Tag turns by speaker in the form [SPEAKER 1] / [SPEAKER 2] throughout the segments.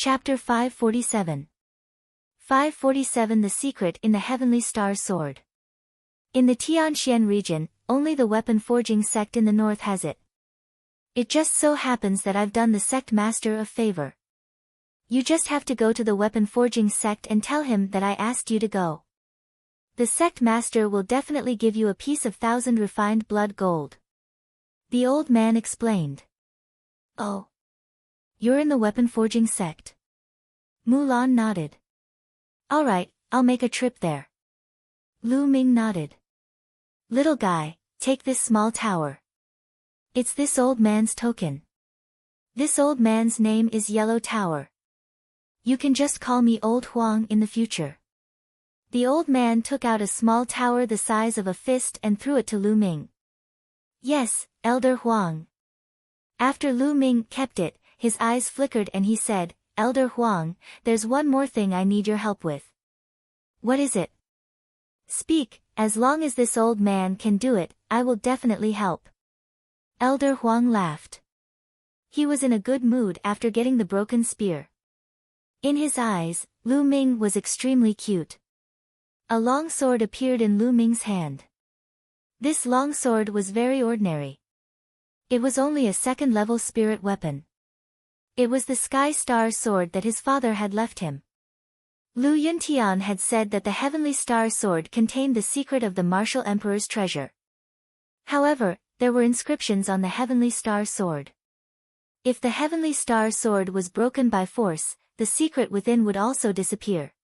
[SPEAKER 1] Chapter 547. 547 The Secret in the Heavenly Star Sword. In the Tianxian region, only the weapon forging sect in the north has it. It just so happens that I've done the sect master a favor. You just have to go to the weapon forging sect and tell him that I asked you to go. The sect master will definitely give you a piece of 1,000 refined blood gold. The old man explained. Oh. You're in the weapon forging sect? Mulan nodded. Alright, I'll make a trip there. Lu Ming nodded. Little guy, take this small tower. It's this old man's token. This old man's name is Yellow Tower. You can just call me Old Huang in the future. The old man took out a small tower the size of a fist and threw it to Lu Ming. Yes, Elder Huang. After Lu Ming kept it, his eyes flickered and he said, Elder Huang, there's one more thing I need your help with. What is it? Speak, as long as this old man can do it, I will definitely help. Elder Huang laughed. He was in a good mood after getting the broken spear. In his eyes, Lu Ming was extremely cute. A long sword appeared in Lu Ming's hand. This long sword was very ordinary. It was only a second-level spirit weapon. It was the Sky Star Sword that his father had left him. Lu Yuntian had said that the Heavenly Star Sword contained the secret of the Martial Emperor's treasure. However, there were inscriptions on the Heavenly Star Sword. If the Heavenly Star Sword was broken by force, the secret within would also disappear.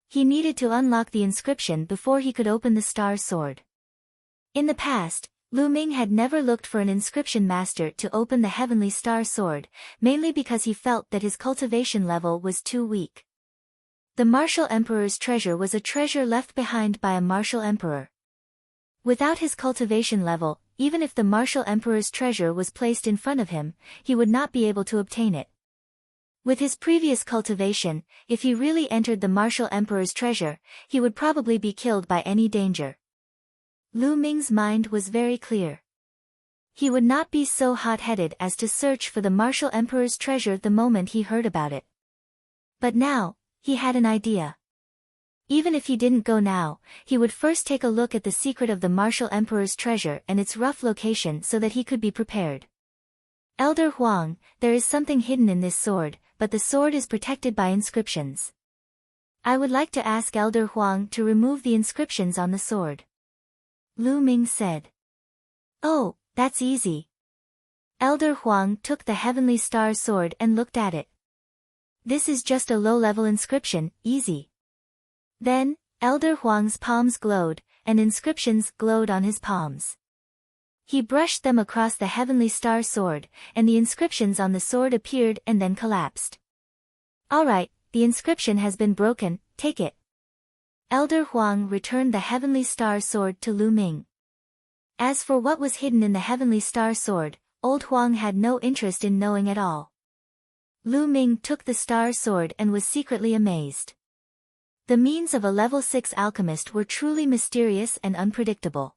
[SPEAKER 1] He needed to unlock the inscription before he could open the Star Sword. In the past, Lu Ming had never looked for an inscription master to open the Heavenly Star Sword, mainly because he felt that his cultivation level was too weak. The Martial Emperor's treasure was a treasure left behind by a Martial Emperor. Without his cultivation level, even if the Martial Emperor's treasure was placed in front of him, he would not be able to obtain it. With his previous cultivation, if he really entered the Martial Emperor's treasure, he would probably be killed by any danger. Lu Ming's mind was very clear. He would not be so hot-headed as to search for the Martial Emperor's treasure the moment he heard about it. But now, he had an idea. Even if he didn't go now, he would first take a look at the secret of the Martial Emperor's treasure and its rough location so that he could be prepared. Elder Huang, there is something hidden in this sword, but the sword is protected by inscriptions. I would like to ask Elder Huang to remove the inscriptions on the sword. Lu Ming said. Oh, that's easy. Elder Huang took the Heavenly Star Sword and looked at it. This is just a low-level inscription, easy. Then, Elder Huang's palms glowed, and inscriptions glowed on his palms. He brushed them across the Heavenly Star Sword, and the inscriptions on the sword appeared and then collapsed. Alright, the inscription has been broken, take it. Elder Huang returned the Heavenly Star Sword to Lu Ming. As for what was hidden in the Heavenly Star Sword, Old Huang had no interest in knowing at all. Lu Ming took the Star Sword and was secretly amazed. The means of a level 6 alchemist were truly mysterious and unpredictable.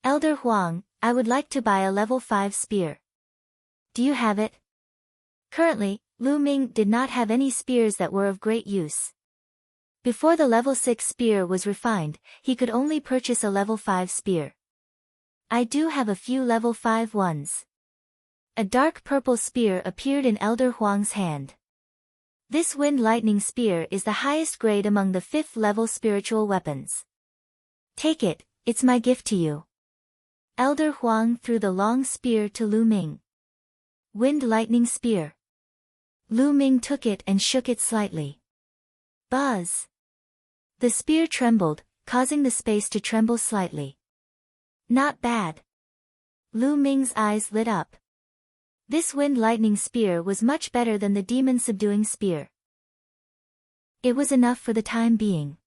[SPEAKER 1] Elder Huang, I would like to buy a level 5 spear. Do you have it? Currently, Lu Ming did not have any spears that were of great use. Before the level 6 spear was refined, he could only purchase a level 5 spear. I do have a few level 5 ones. A dark purple spear appeared in Elder Huang's hand. This wind lightning spear is the highest grade among the 5th level spiritual weapons. Take it, it's my gift to you. Elder Huang threw the long spear to Lu Ming. Wind lightning spear. Lu Ming took it and shook it slightly. Buzz. The spear trembled, causing the space to tremble slightly. Not bad. Lu Ming's eyes lit up. This wind lightning spear was much better than the demon subduing spear. It was enough for the time being.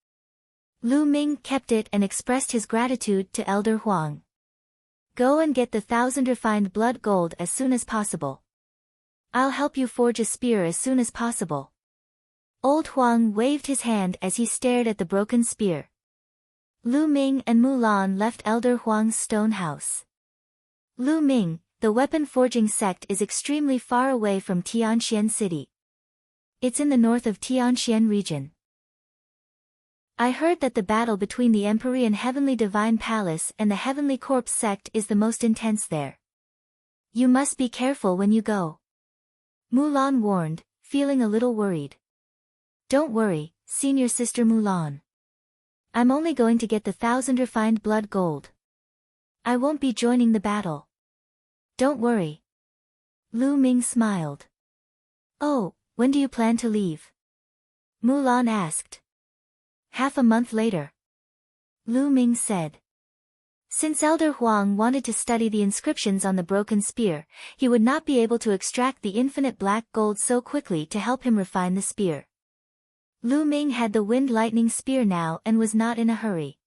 [SPEAKER 1] Lu Ming kept it and expressed his gratitude to Elder Huang. Go and get the 1,000 refined blood gold as soon as possible. I'll help you forge a spear as soon as possible. Old Huang waved his hand as he stared at the broken spear. Lu Ming and Mulan left Elder Huang's stone house. Lu Ming, the weapon forging sect is extremely far away from Tianxian City. It's in the north of Tianxian region. I heard that the battle between the Empyrean Heavenly Divine Palace and the Heavenly Corpse sect is the most intense there. You must be careful when you go. Mulan warned, feeling a little worried. Don't worry, senior sister Mulan. I'm only going to get the 1,000 refined blood gold. I won't be joining the battle. Don't worry. Lu Ming smiled. Oh, when do you plan to leave? Mulan asked. Half a month later. Lu Ming said. Since Elder Huang wanted to study the inscriptions on the broken spear, he would not be able to extract the infinite black gold so quickly to help him refine the spear. Lu Ming had the wind lightning spear now and was not in a hurry.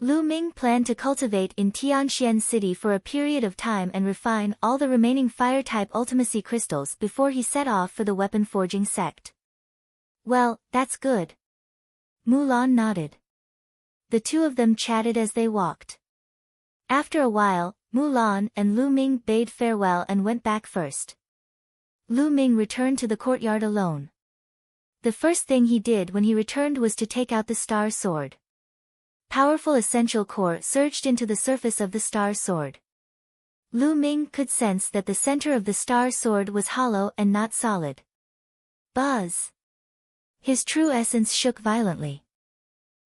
[SPEAKER 1] Lu Ming planned to cultivate in Tianxian City for a period of time and refine all the remaining fire-type ultimacy crystals before he set off for the weapon forging sect. Well, that's good. Mulan nodded. The two of them chatted as they walked. After a while, Mulan and Lu Ming bade farewell and went back first. Lu Ming returned to the courtyard alone. The first thing he did when he returned was to take out the star sword. Powerful essential core surged into the surface of the star sword. Lu Ming could sense that the center of the star sword was hollow and not solid. Buzz! His true essence shook violently.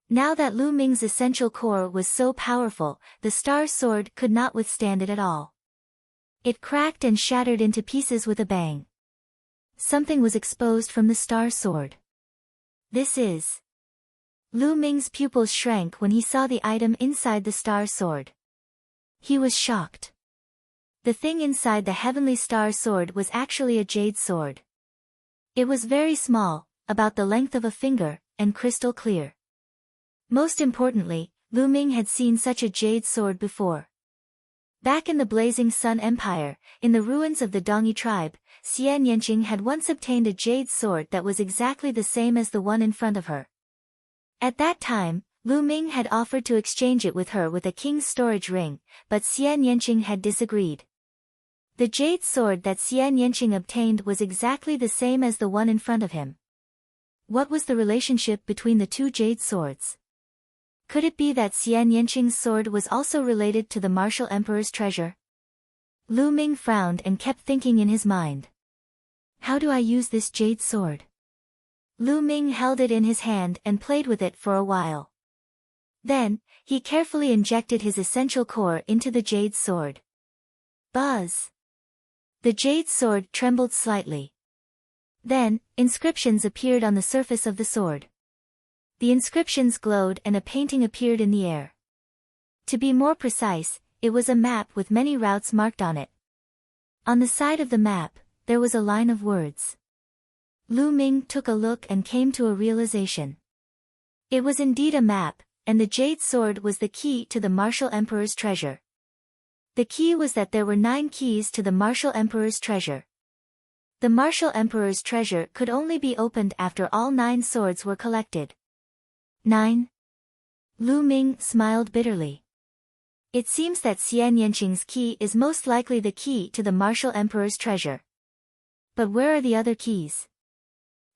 [SPEAKER 1] Now that Lu Ming's essential core was so powerful, the star sword could not withstand it at all. It cracked and shattered into pieces with a bang. Something was exposed from the star sword. This is... Lu Ming's pupils shrank when he saw the item inside the star sword. He was shocked. The thing inside the heavenly star sword was actually a jade sword. It was very small, about the length of a finger, and crystal clear. Most importantly, Lu Ming had seen such a jade sword before. Back in the Blazing Sun Empire, in the ruins of the Dongyi tribe, Xian Yanqing had once obtained a jade sword that was exactly the same as the one in front of her. At that time, Lu Ming had offered to exchange it with her with a king's storage ring, but Xian Yanqing had disagreed. The jade sword that Xian Yanqing obtained was exactly the same as the one in front of him. What was the relationship between the two jade swords? Could it be that Xian Yanqing's sword was also related to the martial emperor's treasure? Lu Ming frowned and kept thinking in his mind. How do I use this jade sword? Lu Ming held it in his hand and played with it for a while. Then, he carefully injected his essential core into the jade sword. Buzz! The jade sword trembled slightly. Then, inscriptions appeared on the surface of the sword. The inscriptions glowed and a painting appeared in the air. To be more precise, it was a map with many routes marked on it. On the side of the map, there was a line of words. Lu Ming took a look and came to a realization. It was indeed a map, and the jade sword was the key to the martial emperor's treasure. The key was that there were 9 keys to the martial emperor's treasure. The martial emperor's treasure could only be opened after all 9 swords were collected. 9? Lu Ming smiled bitterly. It seems that Xian Yanqing's key is most likely the key to the martial emperor's treasure. But where are the other keys?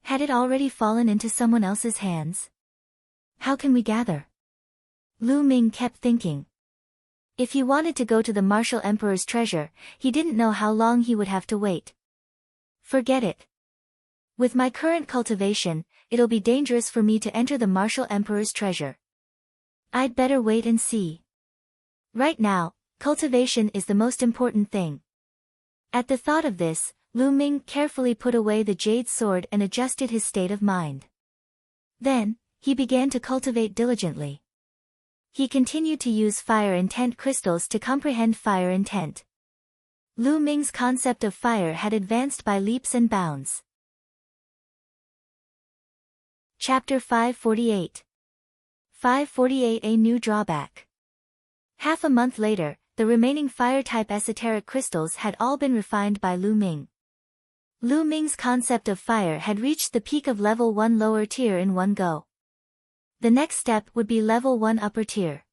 [SPEAKER 1] Had it already fallen into someone else's hands? How can we gather? Lu Ming kept thinking. If he wanted to go to the martial emperor's treasure, he didn't know how long he would have to wait. Forget it. With my current cultivation, it'll be dangerous for me to enter the martial emperor's treasure. I'd better wait and see. Right now, cultivation is the most important thing. At the thought of this, Lu Ming carefully put away the jade sword and adjusted his state of mind. Then, he began to cultivate diligently. He continued to use fire intent crystals to comprehend fire intent. Lu Ming's concept of fire had advanced by leaps and bounds. Chapter 548. 548 A New Drawback. Half a month later, the remaining fire-type esoteric crystals had all been refined by Lu Ming. Lu Ming's concept of fire had reached the peak of level 1 lower tier in one go. The next step would be level 1 upper tier.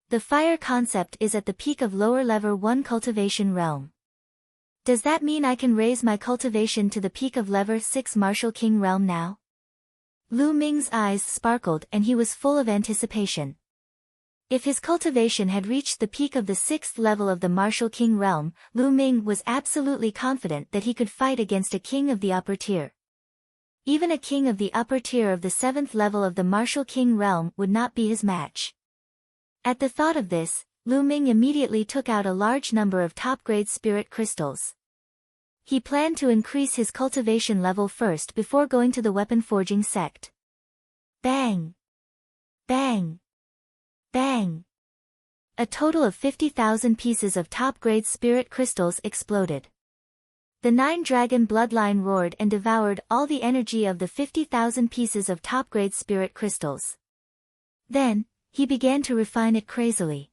[SPEAKER 1] The fire concept is at the peak of lower level 1 cultivation realm. Does that mean I can raise my cultivation to the peak of level 6 Martial King realm now? Lu Ming's eyes sparkled and he was full of anticipation. If his cultivation had reached the peak of the 6th level of the Martial King realm, Lu Ming was absolutely confident that he could fight against a king of the upper tier. Even a king of the upper tier of the 7th level of the Martial King realm would not be his match. At the thought of this, Lu Ming immediately took out a large number of top-grade spirit crystals. He planned to increase his cultivation level first before going to the weapon forging sect. Bang! Bang! Bang! A total of 50,000 pieces of top-grade spirit crystals exploded. The 9-dragon bloodline roared and devoured all the energy of the 50,000 pieces of top-grade spirit crystals. Then, he began to refine it crazily.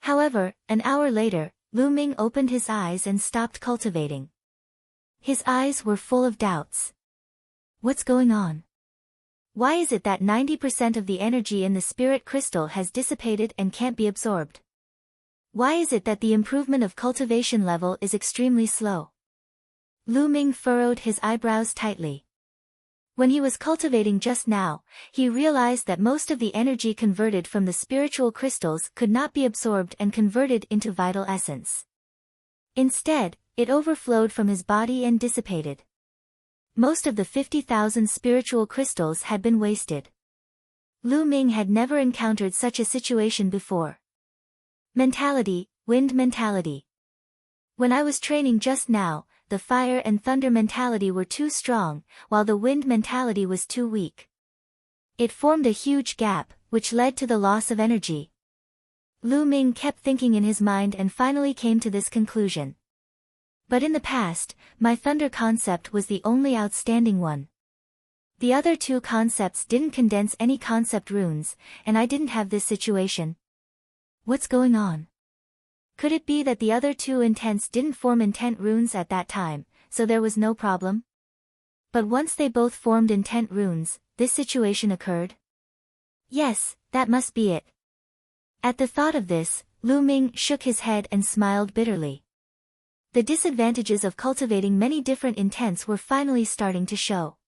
[SPEAKER 1] However, an hour later, Lu Ming opened his eyes and stopped cultivating. His eyes were full of doubts. What's going on? Why is it that 90% of the energy in the spirit crystal has dissipated and can't be absorbed? Why is it that the improvement of cultivation level is extremely slow? Lu Ming furrowed his eyebrows tightly. When he was cultivating just now, he realized that most of the energy converted from the spiritual crystals could not be absorbed and converted into vital essence. Instead, it overflowed from his body and dissipated. Most of the 50,000 spiritual crystals had been wasted. Lu Ming had never encountered such a situation before. Mentality, wind mentality. When I was training just now, the fire and thunder mentality were too strong, while the wind mentality was too weak. It formed a huge gap, which led to the loss of energy. Lu Ming kept thinking in his mind and finally came to this conclusion. But in the past, my thunder concept was the only outstanding one. The other two concepts didn't condense any concept runes, and I didn't have this situation. What's going on? Could it be that the other two intents didn't form intent runes at that time, so there was no problem? But once they both formed intent runes, this situation occurred? Yes, that must be it. At the thought of this, Lu Ming shook his head and smiled bitterly. The disadvantages of cultivating many different intents were finally starting to show.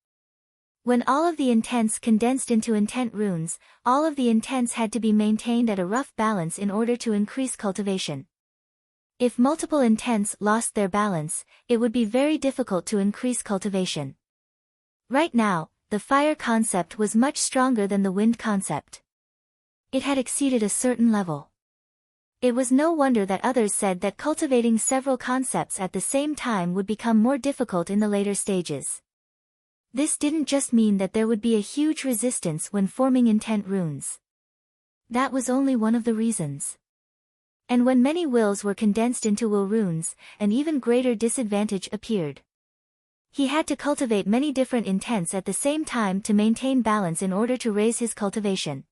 [SPEAKER 1] When all of the intents condensed into intent runes, all of the intents had to be maintained at a rough balance in order to increase cultivation. If multiple intents lost their balance, it would be very difficult to increase cultivation. Right now, the fire concept was much stronger than the wind concept. It had exceeded a certain level. It was no wonder that others said that cultivating several concepts at the same time would become more difficult in the later stages. This didn't just mean that there would be a huge resistance when forming intent runes. That was only one of the reasons. And when many wills were condensed into will runes, an even greater disadvantage appeared. He had to cultivate many different intents at the same time to maintain balance in order to raise his cultivation.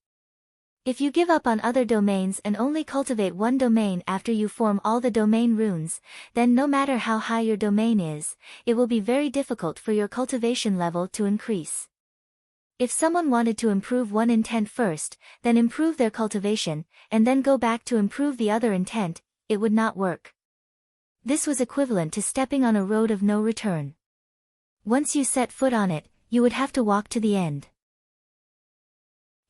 [SPEAKER 1] If you give up on other domains and only cultivate one domain after you form all the domain runes, then no matter how high your domain is, it will be very difficult for your cultivation level to increase. If someone wanted to improve one intent first, then improve their cultivation, and then go back to improve the other intent, it would not work. This was equivalent to stepping on a road of no return. Once you set foot on it, you would have to walk to the end.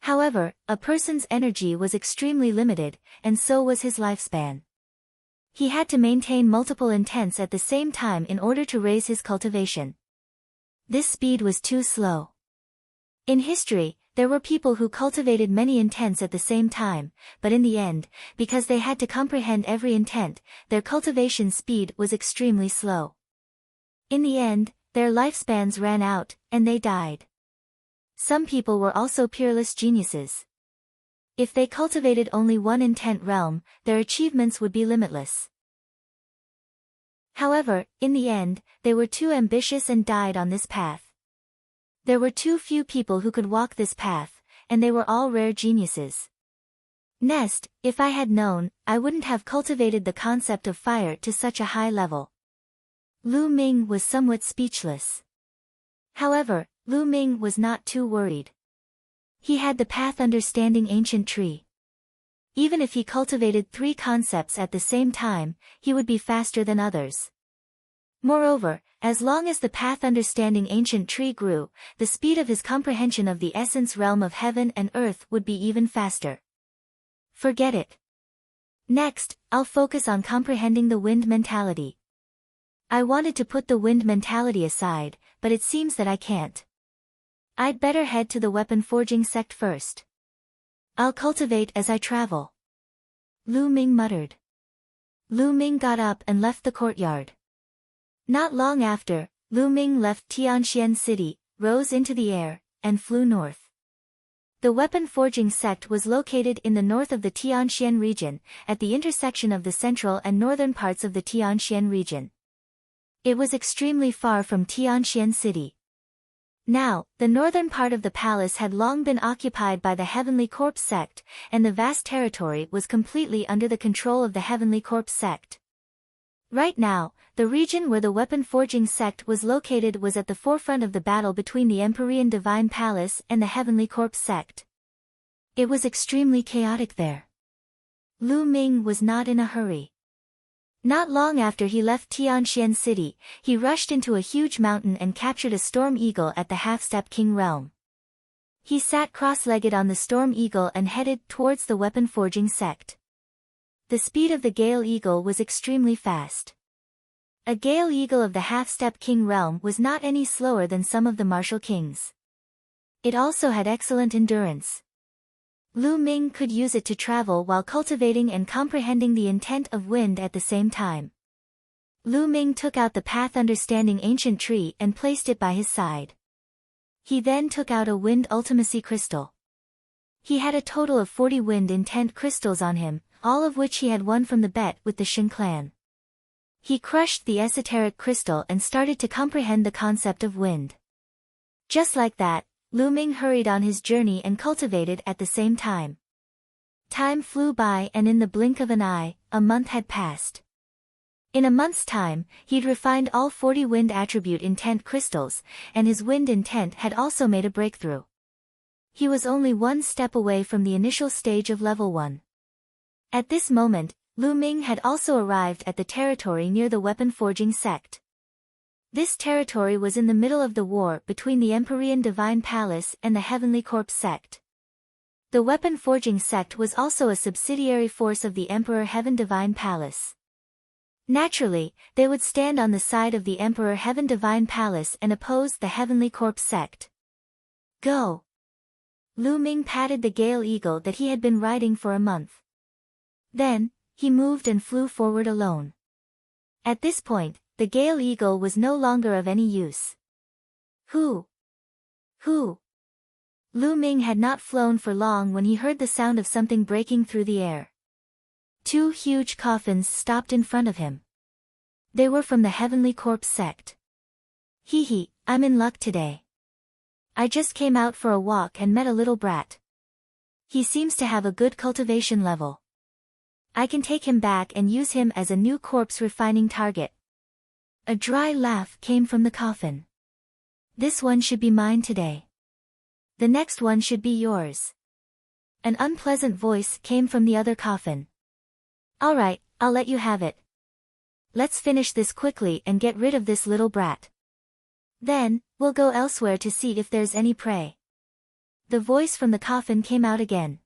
[SPEAKER 1] However, a person's energy was extremely limited, and so was his lifespan. He had to maintain multiple intents at the same time in order to raise his cultivation. This speed was too slow. In history, there were people who cultivated many intents at the same time, but in the end, because they had to comprehend every intent, their cultivation speed was extremely slow. In the end, their lifespans ran out, and they died. Some people were also peerless geniuses. If they cultivated only one intent realm, their achievements would be limitless. However, in the end, they were too ambitious and died on this path. There were too few people who could walk this path, and they were all rare geniuses. Next, if I had known, I wouldn't have cultivated the concept of fire to such a high level. Lu Ming was somewhat speechless. However, Lu Ming was not too worried. He had the path understanding ancient tree. Even if he cultivated 3 concepts at the same time, he would be faster than others. Moreover, as long as the path understanding ancient tree grew, the speed of his comprehension of the essence realm of heaven and earth would be even faster. Forget it. Next, I'll focus on comprehending the wind mentality. I wanted to put the wind mentality aside, but it seems that I can't. I'd better head to the weapon forging sect first. I'll cultivate as I travel. Lu Ming muttered. Lu Ming got up and left the courtyard. Not long after, Lu Ming left Tianxian City, rose into the air, and flew north. The weapon forging sect was located in the north of the Tianxian region, at the intersection of the central and northern parts of the Tianxian region. It was extremely far from Tianxian City. Now, the northern part of the palace had long been occupied by the Heavenly Corpse sect, and the vast territory was completely under the control of the Heavenly Corpse sect. Right now, the region where the weapon forging sect was located was at the forefront of the battle between the Empyrean Divine Palace and the Heavenly Corpse sect. It was extremely chaotic there. Lu Ming was not in a hurry. Not long after he left Tianxian City, he rushed into a huge mountain and captured a storm eagle at the half-step king realm. He sat cross-legged on the storm eagle and headed towards the weapon forging sect. The speed of the Gale Eagle was extremely fast. A Gale Eagle of the half-step king realm was not any slower than some of the martial kings. It also had excellent endurance. Lu Ming could use it to travel while cultivating and comprehending the intent of wind at the same time. Lu Ming took out the path understanding ancient tree and placed it by his side. He then took out a wind ultimacy crystal. He had a total of 40 wind intent crystals on him, all of which he had won from the bet with the Shin clan. He crushed the esoteric crystal and started to comprehend the concept of wind. Just like that, Lu Ming hurried on his journey and cultivated at the same time. Time flew by and in the blink of an eye, a month had passed. In a month's time, he'd refined all 40 wind attribute intent crystals, and his wind intent had also made a breakthrough. He was only one step away from the initial stage of level 1. At this moment, Lu Ming had also arrived at the territory near the weapon forging sect. This territory was in the middle of the war between the Empyrean Divine Palace and the Heavenly Corpse sect. The weapon forging sect was also a subsidiary force of the Emperor Heaven Divine Palace. Naturally, they would stand on the side of the Emperor Heaven Divine Palace and oppose the Heavenly Corpse sect. Go! Lu Ming patted the Gale Eagle that he had been riding for a month. Then, he moved and flew forward alone. At this point, the Gale Eagle was no longer of any use. Who? Lu Ming had not flown for long when he heard the sound of something breaking through the air. 2 huge coffins stopped in front of him. They were from the Heavenly Corpse sect. Hee, I'm in luck today. I just came out for a walk and met a little brat. He seems to have a good cultivation level. I can take him back and use him as a new corpse refining target. A dry laugh came from the coffin. This one should be mine today. The next one should be yours. An unpleasant voice came from the other coffin. All right, I'll let you have it. Let's finish this quickly and get rid of this little brat. Then, we'll go elsewhere to see if there's any prey. The voice from the coffin came out again.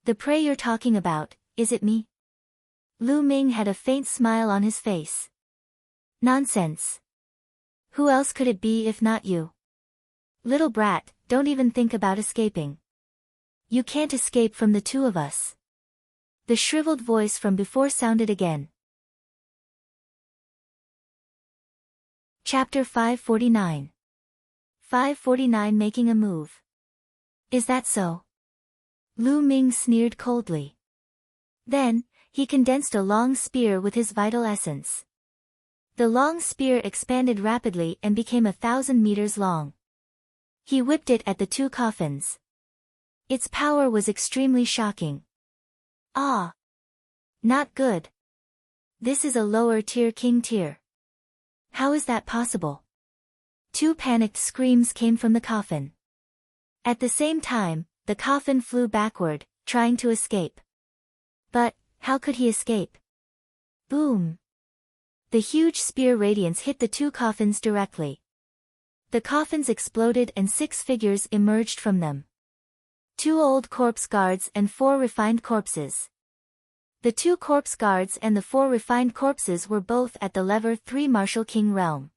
[SPEAKER 1] The prey you're talking about, is it me? Lu Ming had a faint smile on his face. Nonsense. Who else could it be if not you? Little brat, don't even think about escaping. You can't escape from the 2 of us. The shriveled voice from before sounded again. Chapter 549. 549 Making a Move. Is that so? Lu Ming sneered coldly. Then, he condensed a long spear with his vital essence. The long spear expanded rapidly and became 1,000 meters long. He whipped it at the 2 coffins. Its power was extremely shocking. Ah! Not good. This is a lower tier king tier. How is that possible? 2 panicked screams came from the coffin. At the same time, the coffin flew backward, trying to escape. But, how could he escape? Boom! The huge spear radiance hit the two coffins directly. The coffins exploded and 6 figures emerged from them. 2 old corpse guards and 4 refined corpses. The 2 corpse guards and the 4 refined corpses were both at the level 3 Martial King realm.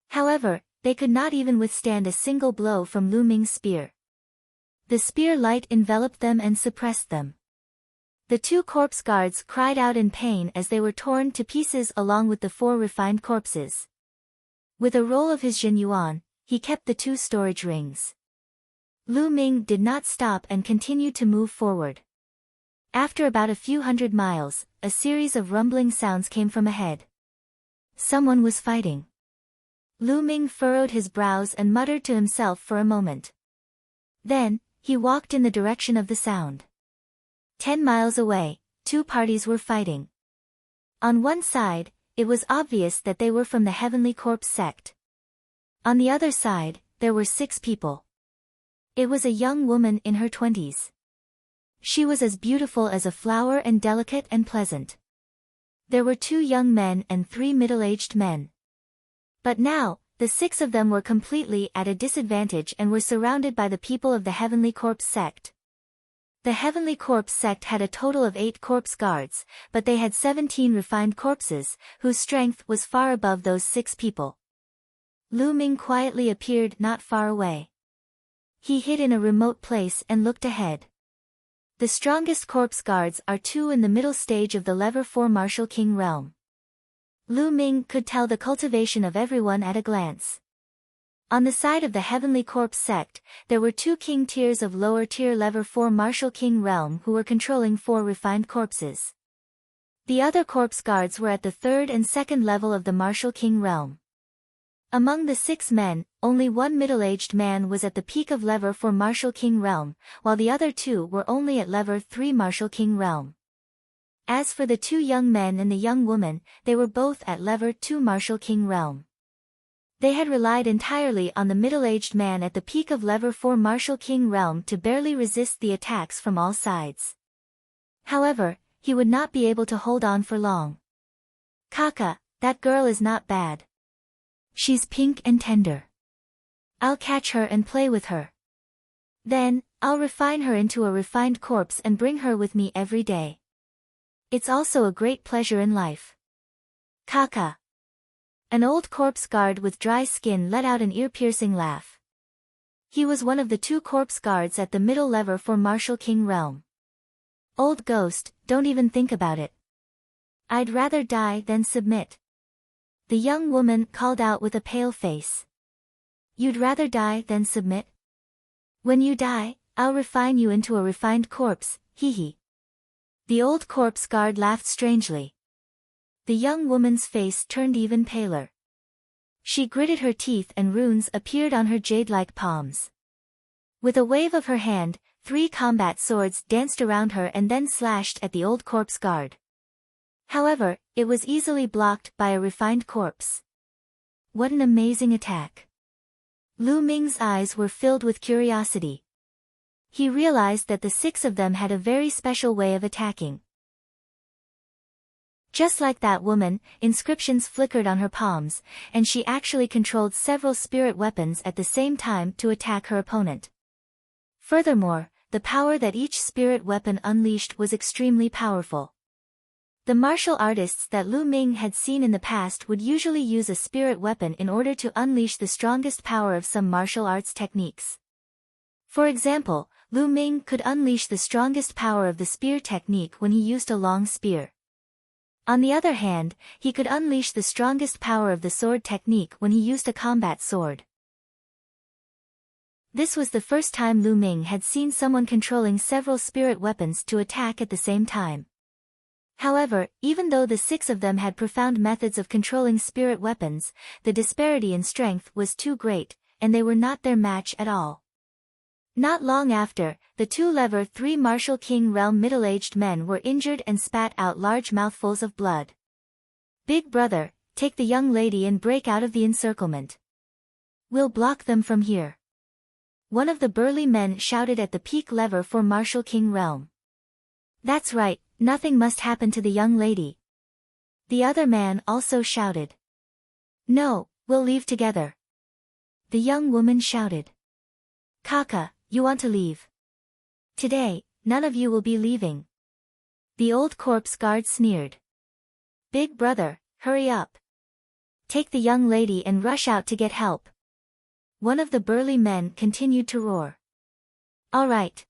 [SPEAKER 1] However, they could not even withstand a single blow from Lu Ming's spear. The spear light enveloped them and suppressed them. The 2 corpse guards cried out in pain as they were torn to pieces along with the 4 refined corpses. With a roll of his Jin Yuan, he kept the 2 storage rings. Lu Ming did not stop and continued to move forward. After about a few hundred miles, a series of rumbling sounds came from ahead. Someone was fighting. Lu Ming furrowed his brows and muttered to himself for a moment. Then, he walked in the direction of the sound. 10 miles away, 2 parties were fighting. On one side, it was obvious that they were from the Heavenly Corpse sect. On the other side, there were 6 people. It was a young woman in her 20s. She was as beautiful as a flower and delicate and pleasant. There were 2 young men and 3 middle-aged men. But now, the 6 of them were completely at a disadvantage and were surrounded by the people of the Heavenly Corpse sect. The Heavenly Corpse sect had a total of 8 corpse guards, but they had 17 refined corpses, whose strength was far above those 6 people. Lu Ming quietly appeared not far away. He hid in a remote place and looked ahead. The strongest corpse guards are 2 in the middle stage of the level 4 Martial King realm. Lu Ming could tell the cultivation of everyone at a glance. On the side of the Heavenly Corpse sect, there were 2 king tiers of lower tier level 4 Martial King realm who were controlling 4 refined corpses. The other corpse guards were at the 3rd and 2nd level of the Martial King realm. Among the 6 men, only 1 middle-aged man was at the peak of level 4 Martial King realm, while the other 2 were only at level 3 Martial King realm. As for the 2 young men and the young woman, they were both at level 2 Martial King realm. They had relied entirely on the middle-aged man at the peak of level 4 Martial King realm to barely resist the attacks from all sides. However, he would not be able to hold on for long. "Kaka, that girl is not bad. She's pink and tender. I'll catch her and play with her. Then, I'll refine her into a refined corpse and bring her with me every day. It's also a great pleasure in life. Kaka." An old corpse guard with dry skin let out an ear-piercing laugh. He was one of the 2 corpse guards at the middle level for Martial King realm. "Old ghost, don't even think about it. I'd rather die than submit." The young woman called out with a pale face. "You'd rather die than submit? When you die, I'll refine you into a refined corpse, hee hee." The old corpse guard laughed strangely. The young woman's face turned even paler. She gritted her teeth and runes appeared on her jade-like palms. With a wave of her hand, 3 combat swords danced around her and then slashed at the old corpse guard. However, it was easily blocked by a refined corpse. What an amazing attack! Lu Ming's eyes were filled with curiosity. He realized that the 6 of them had a very special way of attacking. Just like that woman, inscriptions flickered on her palms, and she actually controlled several spirit weapons at the same time to attack her opponent. Furthermore, the power that each spirit weapon unleashed was extremely powerful. The martial artists that Lu Ming had seen in the past would usually use a spirit weapon in order to unleash the strongest power of some martial arts techniques. For example, Lu Ming could unleash the strongest power of the spear technique when he used a long spear. On the other hand, he could unleash the strongest power of the sword technique when he used a combat sword. This was the first time Lu Ming had seen someone controlling several spirit weapons to attack at the same time. However, even though the 6 of them had profound methods of controlling spirit weapons, the disparity in strength was too great, and they were not their match at all. Not long after, the 2 level 3 Martial King realm middle-aged men were injured and spat out large mouthfuls of blood. "Big brother, take the young lady and break out of the encirclement. We'll block them from here." One of the burly men shouted at the peak level for Martial King realm. "That's right, nothing must happen to the young lady." The other man also shouted. No, we'll leave together. The young woman shouted. Kaka, you want to leave? Today, none of you will be leaving. The old corpse guard sneered. Big brother, hurry up. Take the young lady and rush out to get help. One of the burly men continued to roar. All right.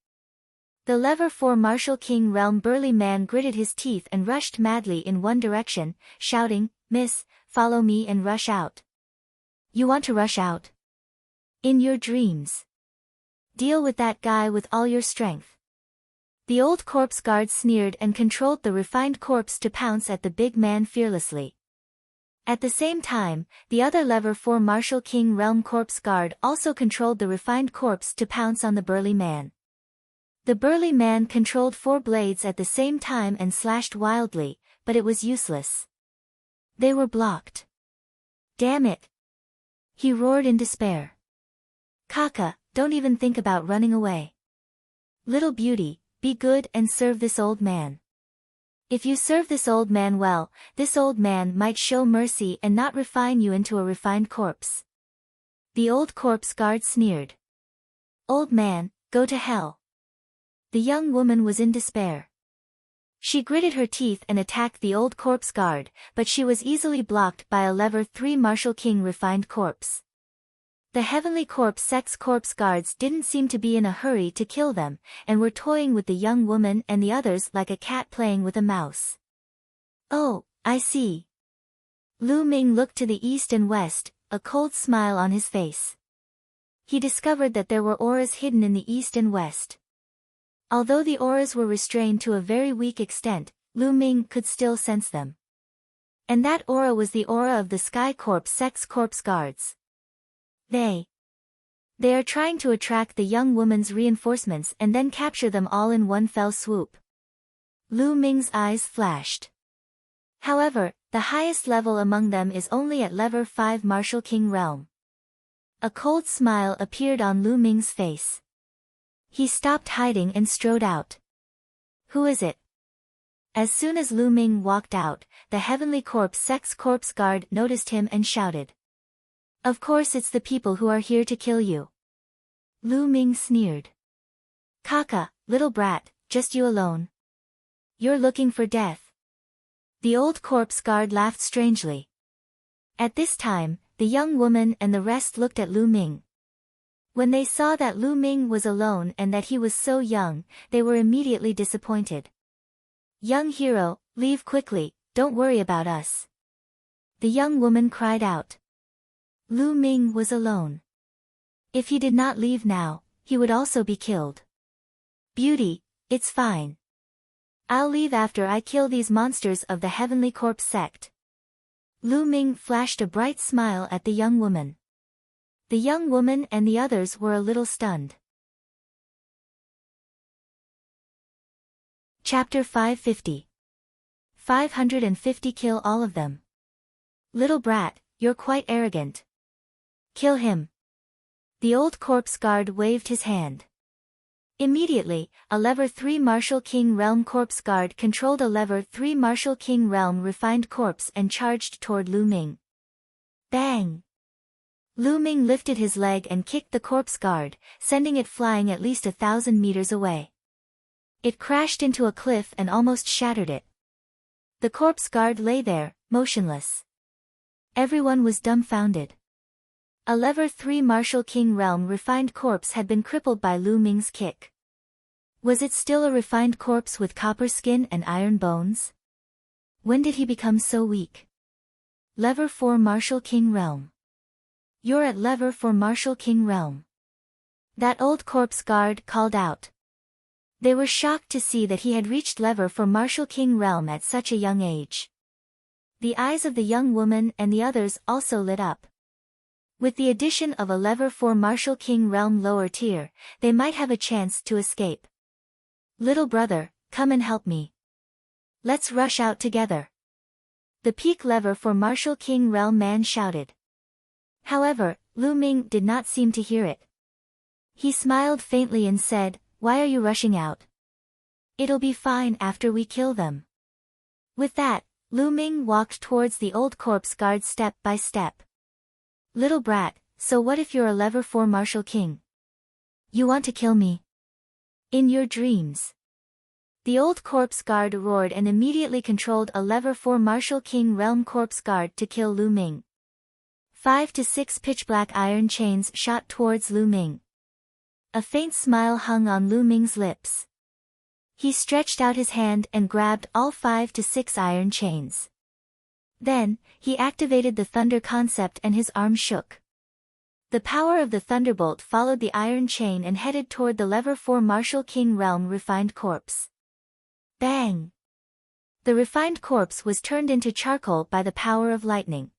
[SPEAKER 1] The lever 4 Martial King Realm burly man gritted his teeth and rushed madly in one direction, shouting, Miss, follow me and rush out. You want to rush out? In your dreams. Deal with that guy with all your strength. The old corpse guard sneered and controlled the refined corpse to pounce at the big man fearlessly. At the same time, the other lever 4 Martial King Realm corpse guard also controlled the refined corpse to pounce on the burly man. The burly man controlled 4 blades at the same time and slashed wildly, but it was useless. They were blocked. Damn it! He roared in despair. Kaka, don't even think about running away. Little beauty, be good and serve this old man. If you serve this old man well, this old man might show mercy and not refine you into a refined corpse. The old corpse guard sneered. Old man, go to hell. The young woman was in despair. She gritted her teeth and attacked the old corpse guard, but she was easily blocked by a lever 3 Martial King refined corpse. The heavenly corpse sex corpse guards didn't seem to be in a hurry to kill them, and were toying with the young woman and the others like a cat playing with a mouse. Oh, I see. Lu Ming looked to the east and west, a cold smile on his face. He discovered that there were auras hidden in the east and west. Although the auras were restrained to a very weak extent, Lu Ming could still sense them. And that aura was the aura of the Sky Corpse sex corpse guards. They are trying to attract the young woman's reinforcements and then capture them all in one fell swoop. Lu Ming's eyes flashed. However, the highest level among them is only at lever 5 Martial King Realm. A cold smile appeared on Lu Ming's face. He stopped hiding and strode out. Who is it? As soon as Lu Ming walked out, the Heavenly Corpse sex corpse guard noticed him and shouted. Of course it's the people who are here to kill you. Lu Ming sneered. Kaka, little brat, just you alone. You're looking for death. The old corpse guard laughed strangely. At this time, the young woman and the rest looked at Lu Ming. When they saw that Lu Ming was alone and that he was so young, they were immediately disappointed. Young hero, leave quickly, don't worry about us. The young woman cried out. Lu Ming was alone. If he did not leave now, he would also be killed. Beauty, it's fine. I'll leave after I kill these monsters of the Heavenly Corpse sect. Lu Ming flashed a bright smile at the young woman. The young woman and the others were a little stunned. Chapter 550. 550 Kill all of them. Little brat, you're quite arrogant. Kill him. The old corpse guard waved his hand. Immediately, a lever 3 Martial King Realm corpse guard controlled a lever 3 Martial King Realm refined corpse and charged toward Lu Ming. Bang! Lu Ming lifted his leg and kicked the corpse guard, sending it flying at least 1,000 meters away. It crashed into a cliff and almost shattered it. The corpse guard lay there, motionless. Everyone was dumbfounded. A lever 3 Martial King Realm refined corpse had been crippled by Lu Ming's kick. Was it still a refined corpse with copper skin and iron bones? When did he become so weak? Lever 4 Martial King Realm. You're at lever 4 Martial King Realm. That old corpse guard called out. They were shocked to see that he had reached lever 4 Martial King Realm at such a young age. The eyes of the young woman and the others also lit up. With the addition of a lever 4 Martial King Realm lower tier, they might have a chance to escape. Little brother, come and help me. Let's rush out together. The peak lever 4 Martial King Realm man shouted. However, Lu Ming did not seem to hear it. He smiled faintly and said, Why are you rushing out? It'll be fine after we kill them. With that, Lu Ming walked towards the old corpse guard step by step. Little brat, so what if you're a level 4 martial king? You want to kill me? In your dreams. The old corpse guard roared and immediately controlled a level 4 martial king realm corpse guard to kill Lu Ming. 5 to 6 pitch-black iron chains shot towards Lu Ming. A faint smile hung on Lu Ming's lips. He stretched out his hand and grabbed all 5 to 6 iron chains. Then, he activated the thunder concept and his arm shook. The power of the thunderbolt followed the iron chain and headed toward the level 4 martial king realm refined corpse. Bang! The refined corpse was turned into charcoal by the power of lightning.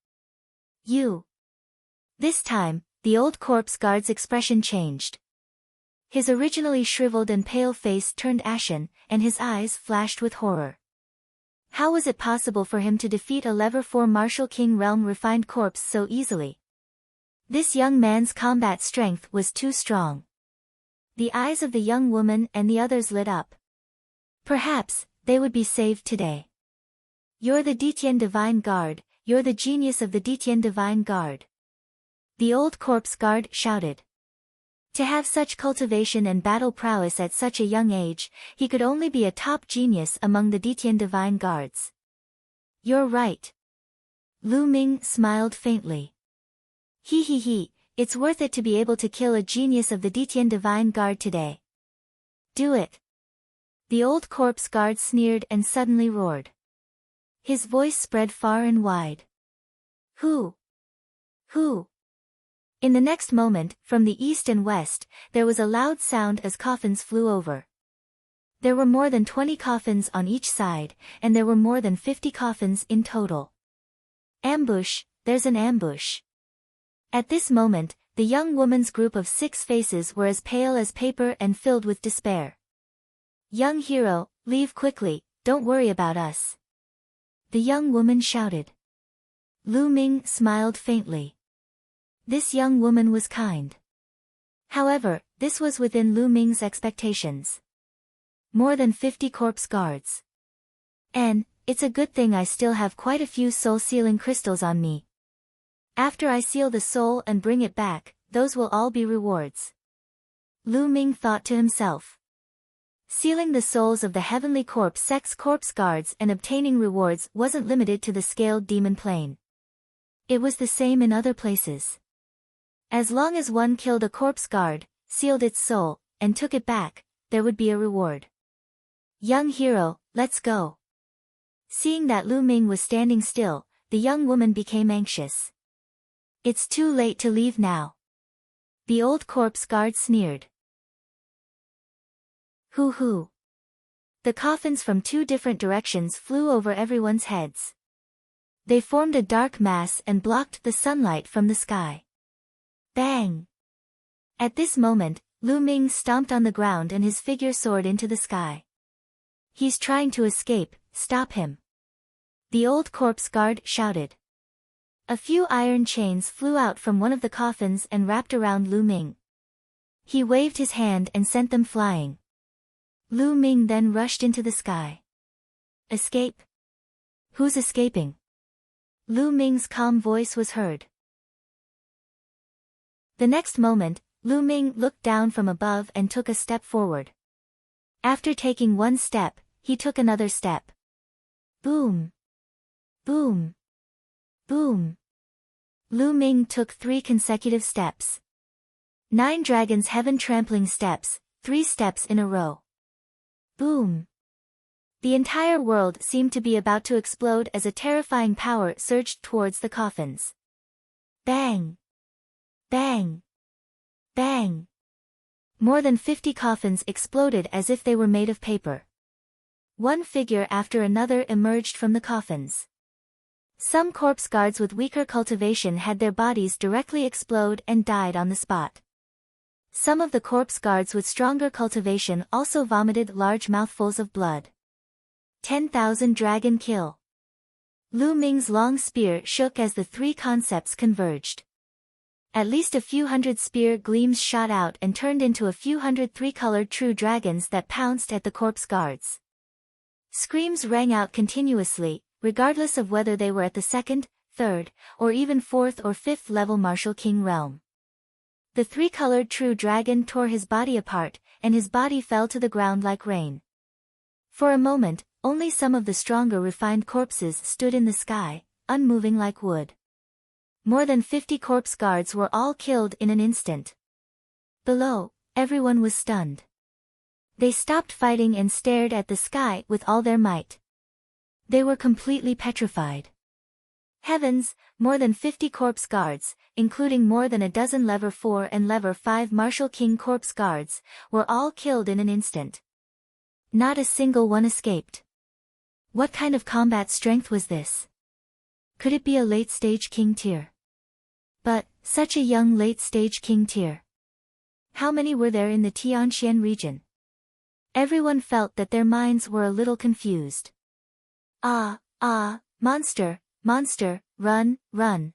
[SPEAKER 1] This time, the old corpse guard's expression changed. His originally shriveled and pale face turned ashen, and his eyes flashed with horror. How was it possible for him to defeat a level 4 martial king realm refined corpse so easily? This young man's combat strength was too strong. The eyes of the young woman and the others lit up. Perhaps, they would be saved today. You're the Ditien Divine Guard, you're the genius of the Ditien Divine Guard. The old corpse guard shouted. To have such cultivation and battle prowess at such a young age, he could only be a top genius among the Ditien Divine Guards. You're right. Lu Ming smiled faintly. He, it's worth it to be able to kill a genius of the Ditien Divine Guard today. Do it. The old corpse guard sneered and suddenly roared. His voice spread far and wide. Who? In the next moment, from the east and west, there was a loud sound as coffins flew over. There were more than 20 coffins on each side, and there were more than 50 coffins in total. Ambush, there's an ambush. At this moment, the young woman's group of 6 faces were as pale as paper and filled with despair. Young hero, leave quickly, don't worry about us. The young woman shouted. Lu Ming smiled faintly. This young woman was kind. However, this was within Lu Ming's expectations. More than 50 corpse guards. And, it's a good thing I still have quite a few soul sealing crystals on me. After I seal the soul and bring it back, those will all be rewards. Lu Ming thought to himself. Sealing the souls of the heavenly corpse sex corpse guards and obtaining rewards wasn't limited to the scaled demon plane. It was the same in other places. As long as one killed a corpse guard, sealed its soul, and took it back, there would be a reward. Young hero, let's go. Seeing that Lu Ming was standing still, the young woman became anxious. It's too late to leave now. The old corpse guard sneered. Hoo. The coffins from 2 different directions flew over everyone's heads. They formed a dark mass and blocked the sunlight from the sky. Bang! At this moment, Lu Ming stomped on the ground and his figure soared into the sky. He's trying to escape, stop him. The old corpse guard shouted. A few iron chains flew out from one of the coffins and wrapped around Lu Ming. He waved his hand and sent them flying. Lu Ming then rushed into the sky. Escape? Who's escaping? Lu Ming's calm voice was heard. The next moment, Lu Ming looked down from above and took a step forward. After taking 1 step, he took another step. Boom! Boom! Boom! Lu Ming took 3 consecutive steps. 9 Dragon's Heaven trampling steps, 3 steps in a row. Boom! The entire world seemed to be about to explode as a terrifying power surged towards the coffins. Bang! Bang! Bang! More than 50 coffins exploded as if they were made of paper. One figure after another emerged from the coffins. Some corpse guards with weaker cultivation had their bodies directly explode and died on the spot. Some of the corpse guards with stronger cultivation also vomited large mouthfuls of blood. 10,000 dragon kill. Lu Ming's long spear shook as the 3 concepts converged. At least a few hundred spear gleams shot out and turned into a few hundred 3-colored true dragons that pounced at the corpse guards. Screams rang out continuously, regardless of whether they were at the second, third, or even fourth or fifth level Martial King realm. The three-colored true dragon tore his body apart, and his body fell to the ground like rain. For a moment, only some of the stronger refined corpses stood in the sky, unmoving like wood. More than 50 corpse guards were all killed in an instant. Below, everyone was stunned. They stopped fighting and stared at the sky with all their might. They were completely petrified. Heavens, more than 50 corpse guards, including more than a dozen level 4 and level 5 Martial King corpse guards, were all killed in an instant. Not a single one escaped. What kind of combat strength was this? Could it be a late-stage king tier? But, such a young late-stage king tier. How many were there in the Tianxian region? Everyone felt that their minds were a little confused. Monster, monster, run, run.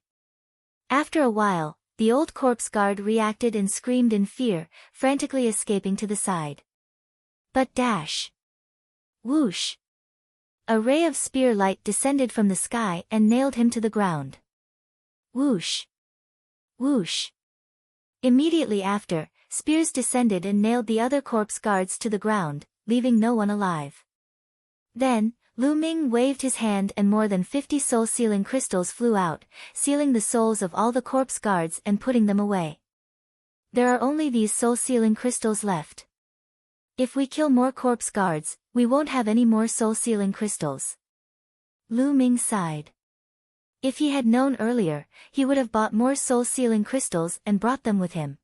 [SPEAKER 1] After a while, the old corpse guard reacted and screamed in fear, frantically escaping to the side. But dash! Whoosh! A ray of spear light descended from the sky and nailed him to the ground. Whoosh! Whoosh! Immediately after, spears descended and nailed the other corpse guards to the ground, leaving no one alive. Then, Lu Ming waved his hand and more than 50 soul-sealing crystals flew out, sealing the souls of all the corpse guards and putting them away. There are only these soul-sealing crystals left. If we kill more corpse guards, we won't have any more soul-sealing crystals. Lu Ming sighed. If he had known earlier, he would have bought more soul-sealing crystals and brought them with him.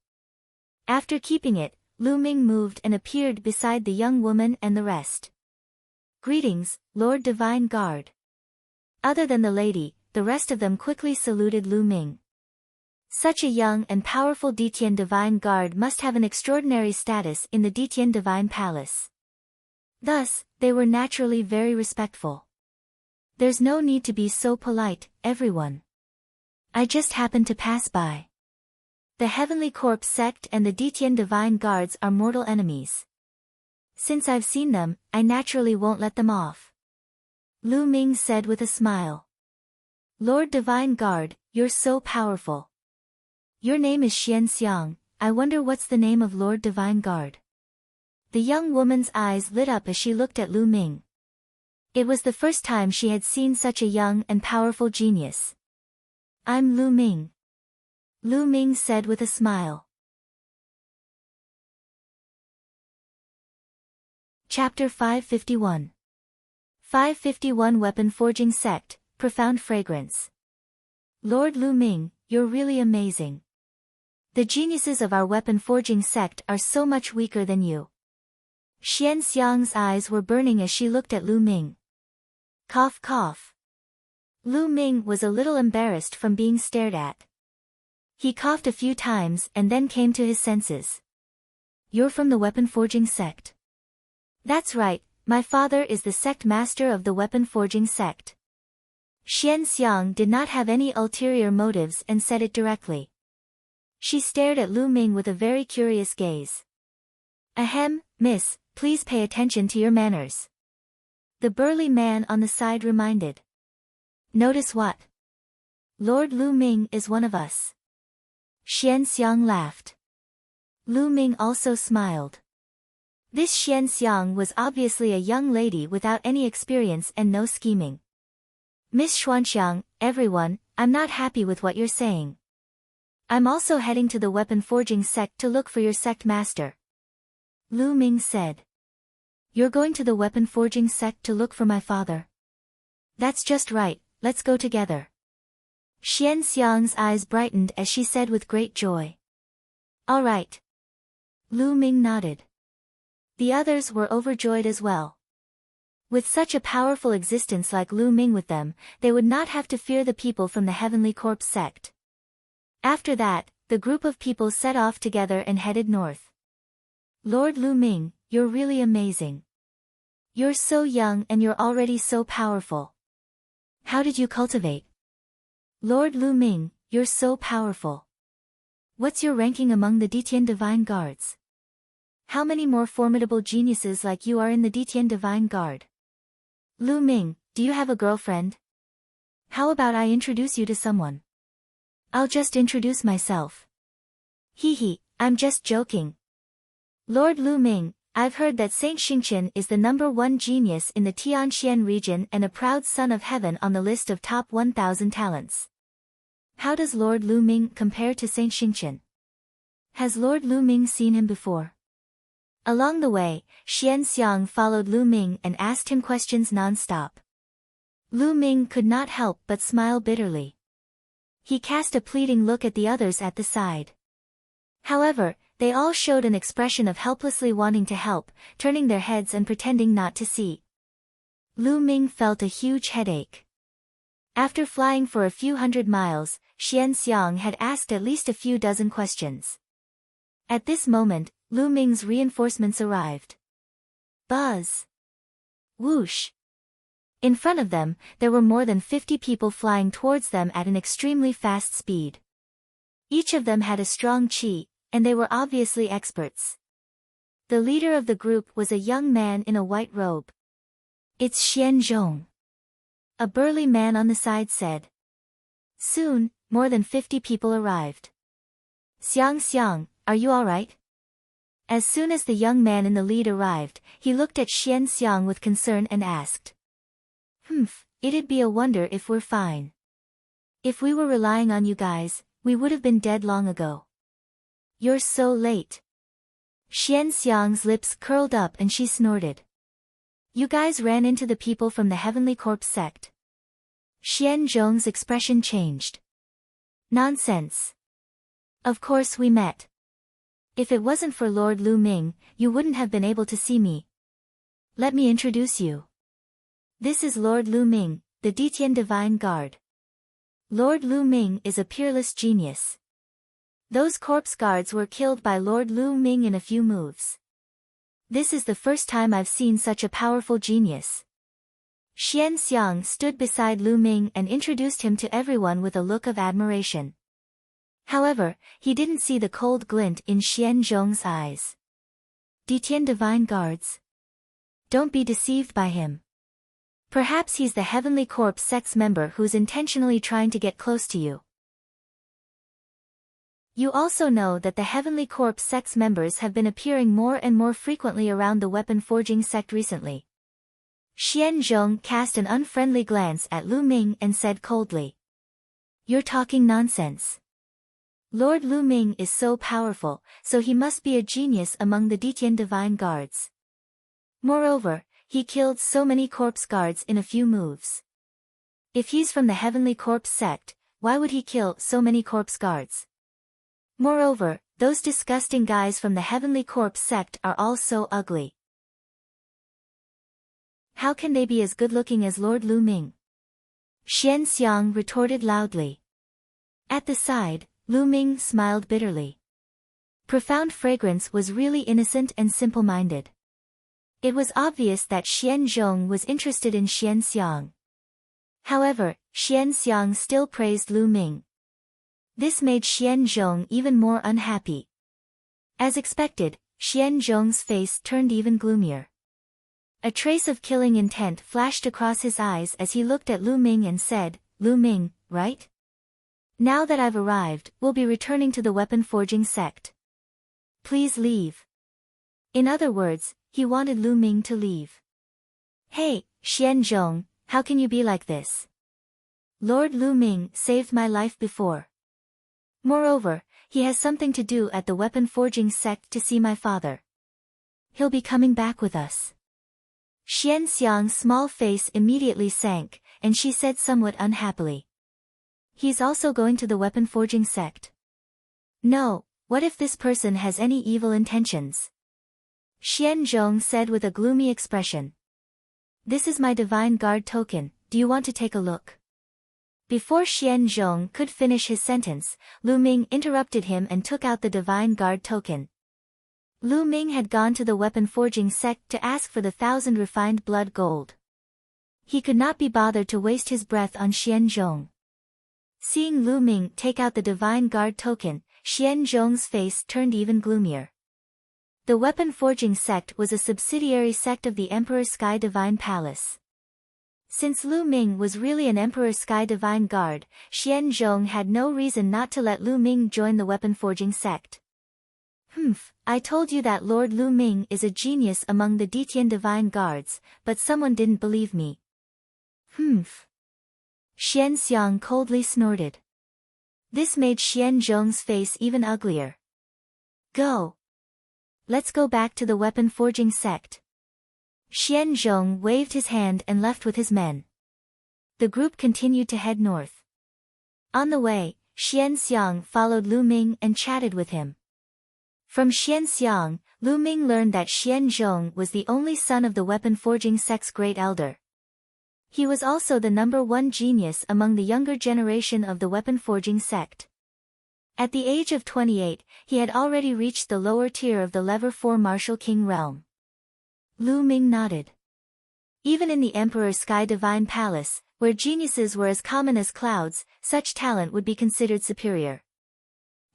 [SPEAKER 1] After keeping it, Lu Ming moved and appeared beside the young woman and the rest. Greetings, Lord Divine Guard. Other than the lady, the rest of them quickly saluted Lu Ming. Such a young and powerful Ditian Divine Guard must have an extraordinary status in the Ditian Divine Palace. Thus, they were naturally very respectful. There's no need to be so polite, everyone. I just happened to pass by. The Heavenly Corpse sect and the Ditian Divine Guards are mortal enemies. Since I've seen them, I naturally won't let them off. Lu Ming said with a smile. Lord Divine Guard, you're so powerful. Your name is Xian Xiang, I wonder what's the name of Lord Divine Guard. The young woman's eyes lit up as she looked at Lu Ming. It was the first time she had seen such a young and powerful genius. I'm Lu Ming. Lu Ming said with a smile. Chapter 551. 551 Weapon Forging Sect, Profound Fragrance. Lord Lu Ming, you're really amazing. The geniuses of our weapon forging sect are so much weaker than you. Xian Xiang's eyes were burning as she looked at Lu Ming. Cough cough. Lu Ming was a little embarrassed from being stared at. He coughed a few times and then came to his senses. You're from the weapon forging sect. That's right, my father is the sect master of the weapon forging sect. Xian Xiang did not have any ulterior motives and said it directly. She stared at Lu Ming with a very curious gaze. Ahem, miss, please pay attention to your manners. The burly man on the side reminded. Notice what? Lord Lu Ming is one of us. Xian Xiang laughed. Lu Ming also smiled. This Xian Xiang was obviously a young lady without any experience and no scheming. Miss Xuanxiang, everyone, I'm not happy with what you're saying. I'm also heading to the weapon forging sect to look for your sect master. Lu Ming said. You're going to the weapon forging sect to look for my father? That's just right, let's go together. Xian Xiang's eyes brightened as she said with great joy. All right. Lu Ming nodded. The others were overjoyed as well. With such a powerful existence like Lu Ming with them, they would not have to fear the people from the Heavenly Corpse sect. After that, the group of people set off together and headed north. Lord Lu Ming, you're really amazing. You're so young and you're already so powerful. How did you cultivate? Lord Lu Ming, you're so powerful. What's your ranking among the Ditian Divine Guards? How many more formidable geniuses like you are in the Ditian Divine Guard? Lu Ming, do you have a girlfriend? How about I introduce you to someone? I'll just introduce myself. Hee hee, I'm just joking. Lord Lu Ming, I've heard that Saint Xingqian is the #1 genius in the Tianxian region and a proud son of heaven on the list of top 1,000 talents. How does Lord Lu Ming compare to Saint Xingqian? Has Lord Lu Ming seen him before? Along the way, Xian Xiang followed Lu Ming and asked him questions non-stop. Lu Ming could not help but smile bitterly. He cast a pleading look at the others at the side. However, they all showed an expression of helplessly wanting to help, turning their heads and pretending not to see. Lu Ming felt a huge headache. After flying for a few hundred miles, Xian Xiang had asked at least a few dozen questions. At this moment, Lu Ming's reinforcements arrived. Buzz! Whoosh! In front of them, there were more than 50 people flying towards them at an extremely fast speed. Each of them had a strong qi, and they were obviously experts. The leader of the group was a young man in a white robe. It's Xian Zhong. A burly man on the side said. Soon, more than 50 people arrived. Xiang Xiang, are you alright? As soon as the young man in the lead arrived, he looked at Xian Xiang with concern and asked. It'd be a wonder if we're fine. If we were relying on you guys, we would have been dead long ago. You're so late. Xian Xiang's lips curled up and she snorted. You guys ran into the people from the Heavenly Corpse sect. Xian Zhong's expression changed. Nonsense. Of course we met. If it wasn't for Lord Lu Ming, you wouldn't have been able to see me. Let me introduce you. This is Lord Lu Ming, the Ditian Divine Guard. Lord Lu Ming is a peerless genius. Those corpse guards were killed by Lord Lu Ming in a few moves. This is the first time I've seen such a powerful genius. Xian Xiang stood beside Lu Ming and introduced him to everyone with a look of admiration. However, he didn't see the cold glint in Xian Zhong's eyes. Ditian Divine Guards? Don't be deceived by him. Perhaps he's the Heavenly Corpse sect's member who's intentionally trying to get close to you. You also know that the Heavenly Corpse sect's members have been appearing more and more frequently around the weapon forging sect recently. Xian Zhong cast an unfriendly glance at Lu Ming and said coldly. You're talking nonsense. Lord Lu Ming is so powerful, so he must be a genius among the Ditian Divine Guards. Moreover, he killed so many corpse guards in a few moves. If he's from the Heavenly Corpse sect, why would he kill so many corpse guards? Moreover, those disgusting guys from the Heavenly Corpse sect are all so ugly. How can they be as good-looking as Lord Lu Ming? Xian Xiang retorted loudly. At the side, Lu Ming smiled bitterly. Profound Fragrance was really innocent and simple-minded. It was obvious that Xian Zhong was interested in Xian Xiang. However, Xian Xiang still praised Lu Ming. This made Xian Zhong even more unhappy. As expected, Xian Zhong's face turned even gloomier. A trace of killing intent flashed across his eyes as he looked at Lu Ming and said, Lu Ming, right? Now that I've arrived, we'll be returning to the weapon forging sect. Please leave. In other words, he wanted Lu Ming to leave. Hey, Xian Zhong, how can you be like this? Lord Lu Ming saved my life before. Moreover, he has something to do at the weapon forging sect to see my father. He'll be coming back with us. Xian Xiang's small face immediately sank, and she said somewhat unhappily. He's also going to the weapon forging sect. No, what if this person has any evil intentions? Xian Zhong said with a gloomy expression. This is my Divine Guard token, do you want to take a look? Before Xian Zhong could finish his sentence, Lu Ming interrupted him and took out the Divine Guard token. Lu Ming had gone to the weapon forging sect to ask for the 1,000 refined blood gold. He could not be bothered to waste his breath on Xian Zhong. Seeing Lu Ming take out the Divine Guard token, Xian Zhong's face turned even gloomier. The weapon forging sect was a subsidiary sect of the Emperor's Sky Divine Palace. Since Lu Ming was really an Emperor Sky Divine Guard, Xian Zhong had no reason not to let Lu Ming join the weapon-forging sect. I told you that Lord Lu Ming is a genius among the Detian Divine Guards, but someone didn't believe me. Xian Xiang coldly snorted. This made Xian Zhong's face even uglier. Go. Let's go back to the weapon-forging sect. Xian Zhong waved his hand and left with his men. The group continued to head north. On the way, Xian Xiang followed Lu Ming and chatted with him. From Xian Xiang, Lu Ming learned that Xian Zhong was the only son of the weapon-forging sect's great elder. He was also the #1 genius among the younger generation of the weapon-forging sect. At the age of 28, he had already reached the lower tier of the Lever 4 Martial King realm. Lu Ming nodded. Even in the Emperor Sky Divine Palace, where geniuses were as common as clouds, such talent would be considered superior.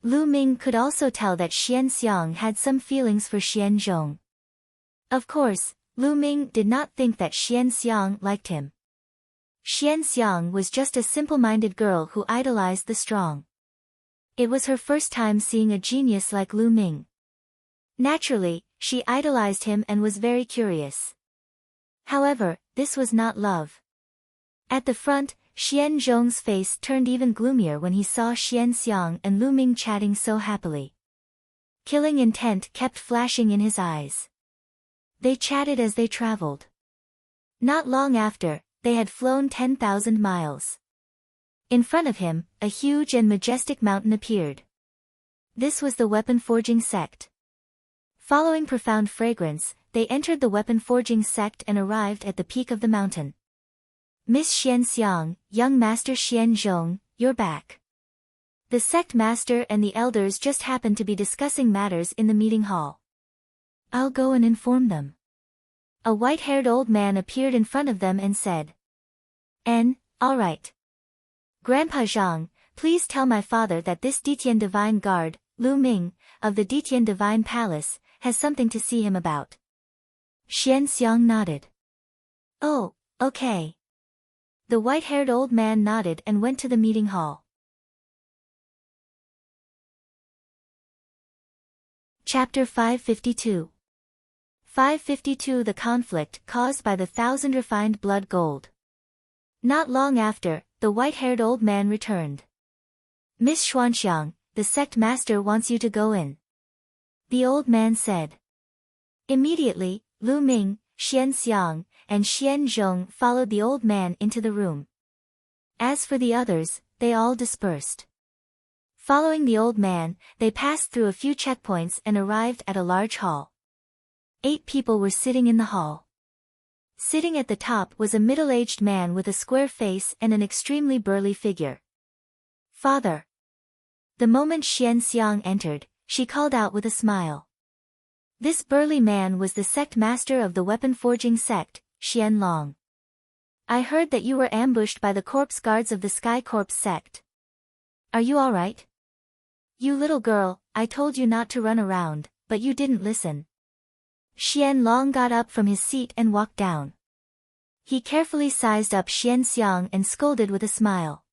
[SPEAKER 1] Lu Ming could also tell that Xian Xiang had some feelings for Xian Zhong. Of course, Lu Ming did not think that Xian Xiang liked him. Xian Xiang was just a simple-minded girl who idolized the strong. It was her first time seeing a genius like Lu Ming. Naturally, she idolized him and was very curious. However, this was not love. At the front, Xian Zhong's face turned even gloomier when he saw Xian Xiang and Lu Ming chatting so happily. Killing intent kept flashing in his eyes. They chatted as they traveled. Not long after, they had flown 10,000 miles. In front of him, a huge and majestic mountain appeared. This was the weapon-forging sect. Following profound fragrance, they entered the weapon-forging sect and arrived at the peak of the mountain. Miss Xian Xiang, young Master Xian Zhong, you're back. The sect master and the elders just happened to be discussing matters in the meeting hall. I'll go and inform them. A white-haired old man appeared in front of them and said. All right. Grandpa Zhang, please tell my father that this Detian Divine Guard, Lu Ming, of the Detian Divine Palace, has something to see him about. Xian Xiang nodded. Oh, okay. The white-haired old man nodded and went to the meeting hall. Chapter 552. 552 The conflict caused by the 1,000 refined blood gold. Not long after, the white-haired old man returned. Miss Xuanxiang, the sect master wants you to go in. The old man said. Immediately, Lu Ming, Xian Xiang, and Xian Zhong followed the old man into the room. As for the others, they all dispersed. Following the old man, they passed through a few checkpoints and arrived at a large hall. 8 people were sitting in the hall. Sitting at the top was a middle-aged man with a square face and an extremely burly figure. Father. The moment Xian Xiang entered, she called out with a smile. This burly man was the sect master of the weapon-forging sect, Xian Long. I heard that you were ambushed by the corpse guards of the Sky Corps sect. Are you all right? You little girl, I told you not to run around, but you didn't listen. Xian Long got up from his seat and walked down. He carefully sized up Xian Xiang and scolded with a smile.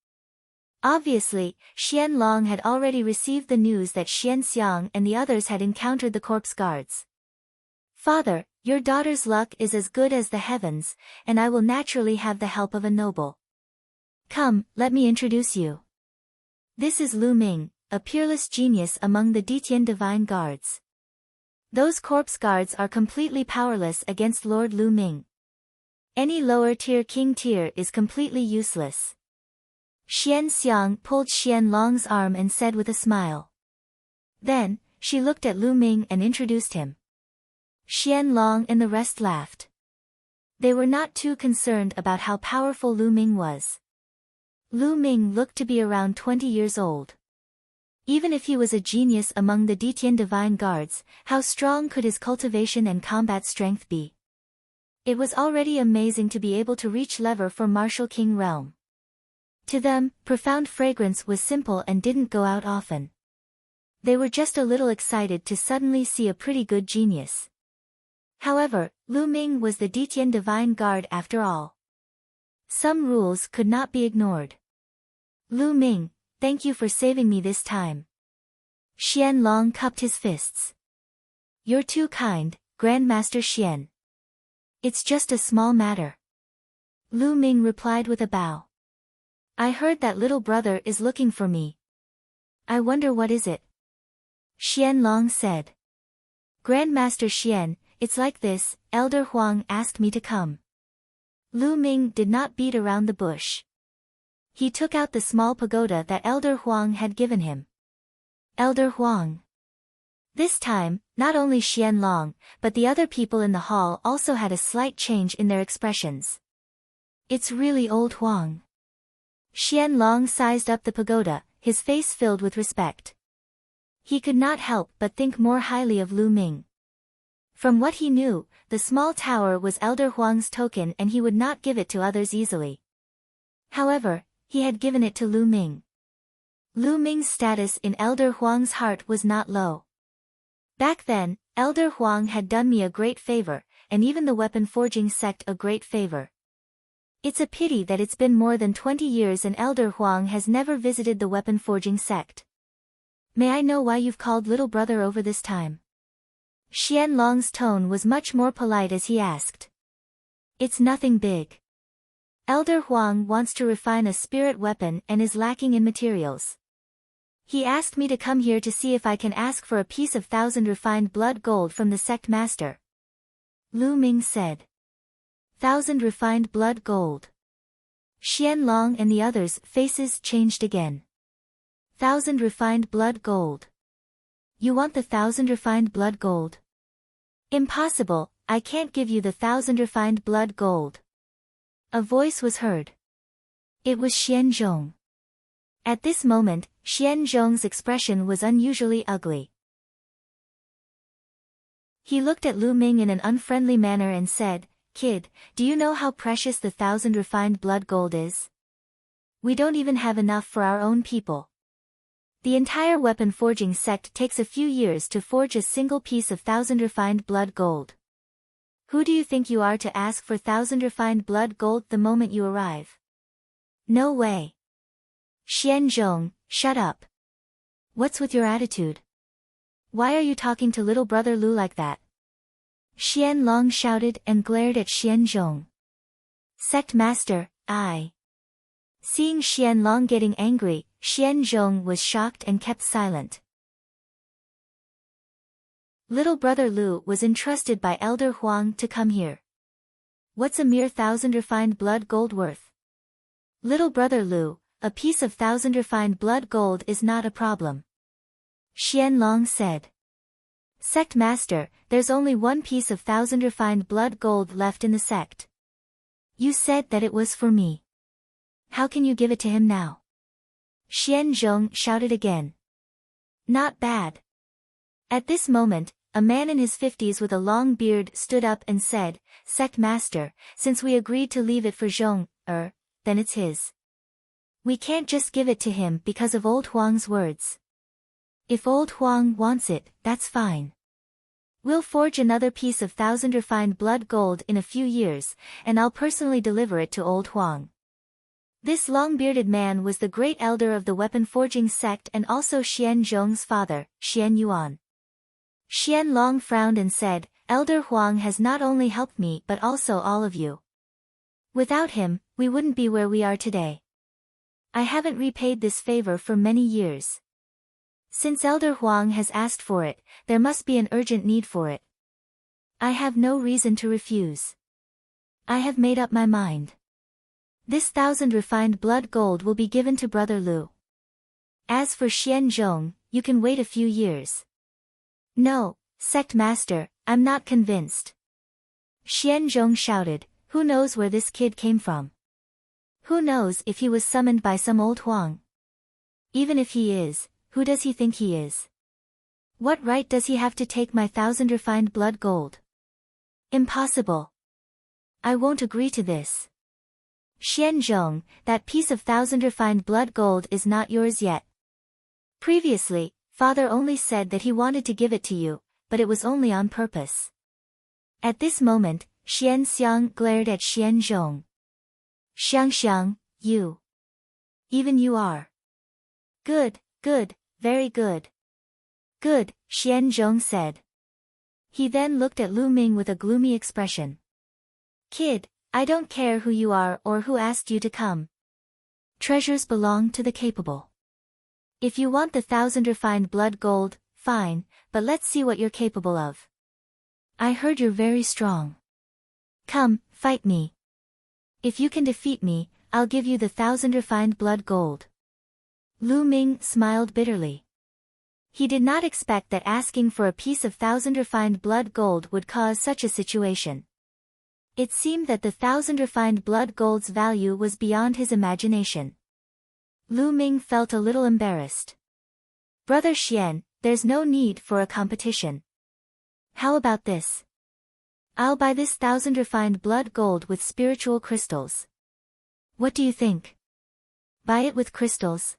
[SPEAKER 1] Obviously, Xian Long had already received the news that Xian Xiang and the others had encountered the corpse guards. Father, your daughter's luck is as good as the heavens, and I will naturally have the help of a noble. Come, let me introduce you. This is Lu Ming, a peerless genius among the Detian Divine Guards. Those corpse guards are completely powerless against Lord Lu Ming. Any lower-tier king tier is completely useless. Xian Xiang pulled Xian Long's arm and said with a smile. Then, she looked at Lu Ming and introduced him. Xian Long and the rest laughed. They were not too concerned about how powerful Lu Ming was. Lu Ming looked to be around 20 years old. Even if he was a genius among the Detian Divine Guards, how strong could his cultivation and combat strength be? It was already amazing to be able to reach Lever for Martial King realm. To them, profound fragrance was simple and didn't go out often. They were just a little excited to suddenly see a pretty good genius. However, Lu Ming was the Detian Divine Guard after all. Some rules could not be ignored. Lu Ming, thank you for saving me this time. Xianlong cupped his fists. You're too kind, Grandmaster Xian. It's just a small matter. Lu Ming replied with a bow. I heard that little brother is looking for me. I wonder what is it? Xianlong said. Grandmaster Xian, it's like this, Elder Huang asked me to come. Lu Ming did not beat around the bush. He took out the small pagoda that Elder Huang had given him. Elder Huang. This time, not only Xianlong, but the other people in the hall also had a slight change in their expressions. It's really old Huang. Xianlong sized up the pagoda, his face filled with respect. He could not help but think more highly of Lu Ming. From what he knew, the small tower was Elder Huang's token and he would not give it to others easily. However, he had given it to Lu Ming. Lu Ming's status in Elder Huang's heart was not low. Back then, Elder Huang had done me a great favor, and even the weapon forging sect a great favor. It's a pity that it's been more than 20 years and Elder Huang has never visited the weapon forging sect. May I know why you've called little brother over this time? Xianlong's tone was much more polite as he asked. It's nothing big. Elder Huang wants to refine a spirit weapon and is lacking in materials. He asked me to come here to see if I can ask for a piece of 1,000 refined blood gold from the sect master. Lu Ming said. 1,000 refined blood gold. Xianlong and the others' faces changed again. 1,000 refined blood gold. You want the 1,000 refined blood gold? Impossible, I can't give you the 1,000 refined blood gold. A voice was heard. It was Xian Zhong. At this moment, Xian Zhong's expression was unusually ugly. He looked at Lu Ming in an unfriendly manner and said, Kid, do you know how precious the 1,000 refined blood gold is? We don't even have enough for our own people. The entire weapon forging sect takes a few years to forge a single piece of 1,000 refined blood gold. Who do you think you are to ask for 1,000 refined blood gold the moment you arrive? No way. Xian Zhong, shut up. What's with your attitude? Why are you talking to little brother Lu like that? Xianlong shouted and glared at Xian Zhong. Sect master, I. Seeing Xianlong getting angry, Xian Zhong was shocked and kept silent. Little brother Lu was entrusted by Elder Huang to come here. What's a mere 1,000 refined blood gold worth? Little brother Lu, a piece of 1,000 refined blood gold is not a problem. Xianlong said. Sect master, there's only one piece of 1,000 refined blood gold left in the sect. You said that it was for me. How can you give it to him now? Xian Zhong shouted again. Not bad. At this moment, a man in his 50s with a long beard stood up and said, Sect master, since we agreed to leave it for Zhong, then it's his. We can't just give it to him because of old Huang's words. If old Huang wants it, that's fine. We'll forge another piece of 1,000 refined blood gold in a few years, and I'll personally deliver it to old Huang. This long-bearded man was the great elder of the weapon forging sect and also Xian Zhong's father, Xian Yuan. Xianlong frowned and said, Elder Huang has not only helped me but also all of you. Without him, we wouldn't be where we are today. I haven't repaid this favor for many years. Since Elder Huang has asked for it, there must be an urgent need for it. I have no reason to refuse. I have made up my mind. This 1,000 refined blood gold will be given to Brother Lu. As for Xian Zhong, you can wait a few years. No, sect master, I'm not convinced. Xian Zhong shouted, who knows where this kid came from? Who knows if he was summoned by some old Huang? Even if he is, who does he think he is? What right does he have to take my 1,000 refined blood gold? Impossible. I won't agree to this. Xian Zhong, that piece of 1,000 refined blood gold is not yours yet. Previously, father only said that he wanted to give it to you, but it was only on purpose. At this moment, Xian Xiang glared at Xian Zhong. Xiang, you. Even you are. Good, good, very good. Good, Xianzhong said. He then looked at Lu Ming with a gloomy expression. Kid, I don't care who you are or who asked you to come. Treasures belong to the capable. If you want the 1,000 refined blood gold, fine, but let's see what you're capable of. I heard you're very strong. Come, fight me. If you can defeat me, I'll give you the 1,000 refined blood gold. Lu Ming smiled bitterly. He did not expect that asking for a piece of 1,000 refined blood gold would cause such a situation. It seemed that the 1,000 refined blood gold's value was beyond his imagination. Lu Ming felt a little embarrassed. Brother Xian, there's no need for a competition. How about this? I'll buy this 1,000 refined blood gold with spiritual crystals. What do you think? Buy it with crystals?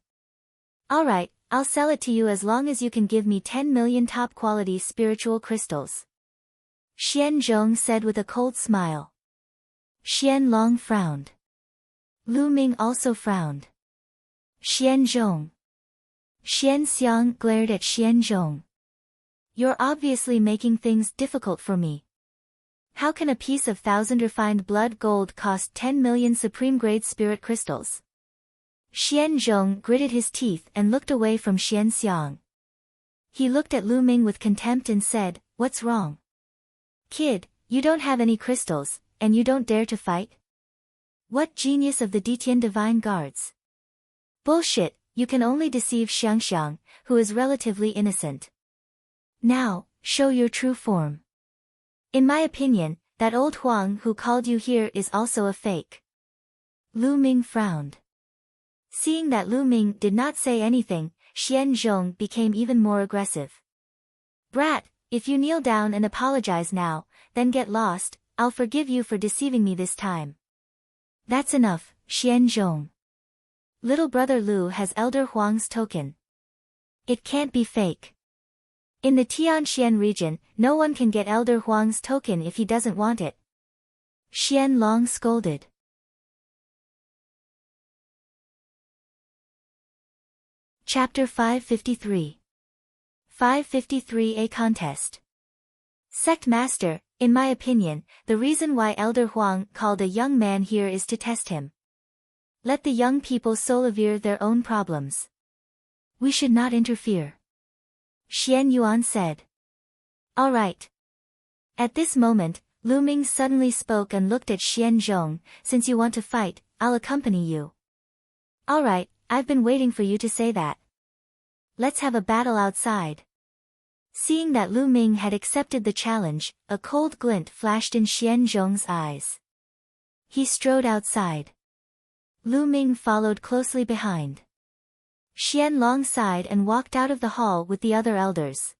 [SPEAKER 1] Alright, I'll sell it to you as long as you can give me 10 million top-quality spiritual crystals. Xianzhong said with a cold smile. Xianlong frowned. Lu Ming also frowned. Xianzhong. Xianxiang glared at Xianzhong. You're obviously making things difficult for me. How can a piece of 1,000 refined blood gold cost 10 million supreme-grade spirit crystals? Xianzhong gritted his teeth and looked away from Xianxiang. He looked at Lu Ming with contempt and said, What's wrong? Kid, you don't have any crystals, and you don't dare to fight? What genius of the Detian Divine Guards? Bullshit, you can only deceive Xiangxiang, who is relatively innocent. Now, show your true form. In my opinion, that old Huang who called you here is also a fake. Lu Ming frowned. Seeing that Lu Ming did not say anything, Xianzhong became even more aggressive. Brat, if you kneel down and apologize now, then get lost, I'll forgive you for deceiving me this time. That's enough, Xianzhong. Little brother Lu has Elder Huang's token. It can't be fake. In the Tianxian region, no one can get Elder Huang's token if he doesn't want it. Xianlong scolded. Chapter 553. 553A Contest. Sect Master, in my opinion, the reason why Elder Huang called a young man here is to test him. Let the young people solve their own problems. We should not interfere. Xian Yuan said. All right. At this moment, Lu Ming suddenly spoke and looked at Xianzhong. Since you want to fight, I'll accompany you. All right, I've been waiting for you to say that. Let's have a battle outside. Seeing that Lu Ming had accepted the challenge, a cold glint flashed in Xianzhong's eyes. He strode outside. Lu Ming followed closely behind. Xianlong sighed and walked out of the hall with the other elders.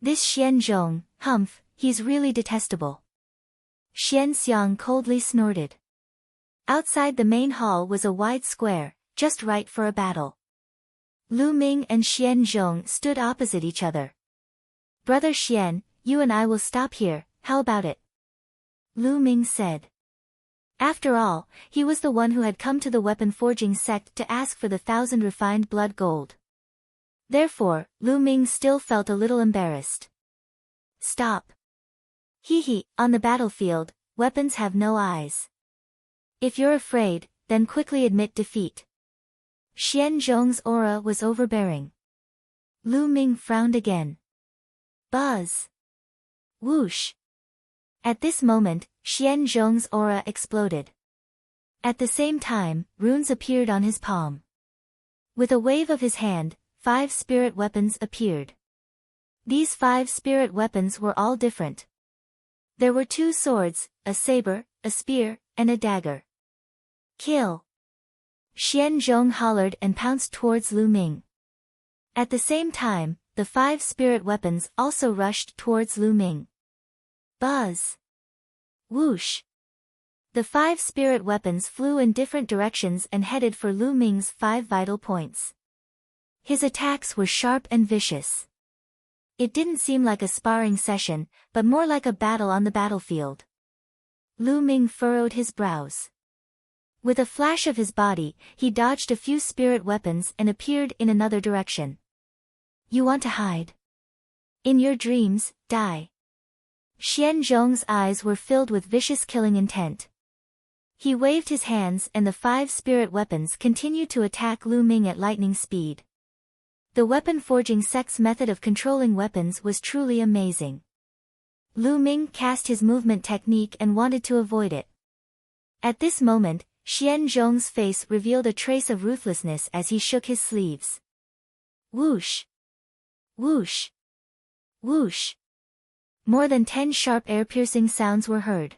[SPEAKER 1] This Xianzhong, humph, he's really detestable. Xianxiang coldly snorted. Outside the main hall was a wide square, just right for a battle. Lu Ming and Xianzhong stood opposite each other. Brother Xian, you and I will stop here, how about it? Lu Ming said. After all, he was the one who had come to the weapon-forging sect to ask for the 1,000 refined blood gold. Therefore, Lu Ming still felt a little embarrassed. Stop. Hee, on the battlefield, weapons have no eyes. If you're afraid, then quickly admit defeat. Xianzhong's aura was overbearing. Lu Ming frowned again. Buzz. Whoosh. At this moment, Xianzhong's aura exploded. At the same time, runes appeared on his palm. With a wave of his hand, 5 spirit weapons appeared. These 5 spirit weapons were all different. There were 2 swords, a saber, a spear, and a dagger. Kill! Xianzhong hollered and pounced towards Lu Ming. At the same time, the 5 spirit weapons also rushed towards Lu Ming. Buzz! Whoosh! The 5 spirit weapons flew in different directions and headed for Lu Ming's 5 vital points. His attacks were sharp and vicious. It didn't seem like a sparring session, but more like a battle on the battlefield. Lu Ming furrowed his brows. With a flash of his body, he dodged a few spirit weapons and appeared in another direction. You want to hide? In your dreams, die. Xianzhong's eyes were filled with vicious killing intent. He waved his hands and the 5 spirit weapons continued to attack Lu Ming at lightning speed. The weapon forging sect's method of controlling weapons was truly amazing. Lu Ming cast his movement technique and wanted to avoid it. At this moment, Xianzhong's face revealed a trace of ruthlessness as he shook his sleeves. Whoosh! Whoosh! Whoosh! More than 10 sharp air-piercing sounds were heard.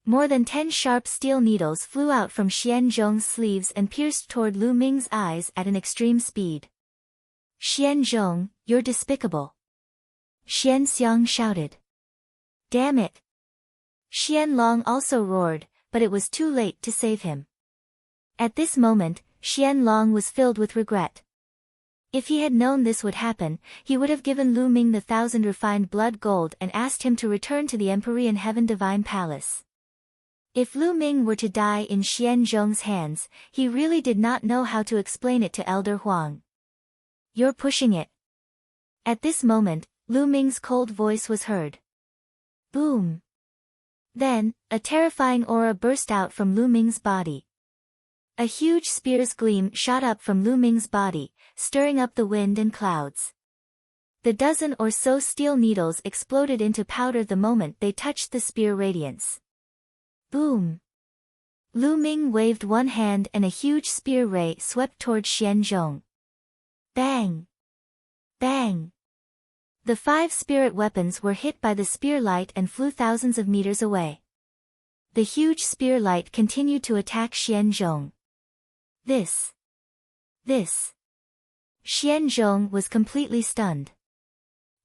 [SPEAKER 1] More than 10 sharp steel needles flew out from Xianzhong's sleeves and pierced toward Lu Ming's eyes at an extreme speed. Xianzhong, you're despicable. Xianxiang shouted. Damn it! Xianlong also roared, but it was too late to save him. At this moment, Xianlong was filled with regret. If he had known this would happen, he would have given Lu Ming the 1,000 refined blood gold and asked him to return to the Empyrean Heaven Divine Palace. If Lu Ming were to die in Xianzhong's hands, he really did not know how to explain it to Elder Huang. You're pushing it. At this moment, Lu Ming's cold voice was heard. Boom! Then, a terrifying aura burst out from Lu Ming's body. A huge spear's gleam shot up from Lu Ming's body, stirring up the wind and clouds. The dozen or so steel needles exploded into powder the moment they touched the spear radiance. Boom! Lu Ming waved one hand and a huge spear ray swept toward Xianzhong. Bang! Bang! The 5 spirit weapons were hit by the spear light and flew thousands of meters away. The huge spear light continued to attack Xianzhong. This. Xianzhong was completely stunned.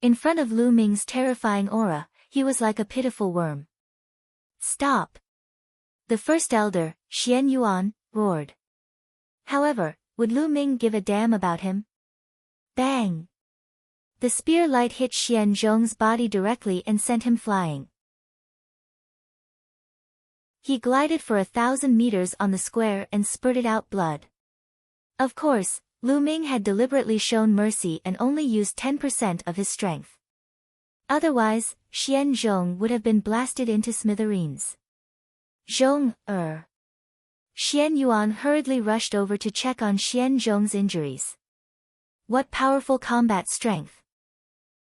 [SPEAKER 1] In front of Lu Ming's terrifying aura, he was like a pitiful worm. Stop! The first elder, Xian Yuan, roared. However, would Lu Ming give a damn about him? Bang! The spear light hit Xianzhong's body directly and sent him flying. He glided for 1,000 meters on the square and spurted out blood. Of course, Lu Ming had deliberately shown mercy and only used 10% of his strength. Otherwise, Xianzhong would have been blasted into smithereens. Xian Yuan hurriedly rushed over to check on Xianzhong's injuries. What powerful combat strength!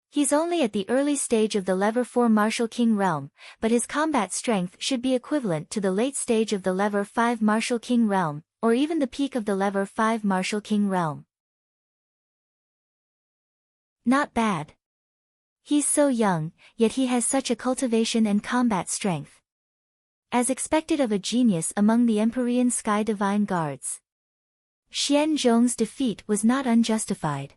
[SPEAKER 1] He's only at the early stage of the Lever 4 Martial King realm, but his combat strength should be equivalent to the late stage of the Lever 5 Martial King realm, or even the peak of the Lever 5 Martial King realm. Not bad. He's so young, yet he has such a cultivation and combat strength. As expected of a genius among the Empyrean Sky Divine Guards. Xianzhong's defeat was not unjustified.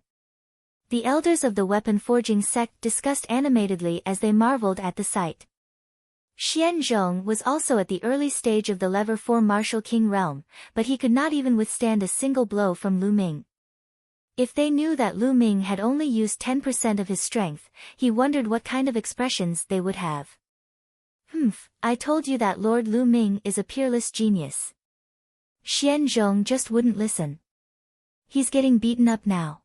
[SPEAKER 1] The elders of the weapon forging sect discussed animatedly as they marveled at the sight. Xianzhong was also at the early stage of the Lever 4 Martial King realm, but he could not even withstand a single blow from Lu Ming. If they knew that Lu Ming had only used 10% of his strength, he wondered what kind of expressions they would have. I told you that Lord Lu Ming is a peerless genius. Xianzhong just wouldn't listen. He's getting beaten up now.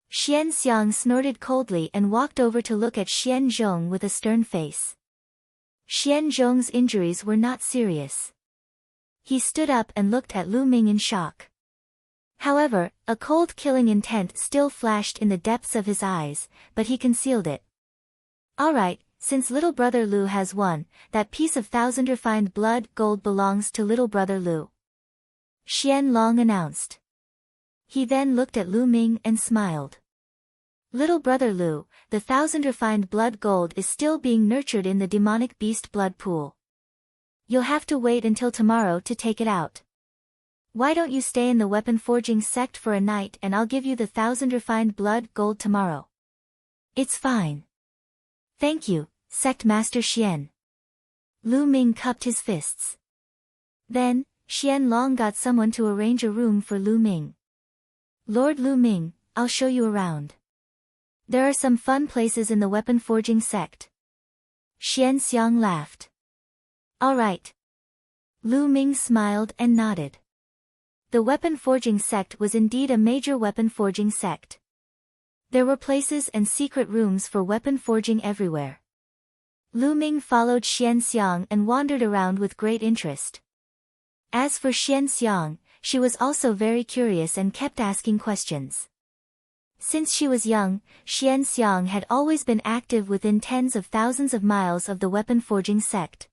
[SPEAKER 1] Xianxiang snorted coldly and walked over to look at Xianzhong with a stern face. Xianzhong's injuries were not serious. He stood up and looked at Lu Ming in shock. However, a cold killing intent still flashed in the depths of his eyes, but he concealed it. Alright, since little brother Lu has won, that piece of 1,000 refined blood gold belongs to little brother Lu. Xianlong announced. He then looked at Lu Ming and smiled. Little brother Lu, the 1,000 refined blood gold is still being nurtured in the demonic beast blood pool. You'll have to wait until tomorrow to take it out. Why don't you stay in the weapon forging sect for a night and I'll give you the 1,000 refined blood gold tomorrow. It's fine. Thank you, Sect Master Xian. Lu Ming cupped his fists. Then, Xianlong got someone to arrange a room for Lu Ming. Lord Lu Ming, I'll show you around. There are some fun places in the weapon forging sect. Xianxiang laughed. Alright. Lu Ming smiled and nodded. The weapon forging sect was indeed a major weapon forging sect. There were places and secret rooms for weapon forging everywhere. Lu Ming followed Xian Xiang and wandered around with great interest. As for Xian Xiang, she was also very curious and kept asking questions. Since she was young, Xian Xiang had always been active within tens of thousands of miles of the weapon forging sect.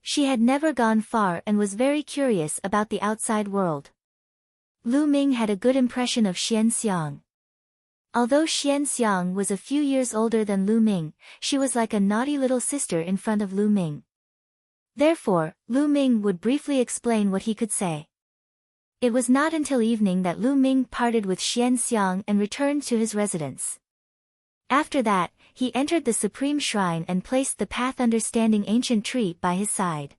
[SPEAKER 1] She had never gone far and was very curious about the outside world. Lu Ming had a good impression of Xian Xiang. Although Xian Xiang was a few years older than Lu Ming, she was like a naughty little sister in front of Lu Ming. Therefore, Lu Ming would briefly explain what he could say. It was not until evening that Lu Ming parted with Xian Xiang and returned to his residence. After that, he entered the Supreme Shrine and placed the Path Understanding Ancient Tree by his side.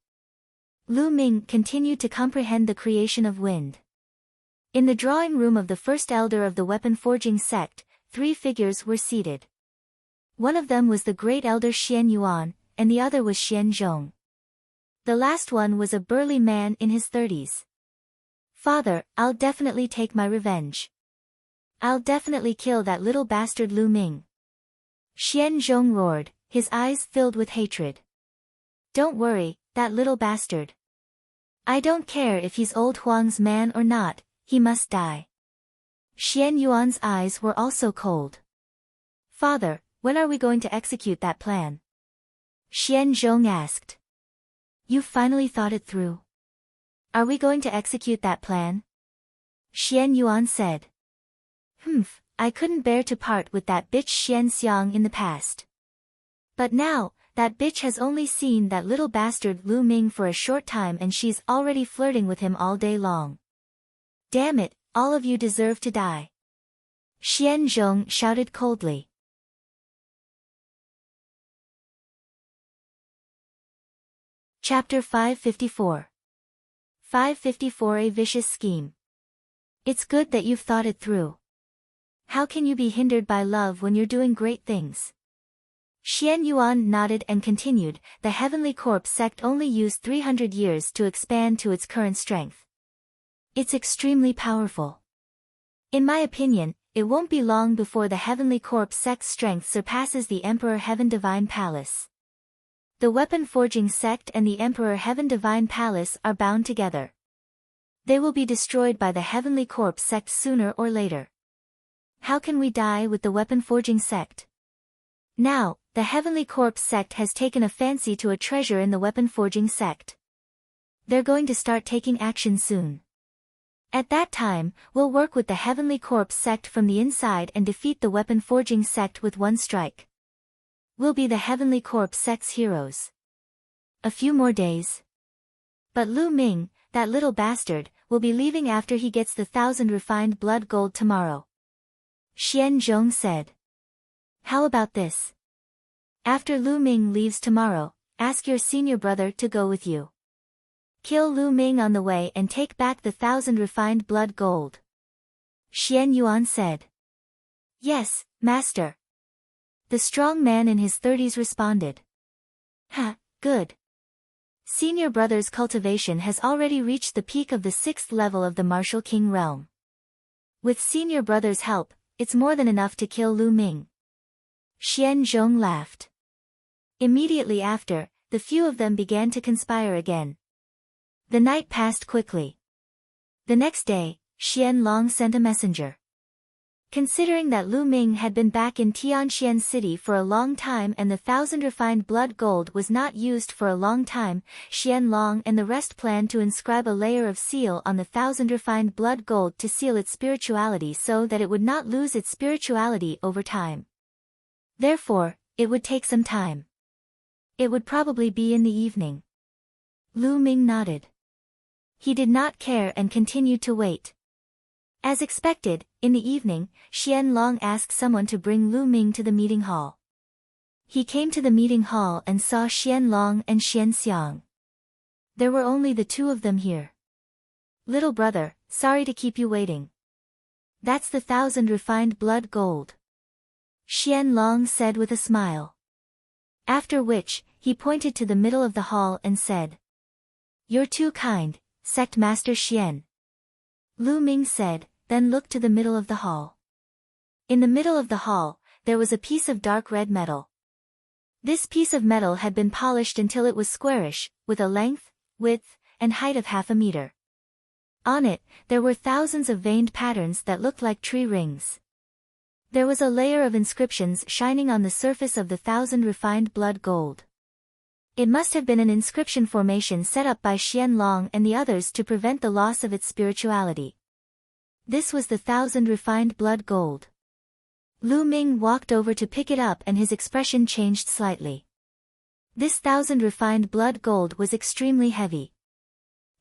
[SPEAKER 1] Lu Ming continued to comprehend the creation of wind. In the drawing room of the first elder of the weapon forging sect, 3 figures were seated. One of them was the great elder Xian Yuan, and the other was Xian Zhong. The last one was a burly man in his 30s. "Father, I'll definitely take my revenge. I'll definitely kill that little bastard Lu Ming." Xian Zhong roared, his eyes filled with hatred. "Don't worry, that little bastard. I don't care if he's old Huang's man or not, he must die." Xian Yuan's eyes were also cold. "Father, when are we going to execute that plan?" Xian Zhong asked. "You finally thought it through? Are we going to execute that plan?" Xian Yuan said. I couldn't bear to part with that bitch Xian Xiang in the past. But now, that bitch has only seen that little bastard Lu Ming for a short time and she's already flirting with him all day long. Damn it, all of you deserve to die." Xian Zhong shouted coldly. Chapter 554. 554 A Vicious Scheme. It's good that you've thought it through. How can you be hindered by love when you're doing great things? Xian Yuan nodded and continued, the Heavenly Corpse sect only used 300 years to expand to its current strength. It's extremely powerful. In my opinion, it won't be long before the Heavenly Corpse sect's strength surpasses the Emperor Heaven Divine Palace. The weapon forging sect and the Emperor Heaven Divine Palace are bound together. They will be destroyed by the Heavenly Corpse sect sooner or later. How can we die with the weapon forging sect? Now, the Heavenly Corpse sect has taken a fancy to a treasure in the weapon forging sect. They're going to start taking action soon. At that time, we'll work with the Heavenly Corpse sect from the inside and defeat the weapon forging sect with one strike. We'll be the Heavenly Corpse sect's heroes. A few more days. But Lu Ming, that little bastard, will be leaving after he gets the 1,000 refined blood gold tomorrow. Xian Zhong said. How about this? After Lu Ming leaves tomorrow, ask your senior brother to go with you. Kill Lu Ming on the way and take back the 1,000 refined blood gold. Xian Yuan said. Yes, master. The strong man in his 30s responded. Good. Senior brother's cultivation has already reached the peak of the 6th level of the Martial King realm. With senior brother's help, it's more than enough to kill Lu Ming. Xian Zhong laughed. Immediately after, the few of them began to conspire again. The night passed quickly. The next day, Xian Long sent a messenger. Considering that Lu Ming had been back in Tianxian City for a long time and the 1,000 refined blood gold was not used for a long time, Xian Long and the rest planned to inscribe a layer of seal on the 1,000 refined blood gold to seal its spirituality so that it would not lose its spirituality over time. Therefore, it would take some time. It would probably be in the evening. Lu Ming nodded. He did not care and continued to wait. As expected, in the evening, Xian Long asked someone to bring Lu Ming to the meeting hall. He came to the meeting hall and saw Xian Long and Xian Xiang. There were only the two of them here. Little brother, sorry to keep you waiting. That's the 1,000 refined blood gold. Xian Long said with a smile. After which, he pointed to the middle of the hall and said. You're too kind, Sect Master Xian. Lu Ming said, then looked to the middle of the hall. In the middle of the hall, there was a piece of dark red metal. This piece of metal had been polished until it was squarish, with a length, width, and height of 1/2 meter. On it, there were thousands of veined patterns that looked like tree rings. There was a layer of inscriptions shining on the surface of the 1,000 refined blood gold. It must have been an inscription formation set up by Xian Long and the others to prevent the loss of its spirituality. This was the 1,000 refined blood gold. Lu Ming walked over to pick it up and his expression changed slightly. This 1,000 refined blood gold was extremely heavy.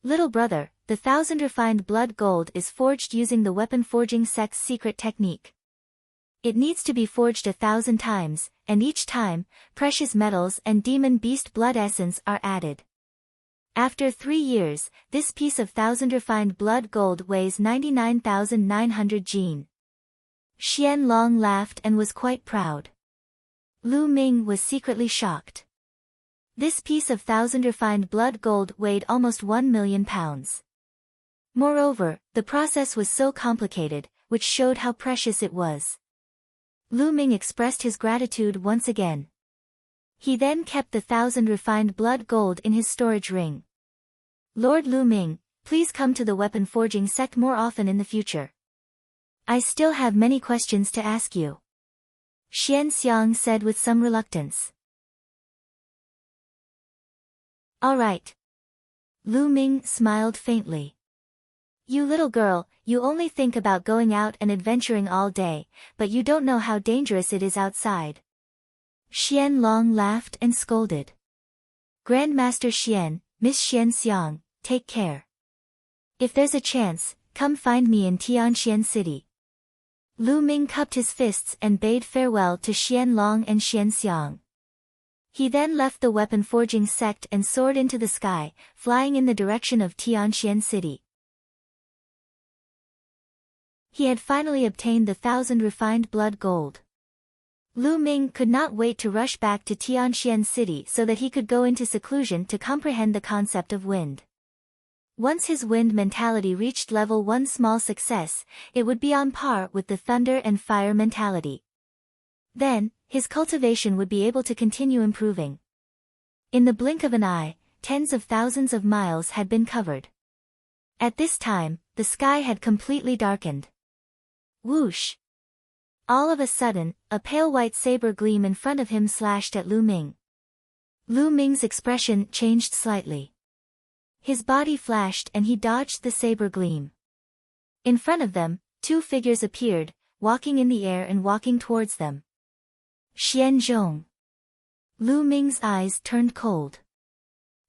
[SPEAKER 1] Little brother, the 1,000 refined blood gold is forged using the weapon forging sect's secret technique. It needs to be forged 1,000 times, and each time, precious metals and demon beast blood essence are added. After 3 years, this piece of 1,000 refined blood gold weighs 99,900 jin. Xian Long laughed and was quite proud. Lu Ming was secretly shocked. This piece of 1,000 refined blood gold weighed almost 1 million pounds. Moreover, the process was so complicated, which showed how precious it was. Lu Ming expressed his gratitude once again. He then kept the 1,000 refined blood gold in his storage ring. Lord Lu Ming, please come to the weapon forging sect more often in the future. I still have many questions to ask you. Xian Xiang said with some reluctance. All right. Lu Ming smiled faintly. You little girl, you only think about going out and adventuring all day, but you don't know how dangerous it is outside. Xian Long laughed and scolded. Grandmaster Xian, Miss Xian Xiang, take care. If there's a chance, come find me in Tianxian City. Lu Ming cupped his fists and bade farewell to Xian Long and Xian Xiang. He then left the weapon forging sect and soared into the sky, flying in the direction of Tianxian City. He had finally obtained the 1,000 refined blood gold. Lu Ming could not wait to rush back to Tianxian City so that he could go into seclusion to comprehend the concept of wind. Once his wind mentality reached level 1 small success, it would be on par with the thunder and fire mentality. Then, his cultivation would be able to continue improving. In the blink of an eye, tens of thousands of miles had been covered. At this time, the sky had completely darkened. Whoosh! All of a sudden, a pale white saber gleam in front of him slashed at Lu Ming. Lu Ming's expression changed slightly. His body flashed and he dodged the saber gleam. In front of them, 2 figures appeared, walking in the air and walking towards them. Xian Zhong. Lu Ming's eyes turned cold.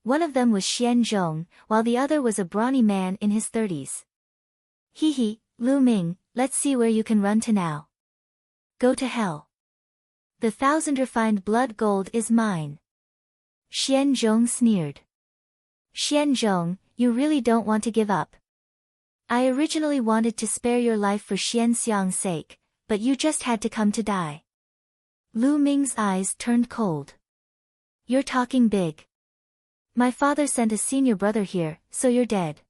[SPEAKER 1] One of them was Xian Zhong, while the other was a brawny man in his 30s. Hee, Lu Ming, let's see where you can run to now. Go to hell. The 1,000 refined blood gold is mine. Xian Zhong sneered. Xian Zhong, you really don't want to give up. I originally wanted to spare your life for Xian Xiang's sake, but you just had to come to die. Lu Ming's eyes turned cold. You're talking big. My father sent a senior brother here, so you're dead.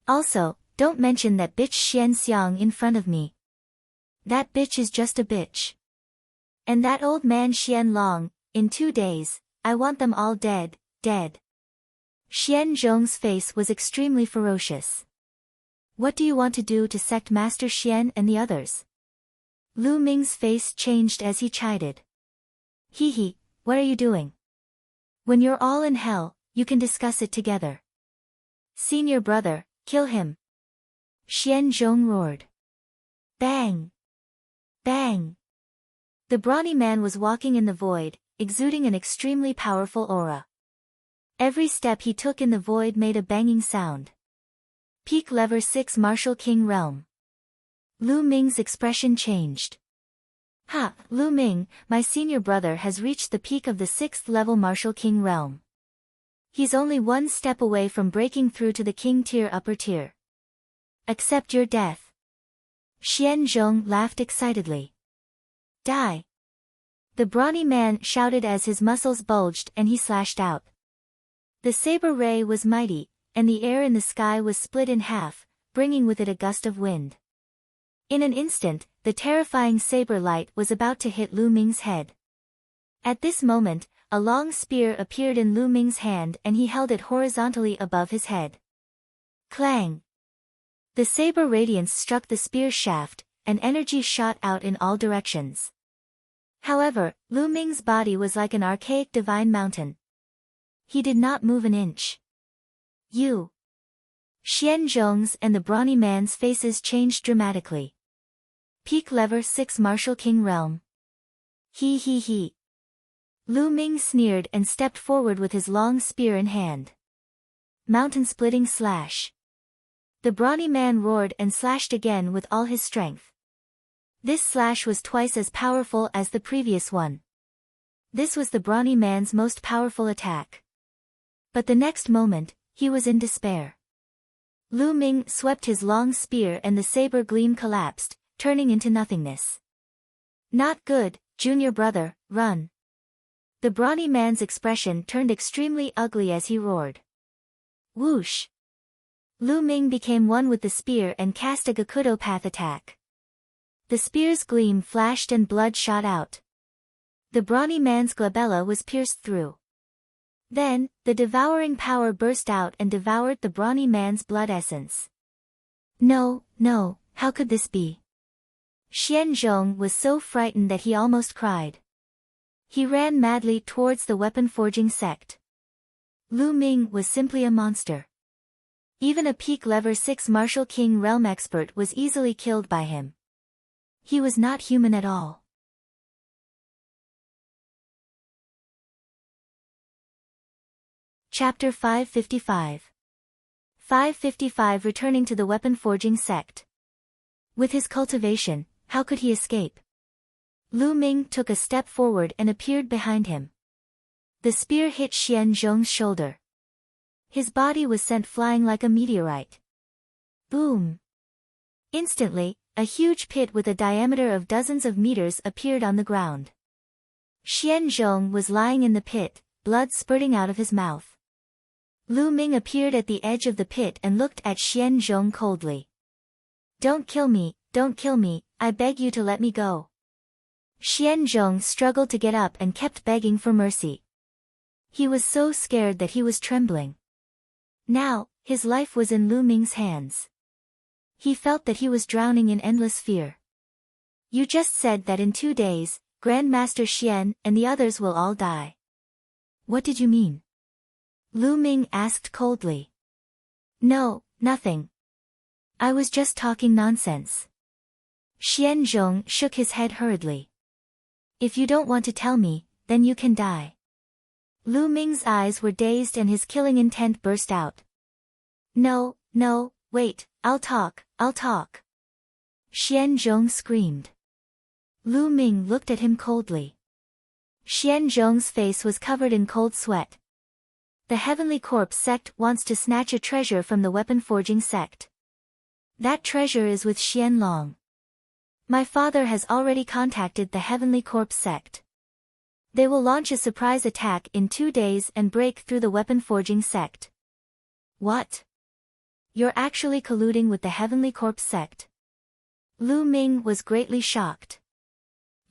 [SPEAKER 1] Also, don't mention that bitch Xian Xiang in front of me. That bitch is just a bitch. And that old man Xian Long, in 2 days, I want them all dead, dead. Xian Zhong's face was extremely ferocious. What do you want to do to Sect Master Xian and the others? Lu Ming's face changed as he chided. Hee, what are you doing? When you're all in hell, you can discuss it together. Senior brother, kill him. Xian Zhong roared. Bang! Bang! The brawny man was walking in the void, exuding an extremely powerful aura. Every step he took in the void made a banging sound. Peak Lever 6 Martial King Realm. Lu Ming's expression changed. Ha, Lu Ming, my senior brother has reached the peak of the 6th level Martial King Realm. He's only 1 step away from breaking through to the King Tier upper tier. Accept your death. Xian Zhong laughed excitedly. Die. The brawny man shouted as his muscles bulged and he slashed out. The saber ray was mighty, and the air in the sky was split in half, bringing with it a gust of wind. In an instant, the terrifying saber light was about to hit Lu Ming's head. At this moment, a long spear appeared in Lu Ming's hand and he held it horizontally above his head. Clang! The saber radiance struck the spear shaft, and energy shot out in all directions. However, Lu Ming's body was like an archaic divine mountain. He did not move an inch. Xian Zhong's and the brawny man's faces changed dramatically. Peak lever 6 Martial King Realm. He. Lu Ming sneered and stepped forward with his long spear in hand. Mountain-splitting slash. The brawny man roared and slashed again with all his strength. This slash was twice as powerful as the previous one. This was the brawny man's most powerful attack. But the next moment, he was in despair. Lu Ming swept his long spear and the saber gleam collapsed, turning into nothingness. Not good, junior brother, run. The brawny man's expression turned extremely ugly as he roared. Whoosh! Lu Ming became one with the spear and cast a Gakudo path attack. The spear's gleam flashed and blood shot out. The brawny man's glabella was pierced through. Then, the devouring power burst out and devoured the brawny man's blood essence. No, how could this be? Xian Zhong was so frightened that he almost cried. He ran madly towards the weapon-forging sect. Lu Ming was simply a monster. Even a peak lever 6 Martial King Realm expert was easily killed by him. He was not human at all. Chapter 555. 555 Returning to the weapon-forging sect. With his cultivation, how could he escape? Lu Ming took a step forward and appeared behind him. The spear hit Xian Zhong's shoulder. His body was sent flying like a meteorite. Boom! Instantly, a huge pit with a diameter of dozens of meters appeared on the ground. Xian Zhong was lying in the pit, blood spurting out of his mouth. Lu Ming appeared at the edge of the pit and looked at Xian Zhong coldly. Don't kill me, I beg you to let me go. Xian Zhong struggled to get up and kept begging for mercy. He was so scared that he was trembling. Now, his life was in Lu Ming's hands. He felt that he was drowning in endless fear. You just said that in 2 days, Grandmaster Xian and the others will all die. What did you mean? Lu Ming asked coldly. No, nothing. I was just talking nonsense. Xian Zhong shook his head hurriedly. If you don't want to tell me, then you can die. Lu Ming's eyes were dazed and his killing intent burst out. No, wait, I'll talk. Xian Zhong screamed. Lu Ming looked at him coldly. Xian Zhong's face was covered in cold sweat. The Heavenly Corpse sect wants to snatch a treasure from the weapon-forging sect. That treasure is with Xian Long. My father has already contacted the Heavenly Corpse sect. They will launch a surprise attack in 2 days and break through the weapon-forging sect. What? You're actually colluding with the Heavenly Corpse sect? Lu Ming was greatly shocked.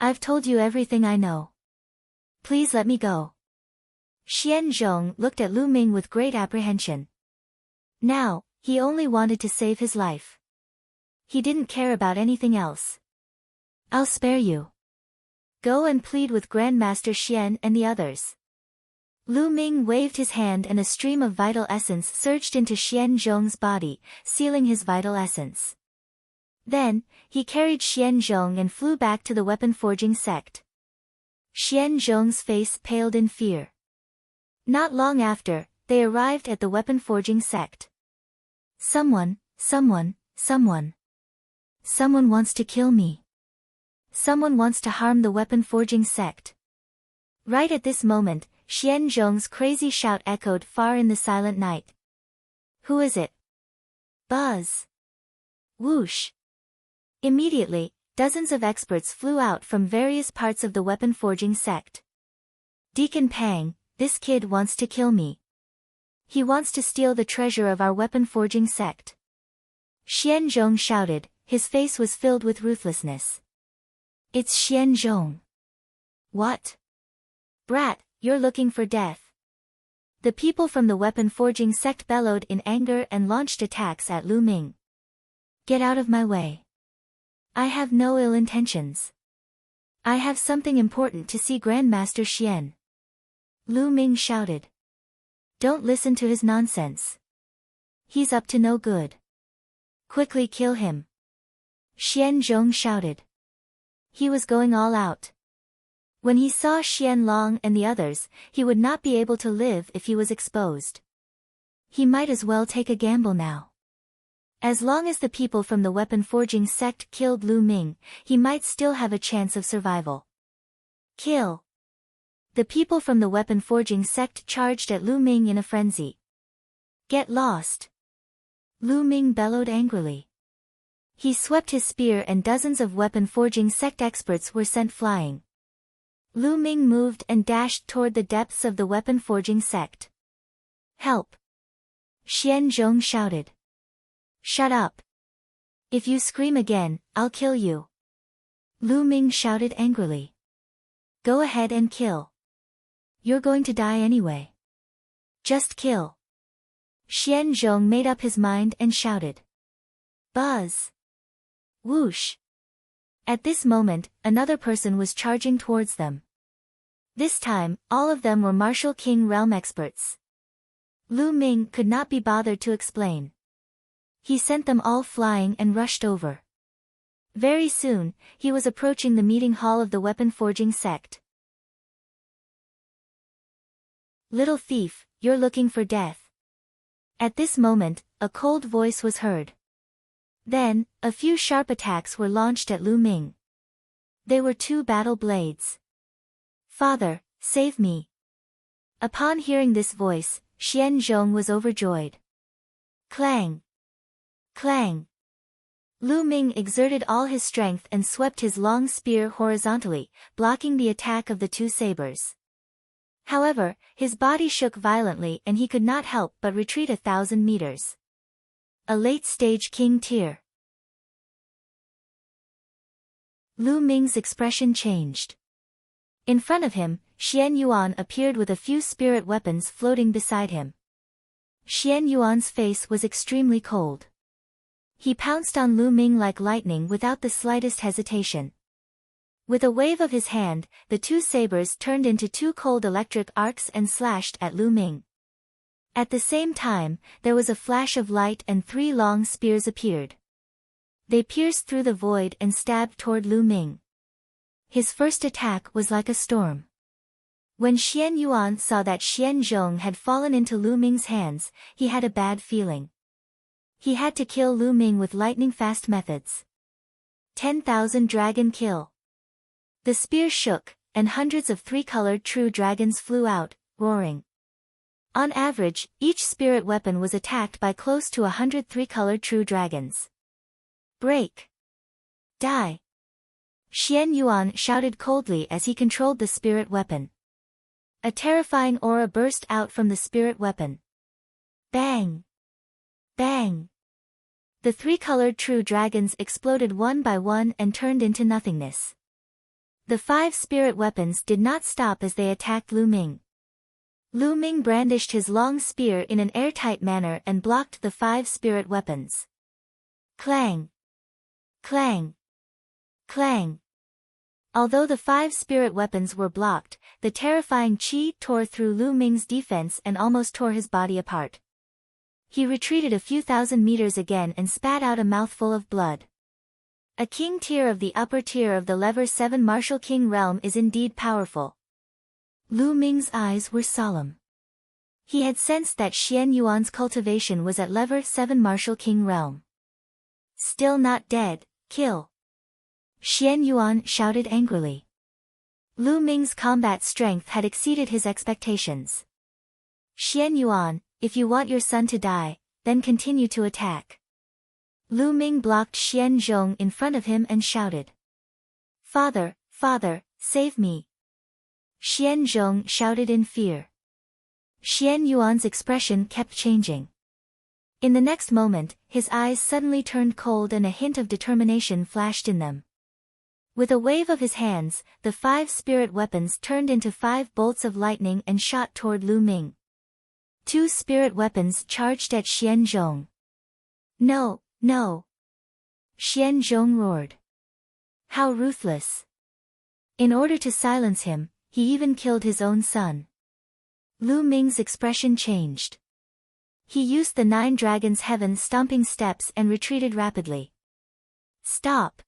[SPEAKER 1] I've told you everything I know. Please let me go. Xian Zhong looked at Lu Ming with great apprehension. Now, he only wanted to save his life. He didn't care about anything else. I'll spare you. Go and plead with Grandmaster Xian and the others. Lu Ming waved his hand and a stream of vital essence surged into Xian Zhong's body, sealing his vital essence. Then, he carried Xian Zhong and flew back to the weapon-forging sect. Xian Zhong's face paled in fear. Not long after, they arrived at the weapon-forging sect. Someone wants to kill me. Someone wants to harm the weapon-forging sect. Right at this moment, Xian Zhong's crazy shout echoed far in the silent night. Who is it? Buzz. Whoosh. Immediately, dozens of experts flew out from various parts of the weapon-forging sect. Deacon Pang, this kid wants to kill me. He wants to steal the treasure of our weapon-forging sect. Xian Zhong shouted, his face was filled with ruthlessness. It's Xian Zhong. What? Brat, you're looking for death. The people from the weapon-forging sect bellowed in anger and launched attacks at Lu Ming. Get out of my way. I have no ill intentions. I have something important to see Grandmaster Xian. Lu Ming shouted. Don't listen to his nonsense. He's up to no good. Quickly kill him. Xian Zhong shouted. He was going all out. When he saw Xian Long and the others, he would not be able to live if he was exposed. He might as well take a gamble now. As long as the people from the weapon-forging sect killed Lu Ming, he might still have a chance of survival. Kill! The people from the weapon-forging sect charged at Lu Ming in a frenzy. Get lost! Lu Ming bellowed angrily. He swept his spear and dozens of weapon-forging sect experts were sent flying. Lu Ming moved and dashed toward the depths of the weapon-forging sect. Help! Xian Zhong shouted. Shut up! If you scream again, I'll kill you. Lu Ming shouted angrily. Go ahead and kill. You're going to die anyway. Just kill. Xian Zhong made up his mind and shouted. Buzz! Whoosh! At this moment, another person was charging towards them. This time, all of them were Martial King Realm experts. Lu Ming could not be bothered to explain. He sent them all flying and rushed over. Very soon, he was approaching the meeting hall of the weapon-forging sect. Little thief, you're looking for death. At this moment, a cold voice was heard. Then, a few sharp attacks were launched at Lu Ming. They were two battle blades. Father, save me. Upon hearing this voice, Xian Zhong was overjoyed. Clang! Clang! Lu Ming exerted all his strength and swept his long spear horizontally, blocking the attack of the two sabers. However, his body shook violently and he could not help but retreat 1,000 meters. A late-stage king tier. Lu Ming's expression changed. In front of him, Xian Yuan appeared with a few spirit weapons floating beside him. Xian Yuan's face was extremely cold. He pounced on Lu Ming like lightning without the slightest hesitation. With a wave of his hand, the two sabers turned into two cold electric arcs and slashed at Lu Ming. At the same time, there was a flash of light and 3 long spears appeared. They pierced through the void and stabbed toward Lu Ming. His first attack was like a storm. When Xian Yuan saw that Xian Zhong had fallen into Lu Ming's hands, he had a bad feeling. He had to kill Lu Ming with lightning-fast methods. 10,000 dragon kill. The spear shook, and hundreds of 3-colored true dragons flew out, roaring. On average, each spirit weapon was attacked by close to 100 3-colored true dragons. Break! Die! Xian Yuan shouted coldly as he controlled the spirit weapon. A terrifying aura burst out from the spirit weapon. Bang! Bang! The 3-colored true dragons exploded one by one and turned into nothingness. The 5 spirit weapons did not stop as they attacked Lu Ming. Lu Ming brandished his long spear in an airtight manner and blocked the 5 spirit weapons. Clang! Clang! Clang! Although the 5 spirit weapons were blocked, the terrifying qi tore through Lu Ming's defense and almost tore his body apart. He retreated a few thousand meters again and spat out a mouthful of blood. A king tier of the upper tier of the Level 7 Martial King realm is indeed powerful. Lu Ming's eyes were solemn. He had sensed that Xian Yuan's cultivation was at Level 7 Martial King realm. Still not dead, kill! Xian Yuan shouted angrily. Lu Ming's combat strength had exceeded his expectations. Xian Yuan, if you want your son to die, then continue to attack. Lu Ming blocked Xian Zhong in front of him and shouted. Father, father, save me! Xian Zhong shouted in fear. Xian Yuan's expression kept changing. In the next moment, his eyes suddenly turned cold and a hint of determination flashed in them. With a wave of his hands, the 5 spirit weapons turned into 5 bolts of lightning and shot toward Lu Ming. 2 spirit weapons charged at Xian Zhong. No, no! Xian Zhong roared. How ruthless! In order to silence him, he even killed his own son. Lu Ming's expression changed. He used the 9 dragons' heaven stomping steps and retreated rapidly. Stop!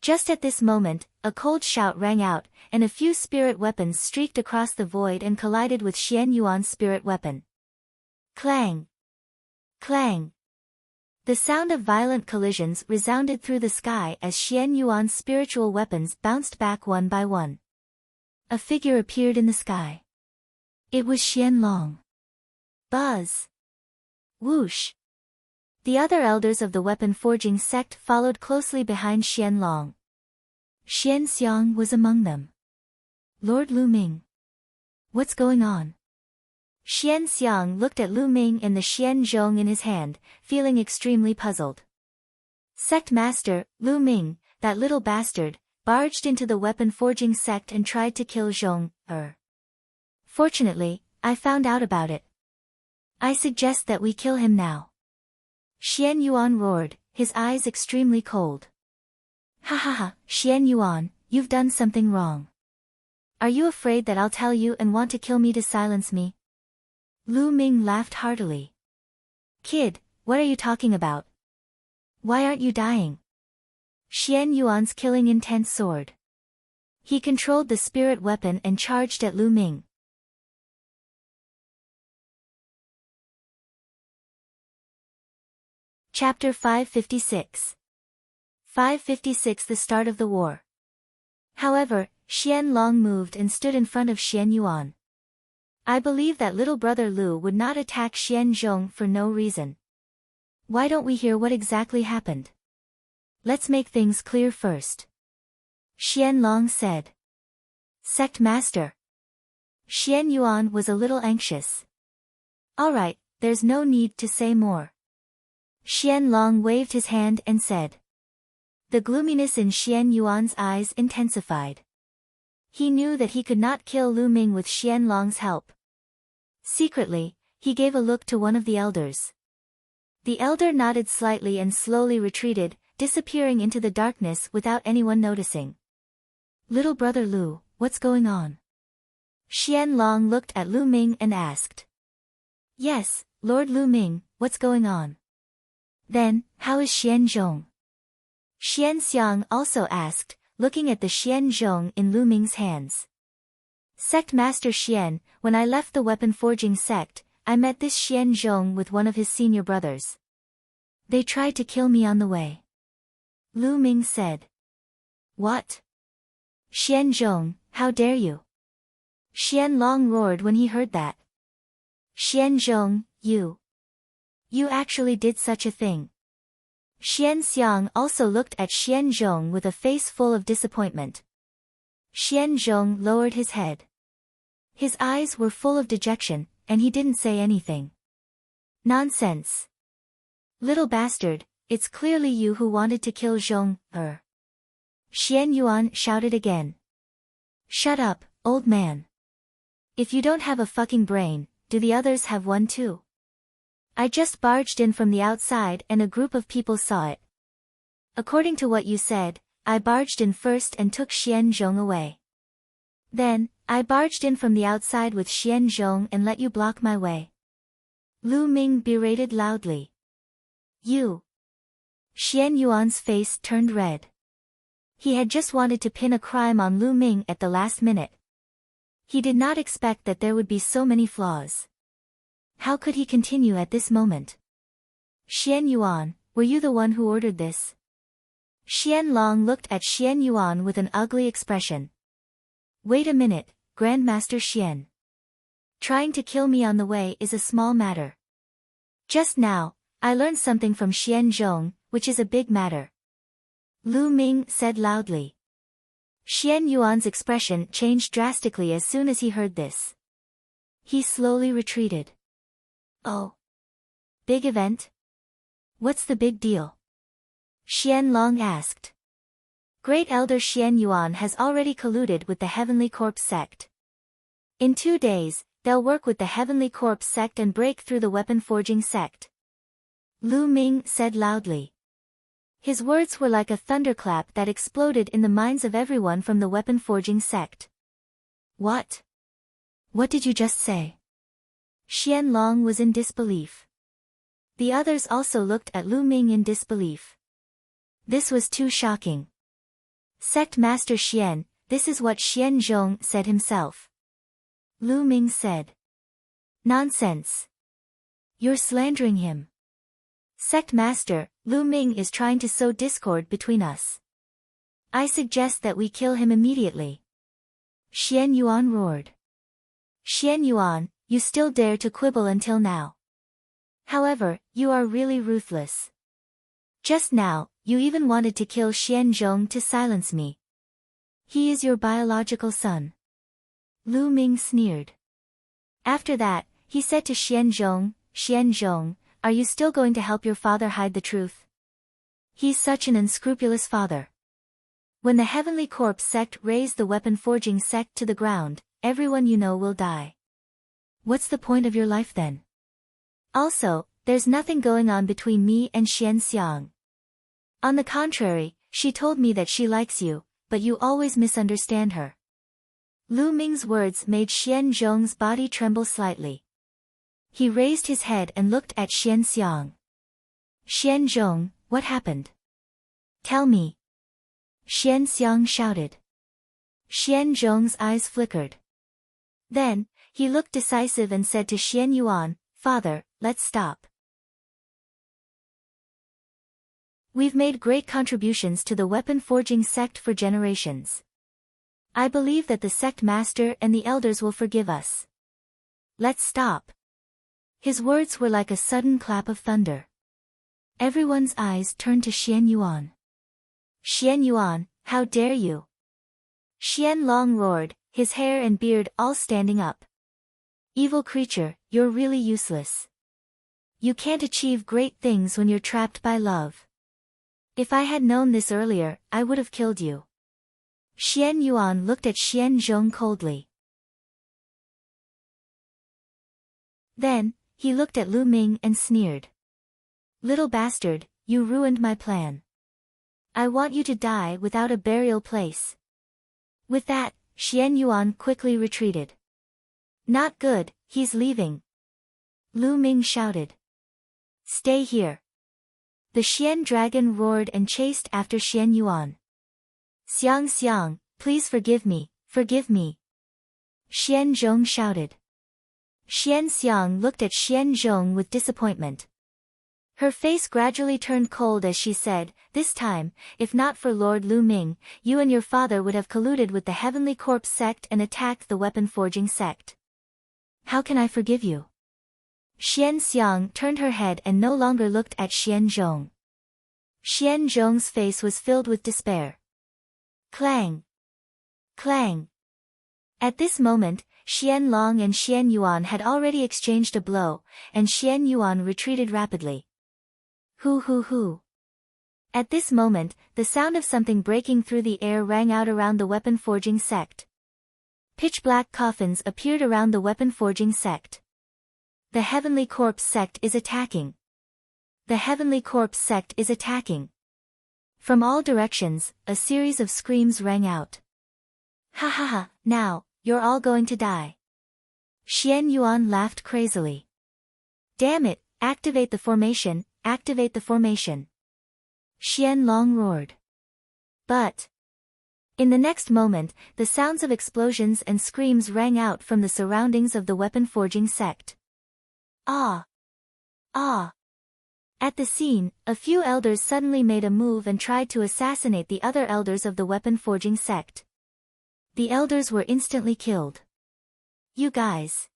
[SPEAKER 1] Just at this moment, a cold shout rang out, and a few spirit weapons streaked across the void and collided with Xian Yuan's spirit weapon. Clang! Clang! The sound of violent collisions resounded through the sky as Xian Yuan's spiritual weapons bounced back one by one. A figure appeared in the sky. It was Xian Long. Buzz! Whoosh! The other elders of the weapon-forging sect followed closely behind Xian Long. Xian Xiang was among them. Lord Lu Ming. What's going on? Xian Xiang looked at Lu Ming and the Xian Zhong in his hand, feeling extremely puzzled. Sect Master, Lu Ming, that little bastard, barged into the weapon-forging sect and tried to kill Zhong. Fortunately, I found out about it. I suggest that we kill him now. Xian Yuan roared, his eyes extremely cold. Ha ha ha, Xian Yuan, you've done something wrong. Are you afraid that I'll tell you and want to kill me to silence me? Lu Ming laughed heartily. Kid, what are you talking about? Why aren't you dying? Xian Yuan's killing intent soared. He controlled the spirit weapon and charged at Lu Ming. Chapter 556. 556 The start of the war. However, Xian Long moved and stood in front of Xian Yuan. I believe that little brother Lu would not attack Xian Zhong for no reason. Why don't we hear what exactly happened? Let's make things clear first. Xian Long said. Sect Master. Xian Yuan was a little anxious. Alright, there's no need to say more. Xian Long waved his hand and said. The gloominess in Xian Yuan's eyes intensified. He knew that he could not kill Lu Ming with Xian Long's help. Secretly, he gave a look to one of the elders. The elder nodded slightly and slowly retreated, disappearing into the darkness without anyone noticing. Little brother Lu, what's going on? Xian Long looked at Lu Ming and asked. Yes, Lord Lu Ming, what's going on? Then, how is Xian Zhong? Xian Xiang also asked, looking at the Xian Zhong in Lu Ming's hands. Sect Master Xian, when I left the weapon-forging sect, I met this Xian Zhong with one of his senior brothers. They tried to kill me on the way. Lu Ming said. What? Xian Zhong, how dare you? Xian Long roared when he heard that. Xian Zhong, you actually did such a thing. Xian Xiang also looked at Xian Zhong with a face full of disappointment. Xian Zhong lowered his head. His eyes were full of dejection, and he didn't say anything. Nonsense. Little bastard, it's clearly you who wanted to kill Zhong, Xian Yuan shouted again. Shut up, old man. If you don't have a fucking brain, do the others have one too? I just barged in from the outside and a group of people saw it. According to what you said, I barged in first and took Xian Zhong away. Then, I barged in from the outside with Xian Zhong and let you block my way. Lu Ming berated loudly. You. Xian Yuan's face turned red. He had just wanted to pin a crime on Lu Ming at the last minute. He did not expect that there would be so many flaws. How could he continue at this moment? Xian Yuan, were you the one who ordered this? Xian Long looked at Xian Yuan with an ugly expression. Wait a minute, Grandmaster Xian. Trying to kill me on the way is a small matter. Just now, I learned something from Xian Zhong, which is a big matter. Lu Ming said loudly. Xian Yuan's expression changed drastically as soon as he heard this. He slowly retreated. Oh. Big event? What's the big deal? Xianlong asked. Great Elder Xian Yuan has already colluded with the Heavenly Corpse sect. In 2 days, they'll work with the Heavenly Corpse sect and break through the weapon-forging sect. Lu Ming said loudly. His words were like a thunderclap that exploded in the minds of everyone from the weapon-forging sect. What? What did you just say? Xianlong was in disbelief. The others also looked at Lu Ming in disbelief. This was too shocking. Sect Master Xian, this is what Xian Zhong said himself. Lu Ming said. Nonsense. You're slandering him. Sect Master, Lu Ming is trying to sow discord between us. I suggest that we kill him immediately. Xian Yuan roared. Xian Yuan, you still dare to quibble until now. However, you are really ruthless. Just now, you even wanted to kill Xian Zhong to silence me. He is your biological son. Lu Ming sneered. After that, he said to Xian Zhong, are you still going to help your father hide the truth? He's such an unscrupulous father. When the Heavenly Corpse sect raise the weapon-forging sect to the ground, everyone you know will die. What's the point of your life then? Also, there's nothing going on between me and Xian Xiang. On the contrary, she told me that she likes you, but you always misunderstand her. Lu Ming's words made Xian Zhong's body tremble slightly. He raised his head and looked at Xian Xiang. Xian Zhong, what happened? Tell me. Xian Xiang shouted. Xian Zhong's eyes flickered. Then, he looked decisive and said to Xian Yuan, Father, let's stop. We've made great contributions to the weapon-forging sect for generations. I believe that the sect master and the elders will forgive us. Let's stop. His words were like a sudden clap of thunder. Everyone's eyes turned to Xian Yuan. Xian Yuan, how dare you? Xianlong roared, his hair and beard all standing up. Evil creature, you're really useless. You can't achieve great things when you're trapped by love. If I had known this earlier, I would have killed you. Xian Yuan looked at Xian Zhong coldly. Then, he looked at Lu Ming and sneered. Little bastard, you ruined my plan. I want you to die without a burial place. With that, Xian Yuan quickly retreated. Not good, he's leaving. Lu Ming shouted. Stay here. The Xian dragon roared and chased after Xian Yuan. Xiang, please forgive me, forgive me. Xian Zhong shouted. Xian Xiang looked at Xian Zhong with disappointment. Her face gradually turned cold as she said, this time, if not for Lord Lu Ming, you and your father would have colluded with the Heavenly Corpse sect and attacked the weapon-forging sect. How can I forgive you? Xian Xiang turned her head and no longer looked at Xian Zhong. Xian Zhong's face was filled with despair. Clang! Clang! At this moment, Xianlong and Xian Yuan had already exchanged a blow, and Xian Yuan retreated rapidly. Hoo. At this moment, the sound of something breaking through the air rang out around the weapon-forging sect. Pitch-black coffins appeared around the weapon-forging sect. The Heavenly Corpse sect is attacking. The Heavenly Corpse sect is attacking. From all directions, a series of screams rang out. Ha, now, you're all going to die. Xian Yuan laughed crazily. Damn it, activate the formation, activate the formation. Xianlong roared. But in the next moment, the sounds of explosions and screams rang out from the surroundings of the weapon-forging sect. Ah! At the scene, a few elders suddenly made a move and tried to assassinate the other elders of the weapon-forging sect. The elders were instantly killed. You guys!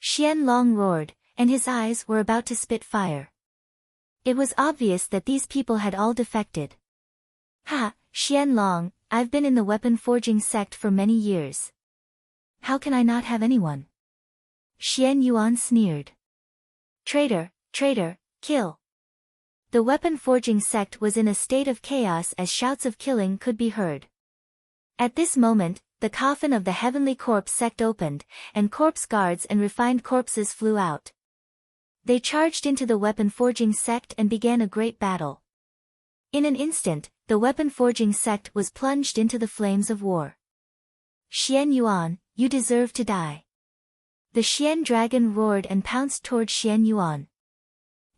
[SPEAKER 1] Xianlong roared, and his eyes were about to spit fire. It was obvious that these people had all defected. Ha, Xianlong, I've been in the weapon-forging sect for many years. How can I not have anyone? Xian Yuan sneered. Traitor, traitor, kill. The weapon-forging sect was in a state of chaos as shouts of killing could be heard. At this moment, the coffin of the heavenly corpse sect opened, and corpse guards and refined corpses flew out. They charged into the weapon-forging sect and began a great battle. In an instant, the weapon-forging sect was plunged into the flames of war. Xian Yuan, you deserve to die. The Xian dragon roared and pounced toward Xian Yuan.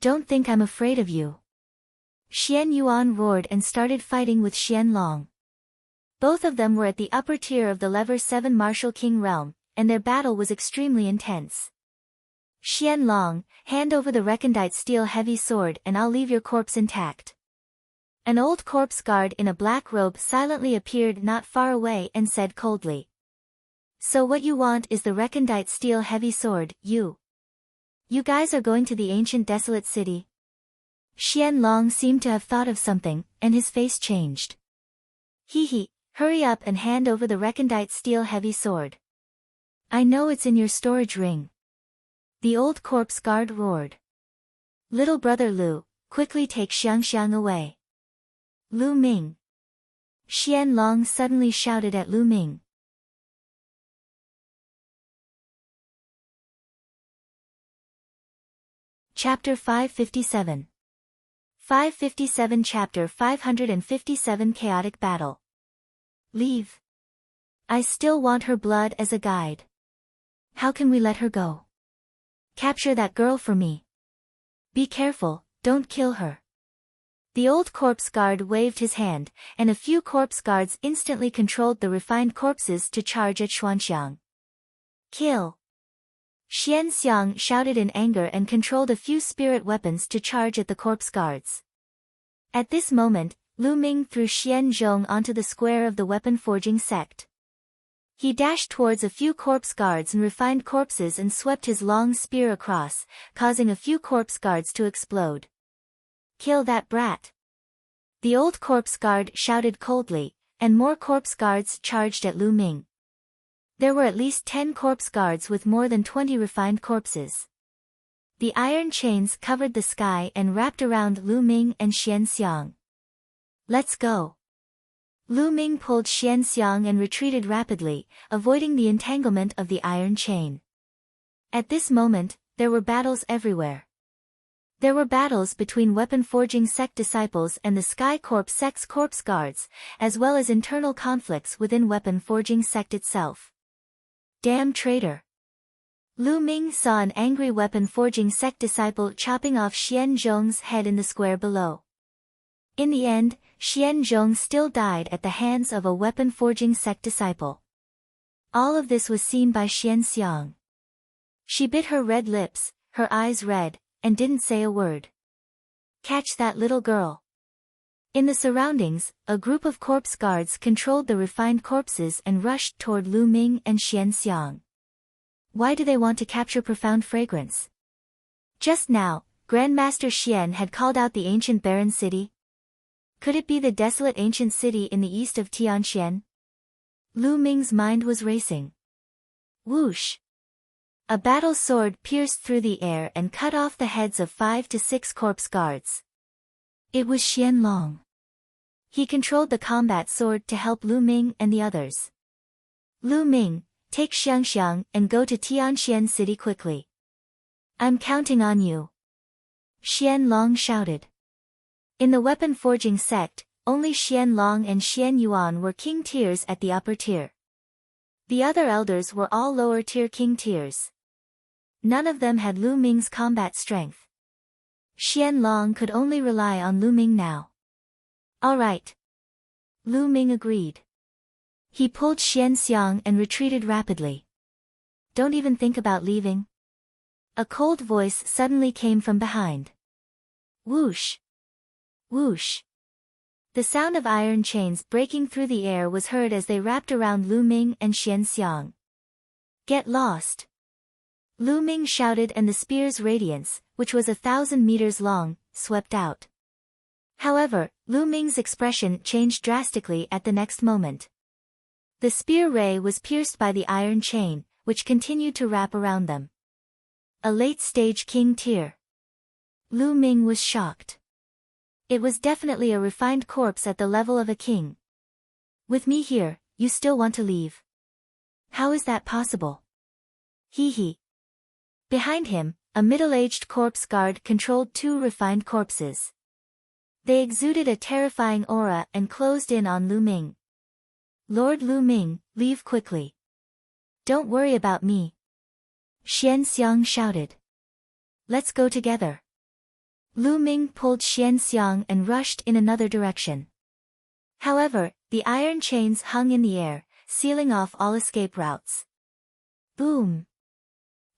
[SPEAKER 1] Don't think I'm afraid of you. Xian Yuan roared and started fighting with Xian Long. Both of them were at the upper tier of the Lever 7 Martial King realm, and their battle was extremely intense. Xian Long, hand over the recondite steel heavy sword and I'll leave your corpse intact. An old corpse guard in a black robe silently appeared not far away and said coldly. So what you want is the recondite steel heavy sword, you. You guys are going to the ancient desolate city? Xian Long seemed to have thought of something, and his face changed. Hee, hurry up and hand over the recondite steel heavy sword. I know it's in your storage ring. The old corpse guard roared. Little brother Lu, quickly take Xiang away. Lu Ming. Xian Long suddenly shouted at Lu Ming. Chapter 557. 557 Chapter 557 Chaotic Battle. Leave. I still want her blood as a guide. How can we let her go? Capture that girl for me. Be careful, don't kill her. The old corpse guard waved his hand, and a few corpse guards instantly controlled the refined corpses to charge at Xuanxiang. Kill. Xian Xiang shouted in anger and controlled a few spirit weapons to charge at the corpse guards. At this moment, Lu Ming threw Xian Zhong onto the square of the weapon-forging sect. He dashed towards a few corpse guards and refined corpses and swept his long spear across, causing a few corpse guards to explode. Kill that brat. The old corpse guard shouted coldly, and more corpse guards charged at Lu Ming. There were at least 10 corpse guards with more than 20 refined corpses. The iron chains covered the sky and wrapped around Lu Ming and Xian Xiang. Let's go. Lu Ming pulled Xian Xiang and retreated rapidly, avoiding the entanglement of the iron chain. At this moment, there were battles everywhere. There were battles between weapon-forging sect disciples and the Sky Corps sect's corpse guards, as well as internal conflicts within weapon-forging sect itself. Damn traitor! Lu Ming saw an angry weapon-forging sect disciple chopping off Xian Zhong's head in the square below. In the end, Xian Zhong still died at the hands of a weapon-forging sect disciple. All of this was seen by Xian Xiang. She bit her red lips, her eyes red, and didn't say a word. Catch that little girl. In the surroundings, a group of corpse guards controlled the refined corpses and rushed toward Lu Ming and Xian Xiang. Why do they want to capture Profound Fragrance? Just now, Grandmaster Xian had called out the ancient barren city. Could it be the desolate ancient city in the east of Tianxian? Lu Ming's mind was racing. Whoosh! A battle sword pierced through the air and cut off the heads of 5 to 6 corpse guards. It was Xian Long. He controlled the combat sword to help Lu Ming and the others. Lu Ming, take Xiangxiang and go to Tianxian City quickly. I'm counting on you. Xian Long shouted. In the weapon-forging sect, only Xian Long and Xian Yuan were king tiers at the upper tier. The other elders were all lower-tier king tiers. None of them had Lu Ming's combat strength. Xian Long could only rely on Lu Ming now. All right. Lu Ming agreed. He pulled Xian Xiang and retreated rapidly. Don't even think about leaving. A cold voice suddenly came from behind. Whoosh! Whoosh! The sound of iron chains breaking through the air was heard as they wrapped around Lu Ming and Xian Xiang. Get lost! Lu Ming shouted, and the spear's radiance, which was 1,000 meters long, swept out. However, Lu Ming's expression changed drastically at the next moment. The spear ray was pierced by the iron chain, which continued to wrap around them. A late-stage king tier. Lu Ming was shocked. It was definitely a refined corpse at the level of a king. With me here, you still want to leave? How is that possible? Hee hee. Behind him, a middle-aged corpse guard controlled two refined corpses. They exuded a terrifying aura and closed in on Lu Ming. Lord Lu Ming, leave quickly. Don't worry about me. Xian Xiang shouted. Let's go together. Lu Ming pulled Xian Xiang and rushed in another direction. However, the iron chains hung in the air, sealing off all escape routes. Boom!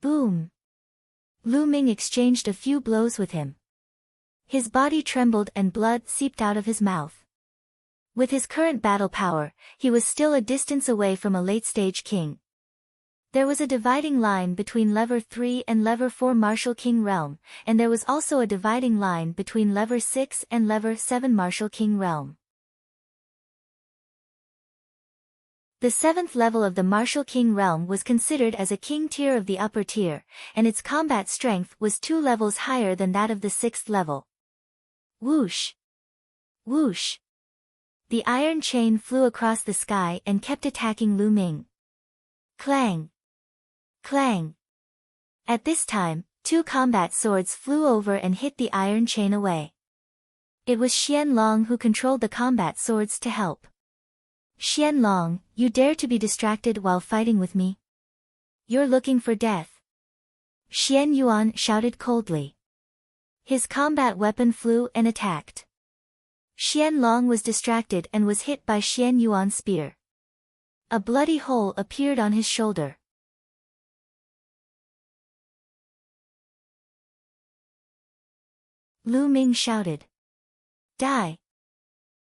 [SPEAKER 1] Boom! Lu Ming exchanged a few blows with him. His body trembled and blood seeped out of his mouth. With his current battle power, he was still a distance away from a late-stage king. There was a dividing line between Level 3 and Level 4 Martial King Realm, and there was also a dividing line between Level 6 and Level 7 Martial King Realm. The 7th level of the Martial King Realm was considered as a king tier of the upper tier, and its combat strength was 2 levels higher than that of the 6th level. Whoosh! Whoosh! The iron chain flew across the sky and kept attacking Lu Ming. Clang! Clang! At this time, 2 combat swords flew over and hit the iron chain away. It was Xian Long who controlled the combat swords to help. Xian Long, you dare to be distracted while fighting with me? You're looking for death. Xian Yuan shouted coldly. His combat weapon flew and attacked. Xian Long was distracted and was hit by Xian Yuan's spear. A bloody hole appeared on his shoulder. Lu Ming shouted. Die!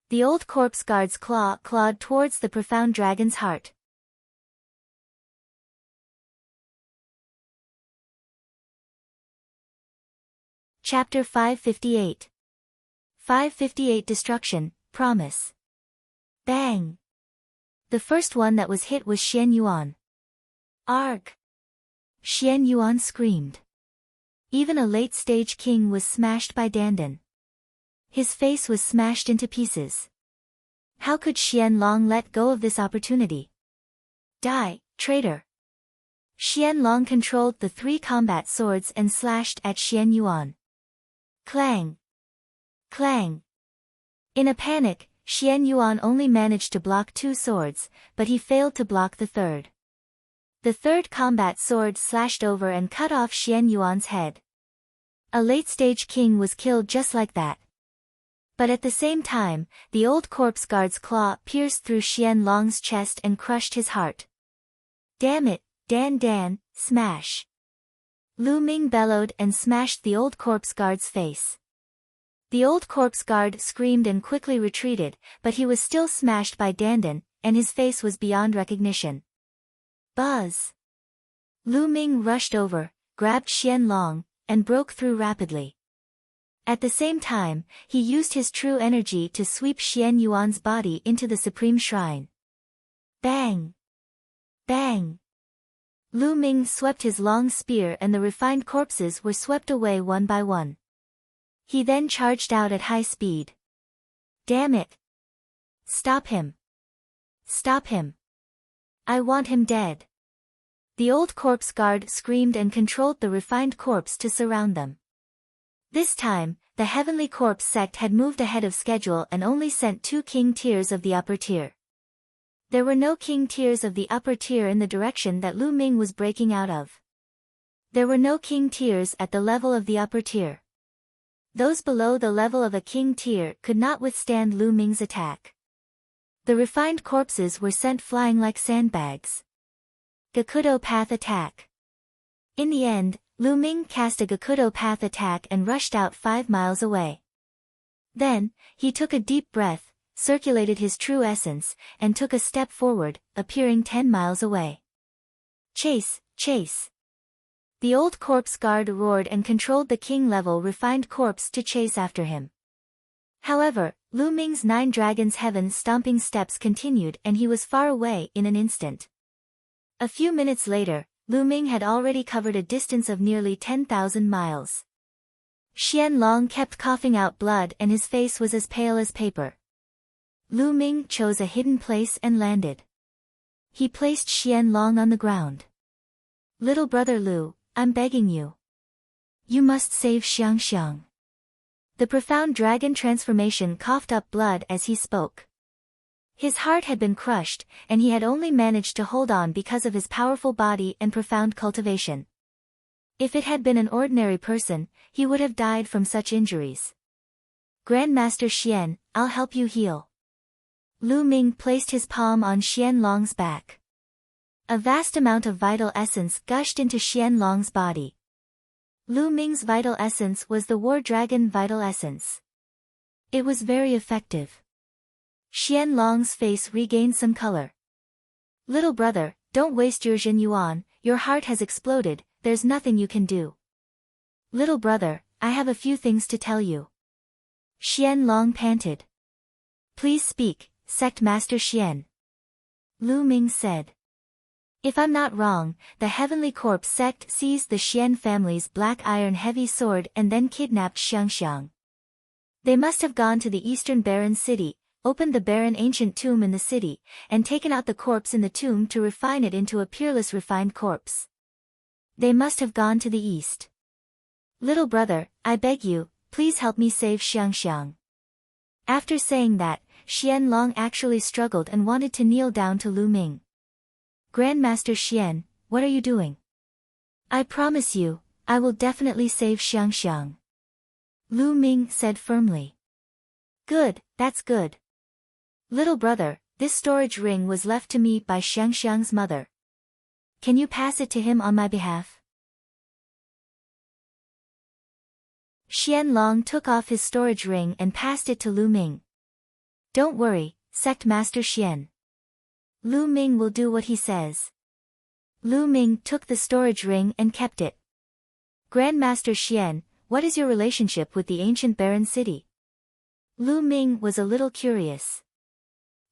[SPEAKER 1] The old corpse guard's claw clawed towards the profound dragon's heart. Chapter 558. 558 Destruction, Promise. Bang! The first one that was hit was Xian Yuan. Arg! Xian Yuan screamed. Even a late-stage king was smashed by Dandan. His face was smashed into pieces. How could Xian Long let go of this opportunity? Die, traitor! Xian Long controlled the 3 combat swords and slashed at Xian Yuan. Clang! Clang! In a panic, Xian Yuan only managed to block 2 swords, but he failed to block the third. The third combat sword slashed over and cut off Xian Yuan's head. A late-stage king was killed just like that. But at the same time, the old corpse guard's claw pierced through Xian Long's chest and crushed his heart. Damn it, Dan, smash! Lu Ming bellowed and smashed the old corpse guard's face. The old corpse guard screamed and quickly retreated, but he was still smashed by Dandan, and his face was beyond recognition. Buzz! Lu Ming rushed over, grabbed Xian Long, and broke through rapidly. At the same time, he used his true energy to sweep Xian Yuan's body into the Supreme Shrine. Bang! Bang! Lu Ming swept his long spear and the refined corpses were swept away one by one. He then charged out at high speed. Damn it! Stop him! Stop him! I want him dead! The old corpse guard screamed and controlled the refined corpse to surround them. This time, the Heavenly Corpse sect had moved ahead of schedule and only sent 2 king tiers of the upper tier. There were no king tiers of the upper tier in the direction that Lu Ming was breaking out of. There were no king tiers at the level of the upper tier. Those below the level of a king tier could not withstand Lu Ming's attack. The refined corpses were sent flying like sandbags. Gakudo Path Attack. In the end, Lu Ming cast a Gakudo Path Attack and rushed out 5 miles away. Then, he took a deep breath, circulated his true essence, and took a step forward, appearing 10 miles away. Chase, chase! The old corpse guard roared and controlled the king-level refined corpse to chase after him. However, Lu Ming's 9 dragons heaven stomping steps continued and he was far away in an instant. A few minutes later, Lu Ming had already covered a distance of nearly 10,000 miles. Qianlong kept coughing out blood and his face was as pale as paper. Lu Ming chose a hidden place and landed. He placed Qianlong on the ground. "Little brother Lu, I'm begging you. You must save Xiangxiang." The profound dragon transformation coughed up blood as he spoke. His heart had been crushed, and he had only managed to hold on because of his powerful body and profound cultivation. If it had been an ordinary person, he would have died from such injuries. "Grandmaster Xian, I'll help you heal." Lu Ming placed his palm on Qianlong's back. A vast amount of vital essence gushed into Qianlong's body. Lu Ming's vital essence was the War Dragon vital essence. It was very effective. Qianlong's face regained some color. "Little brother, don't waste your Jin Yuan, your heart has exploded, there's nothing you can do." "Little brother, I have a few things to tell you." Qianlong panted. "Please speak, Sect Master Xian." Lu Ming said. "If I'm not wrong, the Heavenly Corpse sect seized the Xian family's black iron heavy sword and then kidnapped Xiangxiang. They must have gone to the eastern barren city, opened the barren ancient tomb in the city, and taken out the corpse in the tomb to refine it into a peerless refined corpse. They must have gone to the east. Little brother, I beg you, please help me save Xiangxiang." After saying that, Qianlong actually struggled and wanted to kneel down to Lu Ming. "Grandmaster Xian, what are you doing?" "I promise you, I will definitely save Xiangxiang," Lu Ming said firmly. "Good, that's good. Little brother, this storage ring was left to me by Xiangxiang's mother. Can you pass it to him on my behalf?" Qianlong took off his storage ring and passed it to Lu Ming. "Don't worry, Sect Master Xian. Lu Ming will do what he says." Lu Ming took the storage ring and kept it. "Grandmaster Xian, what is your relationship with the ancient barren city?" Lu Ming was a little curious.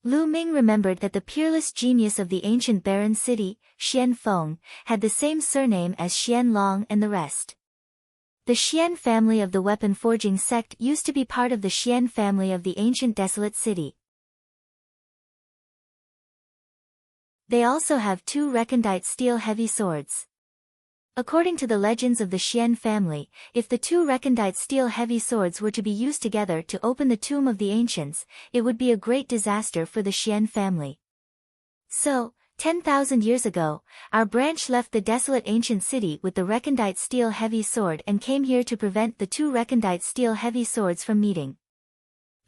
[SPEAKER 1] Lu Ming remembered that the peerless genius of the ancient barren city, Xian Feng, had the same surname as Qianlong and the rest. The Xian family of the weapon forging sect used to be part of the Xian family of the ancient desolate city. They also have two recondite steel heavy swords. According to the legends of the Xian family, if the two recondite steel heavy swords were to be used together to open the tomb of the ancients, it would be a great disaster for the Xian family. So, 10,000 years ago, our branch left the desolate ancient city with the recondite steel heavy sword and came here to prevent the two recondite steel heavy swords from meeting.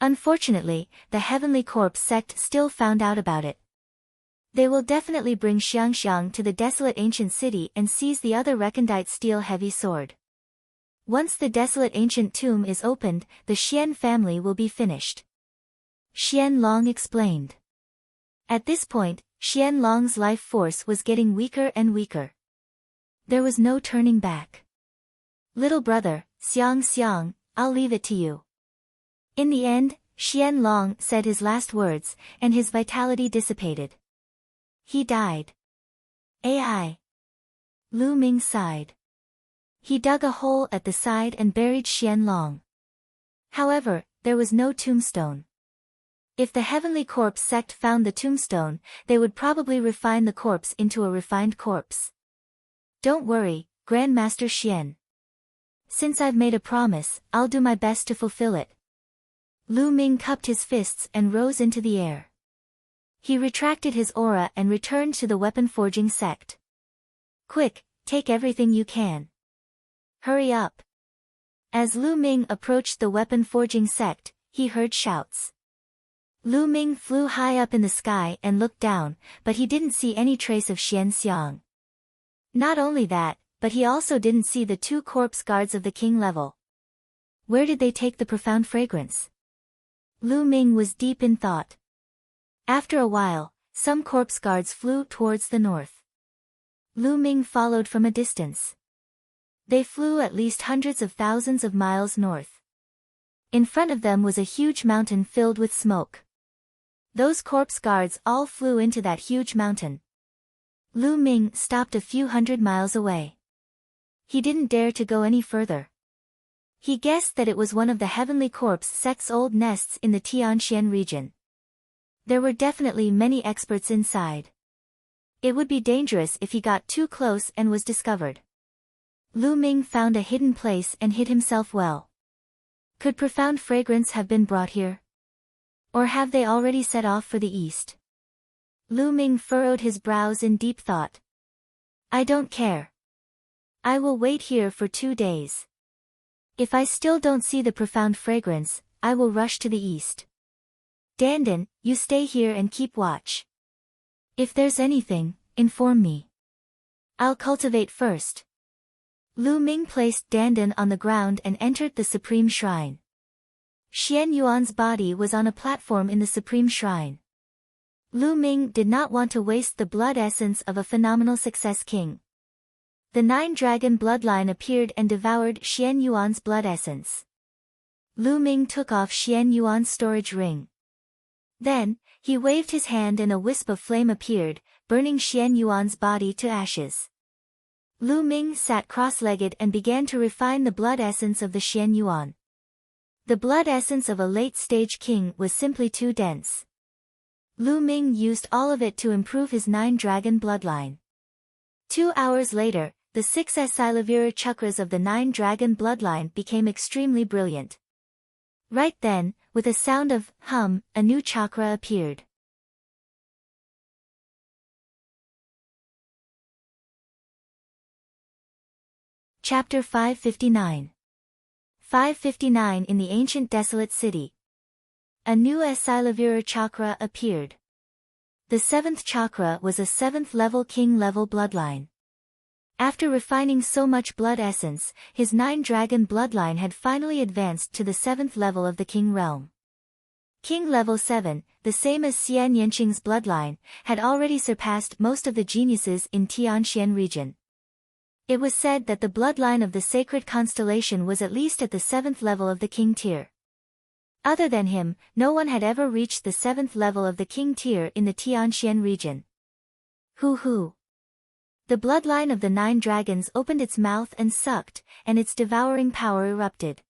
[SPEAKER 1] Unfortunately, the Heavenly Corpse sect still found out about it. They will definitely bring Xiangxiang to the desolate ancient city and seize the other recondite steel heavy sword. Once the desolate ancient tomb is opened, the Xian family will be finished. Qianlong explained. At this point, Qianlong's life force was getting weaker and weaker. There was no turning back. "Little brother, Xiang, I'll leave it to you." In the end, Qianlong said his last words, and his vitality dissipated. He died. "Ai." Lu Ming sighed. He dug a hole at the side and buried Qianlong. However, there was no tombstone. If the Heavenly Corpse sect found the tombstone, they would probably refine the corpse into a refined corpse. "Don't worry, Grandmaster Xian. Since I've made a promise, I'll do my best to fulfill it." Lu Ming cupped his fists and rose into the air. He retracted his aura and returned to the weapon forging sect. "Quick, take everything you can. Hurry up." As Lu Ming approached the weapon forging sect, he heard shouts. Lu Ming flew high up in the sky and looked down, but he didn't see any trace of Xianxiang. Not only that, but he also didn't see the two corpse guards of the king level. Where did they take the profound fragrance? Lu Ming was deep in thought. After a while, some corpse guards flew towards the north. Lu Ming followed from a distance. They flew at least hundreds of thousands of miles north. In front of them was a huge mountain filled with smoke. Those corpse guards all flew into that huge mountain. Lu Ming stopped a few hundred miles away. He didn't dare to go any further. He guessed that it was one of the Heavenly Corpse sect's old nests in the Tianxian region. There were definitely many experts inside. It would be dangerous if he got too close and was discovered. Lu Ming found a hidden place and hid himself well. Could profound fragrance have been brought here? Or have they already set off for the east? Lu Ming furrowed his brows in deep thought. I don't care. I will wait here for 2 days. If I still don't see the profound fragrance, I will rush to the east. Dandan, you stay here and keep watch. If there's anything, inform me. I'll cultivate first. Lu Ming placed Dandan on the ground and entered the Supreme Shrine. Xian Yuan's body was on a platform in the Supreme Shrine. Lu Ming did not want to waste the blood essence of a phenomenal success king. The 9-dragon bloodline appeared and devoured Xian Yuan's blood essence. Lu Ming took off Xian Yuan's storage ring. Then, he waved his hand and a wisp of flame appeared, burning Xian Yuan's body to ashes. Lu Ming sat cross-legged and began to refine the blood essence of the Xian Yuan. The blood essence of a late-stage king was simply too dense. Lu Ming used all of it to improve his 9-dragon bloodline. 2 hours later, the 6 Silavira chakras of the 9-dragon bloodline became extremely brilliant. Right then, with a sound of hum, a new chakra appeared. Chapter 559. 559 in the ancient desolate city. A new Silavira chakra appeared. The 7th chakra was a 7th level king level bloodline. After refining so much blood essence, his 9-dragon bloodline had finally advanced to the 7th level of the king realm. King level 7, the same as Xian Yanqing's bloodline, had already surpassed most of the geniuses in Tianxian region. It was said that the bloodline of the sacred constellation was at least at the 7th level of the king tier. Other than him, no one had ever reached the 7th level of the king tier in the Tianxian region. Hoo. The bloodline of the 9 dragons opened its mouth and sucked, and its devouring power erupted.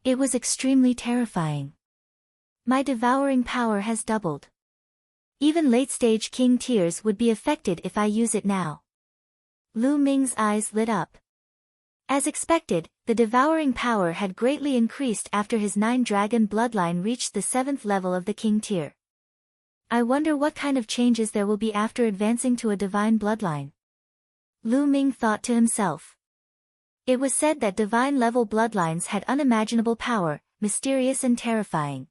[SPEAKER 1] It was extremely terrifying. My devouring power has doubled. Even late-stage king tiers would be affected if I use it now. Lu Ming's eyes lit up. As expected, the devouring power had greatly increased after his 9-dragon bloodline reached the 7th level of the king tier. I wonder what kind of changes there will be after advancing to a divine bloodline. Lu Ming thought to himself. It was said that divine-level bloodlines had unimaginable power, mysterious and terrifying.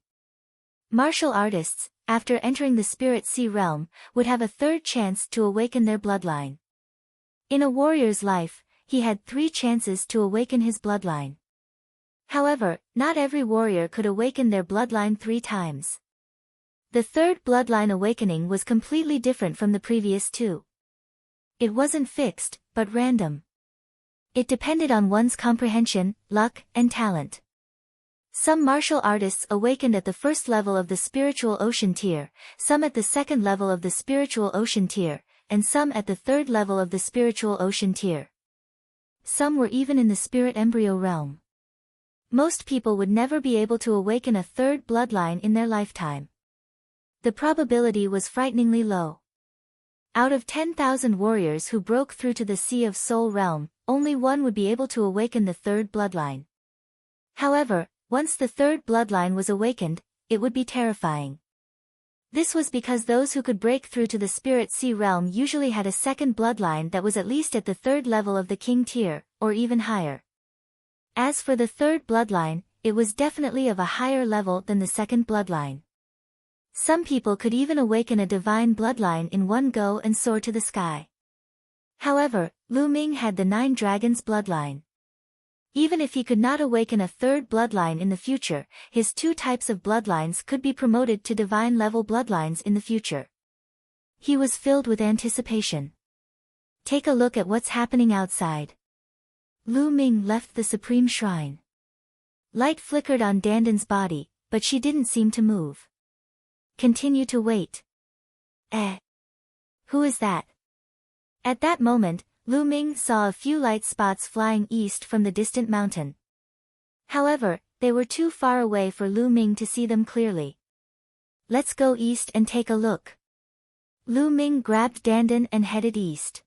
[SPEAKER 1] Martial artists, after entering the Spirit Sea realm, would have a 3rd chance to awaken their bloodline. In a warrior's life, he had 3 chances to awaken his bloodline. However, not every warrior could awaken their bloodline 3 times. The 3rd bloodline awakening was completely different from the previous 2. It wasn't fixed, but random. It depended on one's comprehension, luck, and talent. Some martial artists awakened at the 1st level of the spiritual ocean tier, some at the 2nd level of the spiritual ocean tier, and some at the 3rd level of the spiritual ocean tier. Some were even in the spirit embryo realm. Most people would never be able to awaken a 3rd bloodline in their lifetime. The probability was frighteningly low. Out of 10,000 warriors who broke through to the Sea of Soul realm, only one would be able to awaken the 3rd bloodline. However, once the 3rd bloodline was awakened, it would be terrifying. This was because those who could break through to the Spirit Sea realm usually had a 2nd bloodline that was at least at the 3rd level of the king tier, or even higher. As for the 3rd bloodline, it was definitely of a higher level than the 2nd bloodline. Some people could even awaken a divine bloodline in one go and soar to the sky. However, Lu Ming had the 9 dragons bloodline. Even if he could not awaken a 3rd bloodline in the future, his 2 types of bloodlines could be promoted to divine-level bloodlines in the future. He was filled with anticipation. Take a look at what's happening outside. Lu Ming left the Supreme Shrine. Light flickered on Dandan's body, but she didn't seem to move. Continue to wait. Who is that? At that moment, Lu Ming saw a few light spots flying east from the distant mountain. However, they were too far away for Lu Ming to see them clearly. Let's go east and take a look. Lu Ming grabbed Dandan and headed east.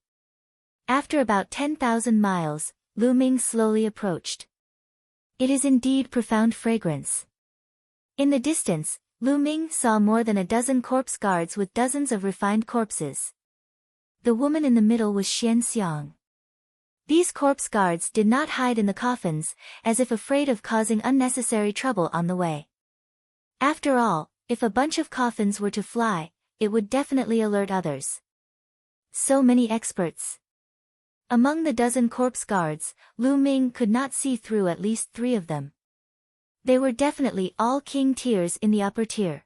[SPEAKER 1] After about 10,000 miles, Lu Ming slowly approached. It is indeed profound fragrance. In the distance, Lu Ming saw more than a dozen corpse guards with dozens of refined corpses. The woman in the middle was Xian Xiang. These corpse guards did not hide in the coffins, as if afraid of causing unnecessary trouble on the way. After all, if a bunch of coffins were to fly, it would definitely alert others. So many experts. Among the dozen corpse guards, Lu Ming could not see through at least 3 of them. They were definitely all king tiers in the upper tier.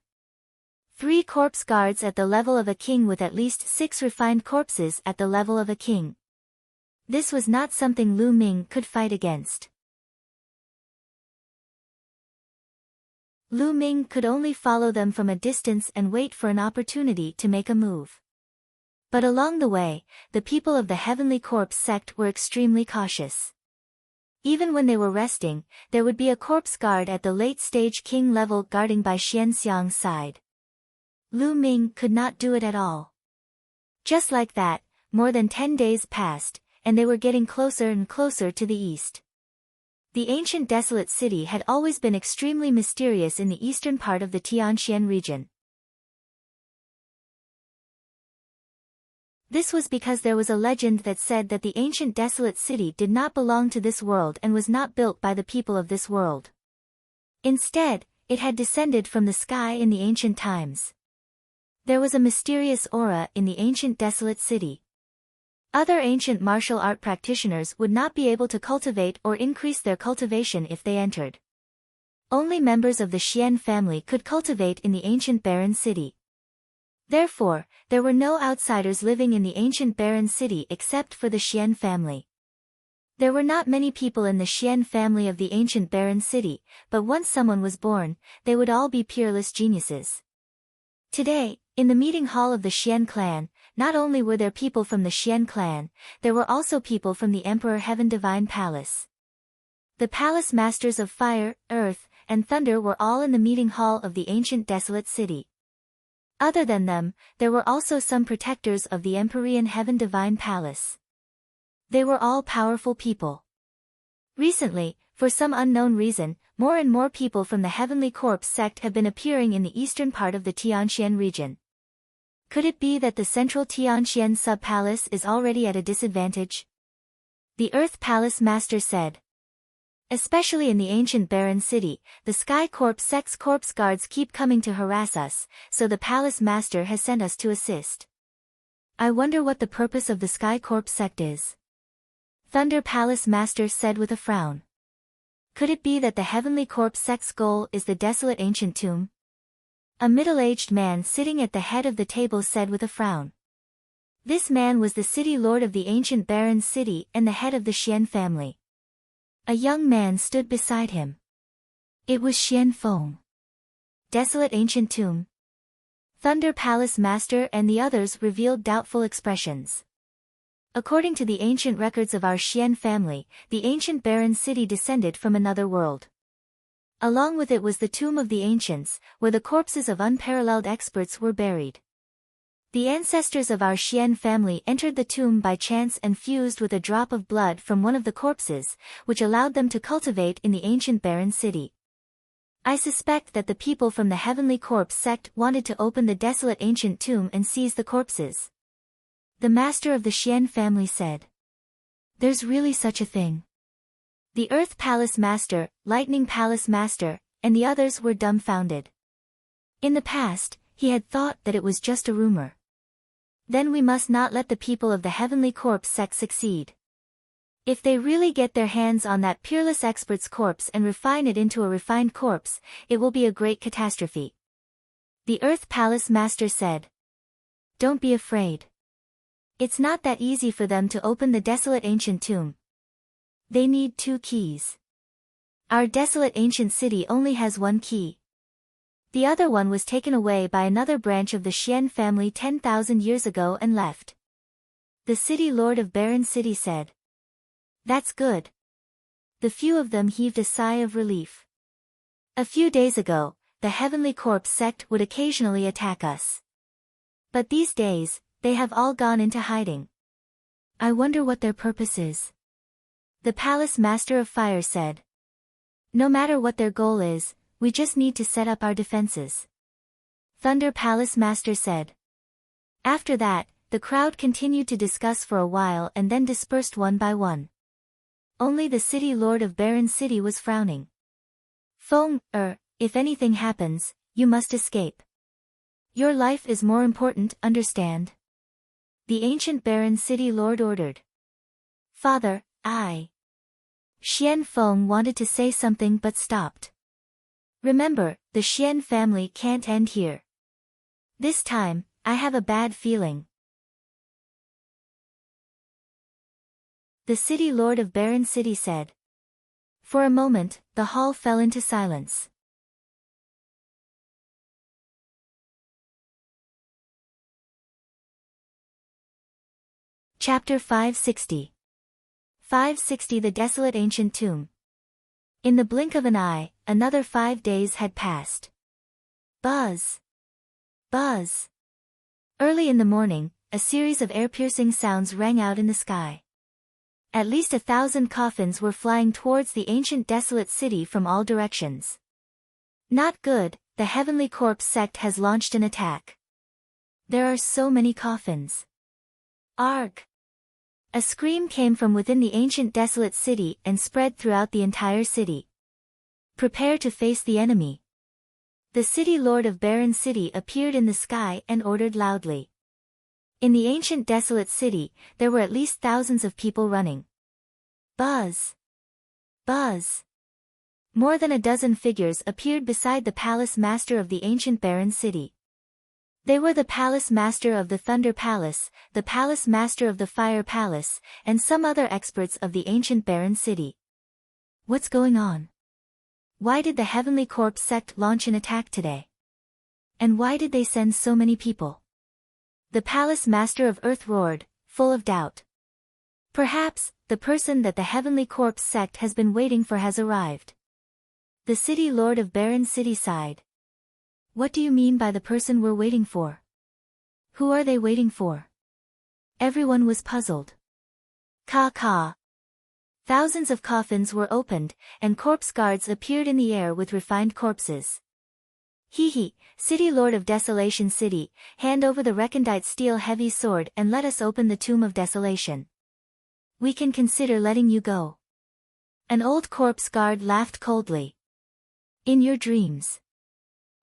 [SPEAKER 1] 3 corpse guards at the level of a king with at least 6 refined corpses at the level of a king. This was not something Lu Ming could fight against. Lu Ming could only follow them from a distance and wait for an opportunity to make a move. But along the way, the people of the Heavenly Corpse sect were extremely cautious. Even when they were resting, there would be a corpse guard at the late-stage king level guarding by Xian Xiang's side. Lu Ming could not do it at all. Just like that, more than 10 days passed, and they were getting closer and closer to the east. The ancient desolate city had always been extremely mysterious in the eastern part of the Tianxian region. This was because there was a legend that said that the ancient desolate city did not belong to this world and was not built by the people of this world. Instead, it had descended from the sky in the ancient times. There was a mysterious aura in the ancient desolate city. Other ancient martial art practitioners would not be able to cultivate or increase their cultivation if they entered. Only members of the Xian family could cultivate in the ancient barren city. Therefore, there were no outsiders living in the ancient barren city except for the Xian family. There were not many people in the Xian family of the ancient barren city, but once someone was born, they would all be peerless geniuses. Today, in the meeting hall of the Xian clan, not only were there people from the Xian clan, there were also people from the Emperor Heaven Divine Palace. The palace masters of fire, earth, and thunder were all in the meeting hall of the ancient desolate city. Other than them, there were also some protectors of the Empyrean Heaven Divine Palace. They were all powerful people. Recently, for some unknown reason, more and more people from the Heavenly Corpse sect have been appearing in the eastern part of the Tianxian region. Could it be that the central Tianxian sub-palace is already at a disadvantage? The Earth Palace Master said. Especially in the ancient barren city, the Sky Corpse sect's corpse guards keep coming to harass us, so the Palace Master has sent us to assist. I wonder what the purpose of the Sky Corpse sect is. Thunder Palace Master said with a frown. Could it be that the Heavenly Corpse sect's goal is the desolate ancient tomb? A middle-aged man sitting at the head of the table said with a frown. This man was the city lord of the ancient barren city and the head of the Xian family. A young man stood beside him. It was Xian Feng. Desolate ancient tomb. Thunder Palace Master and the others revealed doubtful expressions. According to the ancient records of our Xian family, the ancient barren city descended from another world. Along with it was the tomb of the ancients, where the corpses of unparalleled experts were buried. The ancestors of our Xian family entered the tomb by chance and fused with a drop of blood from one of the corpses, which allowed them to cultivate in the ancient barren city. I suspect that the people from the Heavenly Corpse sect wanted to open the desolate ancient tomb and seize the corpses. The master of the Xian family said. There's really such a thing. The Earth Palace Master, Lightning Palace Master, and the others were dumbfounded. In the past, he had thought that it was just a rumor. Then we must not let the people of the Heavenly Corpse sect succeed. If they really get their hands on that peerless expert's corpse and refine it into a refined corpse, it will be a great catastrophe. The Earth Palace Master said. Don't be afraid. It's not that easy for them to open the desolate ancient tomb. They need 2 keys. Our desolate ancient city only has 1 key. The other one was taken away by another branch of the Xian family 10,000 years ago and left. The city lord of Barren City said. That's good. The few of them heaved a sigh of relief. A few days ago, the Heavenly Corpse sect would occasionally attack us. But these days, they have all gone into hiding. I wonder what their purpose is. The Palace Master of Fire said. No matter what their goal is, we just need to set up our defenses. Thunder Palace Master said. After that, the crowd continued to discuss for a while and then dispersed one by one. Only the city lord of Barren City was frowning. Feng, if anything happens, you must escape. Your life is more important, understand? The ancient Barren City lord ordered. Father, Xian Feng wanted to say something but stopped. Remember, the Xian family can't end here. This time, I have a bad feeling. The city lord of Barren City said. For a moment, the hall fell into silence. Chapter 560. 560 The Desolate Ancient Tomb. In the blink of an eye, another 5 days had passed. Buzz. Buzz. Early in the morning, a series of air-piercing sounds rang out in the sky. At least 1,000 coffins were flying towards the ancient desolate city from all directions. Not good, the Heavenly Corpse sect has launched an attack. There are so many coffins. Arg! A scream came from within the ancient desolate city and spread throughout the entire city. Prepare to face the enemy. The city lord of Barren City appeared in the sky and ordered loudly. In the ancient desolate city, there were at least thousands of people running. Buzz! Buzz! More than a dozen figures appeared beside the palace master of the ancient Barren City. They were the palace master of the Thunder Palace, the palace master of the Fire Palace, and some other experts of the ancient Barren City. What's going on? Why did the Heavenly Corpse sect launch an attack today? And why did they send so many people? The palace master of Earth roared, full of doubt. Perhaps, the person that the Heavenly Corpse sect has been waiting for has arrived. The city lord of Barren City sighed. What do you mean by the person we're waiting for? Who are they waiting for? Everyone was puzzled. Ka. Thousands of coffins were opened, and corpse guards appeared in the air with refined corpses. He, city lord of Desolation City, hand over the recondite steel heavy sword and let us open the tomb of desolation. We can consider letting you go. An old corpse guard laughed coldly. In your dreams.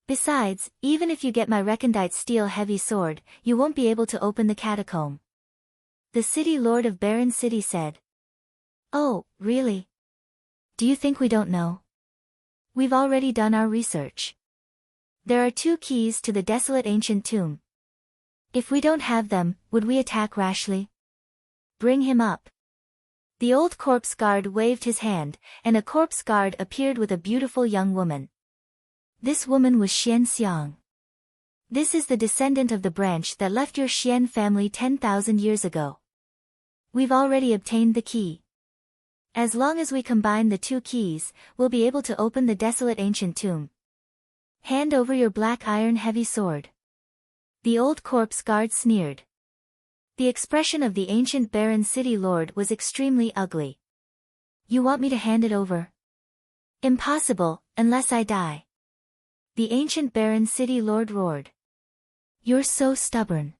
[SPEAKER 1] Besides, even if you get my recondite steel heavy sword, you won't be able to open the catacomb. The city lord of Barren City said. Oh, really? Do you think we don't know? We've already done our research. There are 2 keys to the desolate ancient tomb. If we don't have them, would we attack rashly? Bring him up. The old corpse guard waved his hand, and a corpse guard appeared with a beautiful young woman. This woman was Xian Xiang. This is the descendant of the branch that left your Xian family 10,000 years ago. We've already obtained the key. As long as we combine the 2 keys, we'll be able to open the desolate ancient tomb. Hand over your black iron heavy sword. The old corpse guard sneered. The expression of the ancient Barren City lord was extremely ugly. You want me to hand it over? Impossible, unless I die. The ancient Barren City lord roared. You're so stubborn.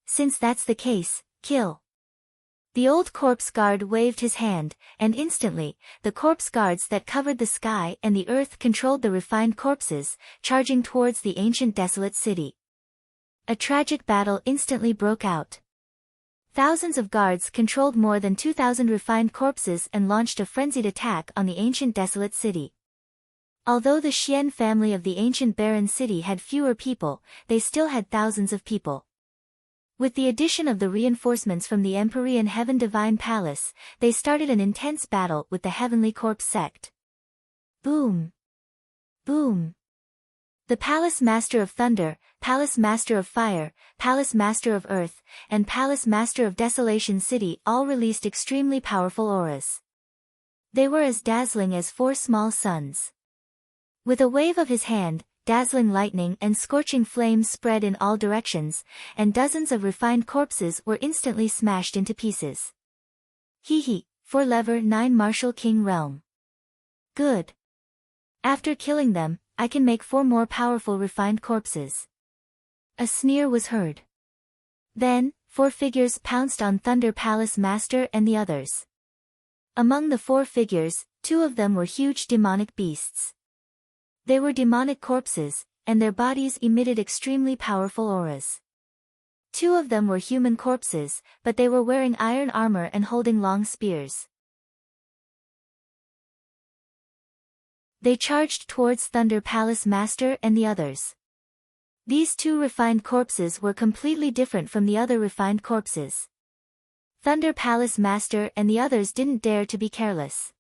[SPEAKER 1] Since that's the case, kill. The old corpse guard waved his hand, and instantly, the corpse guards that covered the sky and the earth controlled the refined corpses, charging towards the ancient desolate city. A tragic battle instantly broke out. Thousands of guards controlled more than 2,000 refined corpses and launched a frenzied attack on the ancient desolate city. Although the Xian family of the ancient Barren City had fewer people, they still had thousands of people. With the addition of the reinforcements from the Empyrean Heaven Divine Palace, they started an intense battle with the Heavenly Corpse sect. Boom! Boom! The Palace Master of Thunder, Palace Master of Fire, Palace Master of Earth, and Palace Master of Desolation City all released extremely powerful auras. They were as dazzling as 4 small suns. With a wave of his hand, dazzling lightning and scorching flames spread in all directions, and dozens of refined corpses were instantly smashed into pieces. Hee 4 lever 9 Martial King Realm. Good. After killing them, I can make 4 more powerful refined corpses. A sneer was heard. Then, 4 figures pounced on Thunder Palace Master and the others. Among the 4 figures, 2 of them were huge demonic beasts. They were demonic corpses, and their bodies emitted extremely powerful auras. 2 of them were human corpses, but they were wearing iron armor and holding long spears. They charged towards Thunder Palace Master and the others. These 2 refined corpses were completely different from the other refined corpses. Thunder Palace Master and the others didn't dare to be careless.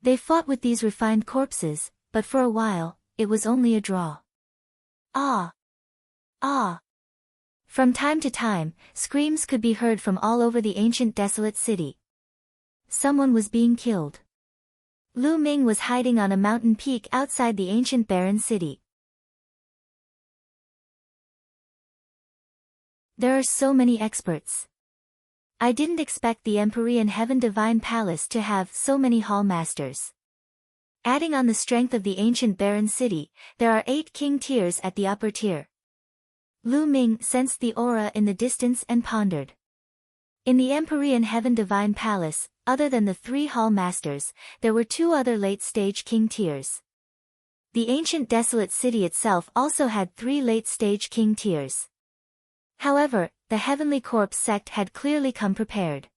[SPEAKER 1] They fought with these refined corpses, but for a while, it was only a draw. Ah! Ah! From time to time, screams could be heard from all over the ancient desolate city. Someone was being killed. Lu Ming was hiding on a mountain peak outside the ancient barren city. There are so many experts. I didn't expect the Empyrean Heaven Divine Palace to have so many hall masters. Adding on the strength of the ancient barren city, there are 8 king tiers at the upper tier. Lu Ming sensed the aura in the distance and pondered. In the Empyrean Heaven Divine Palace, other than the 3 hall masters, there were 2 other late-stage king tiers. The ancient desolate city itself also had 3 late-stage king tiers. However, the Heavenly Corpse sect had clearly come prepared.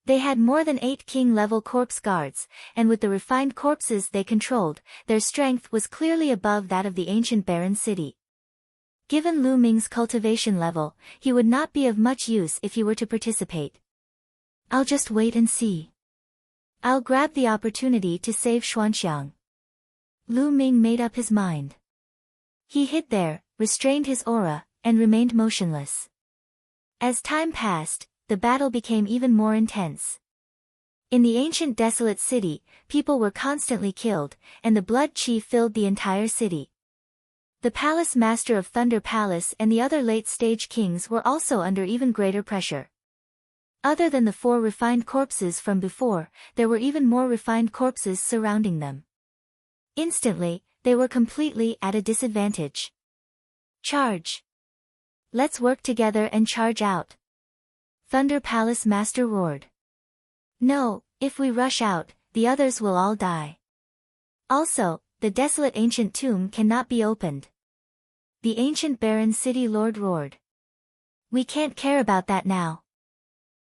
[SPEAKER 1] They had more than 8 king-level corpse guards, and with the refined corpses they controlled, their strength was clearly above that of the ancient barren city. Given Lu Ming's cultivation level, he would not be of much use if he were to participate. I'll just wait and see. I'll grab the opportunity to save Xuanxiang. Lu Ming made up his mind. He hid there, restrained his aura, and remained motionless. As time passed, the battle became even more intense. In the ancient desolate city, people were constantly killed, and the blood qi filled the entire city. The Palace Master of Thunder Palace and the other late-stage kings were also under even greater pressure. Other than the 4 refined corpses from before, there were even more refined corpses surrounding them. Instantly, they were completely at a disadvantage. Charge! Let's work together and charge out. Thunder Palace Master roared. No, if we rush out, the others will all die. Also, the desolate ancient tomb cannot be opened. The ancient barren city lord roared. We can't care about that now.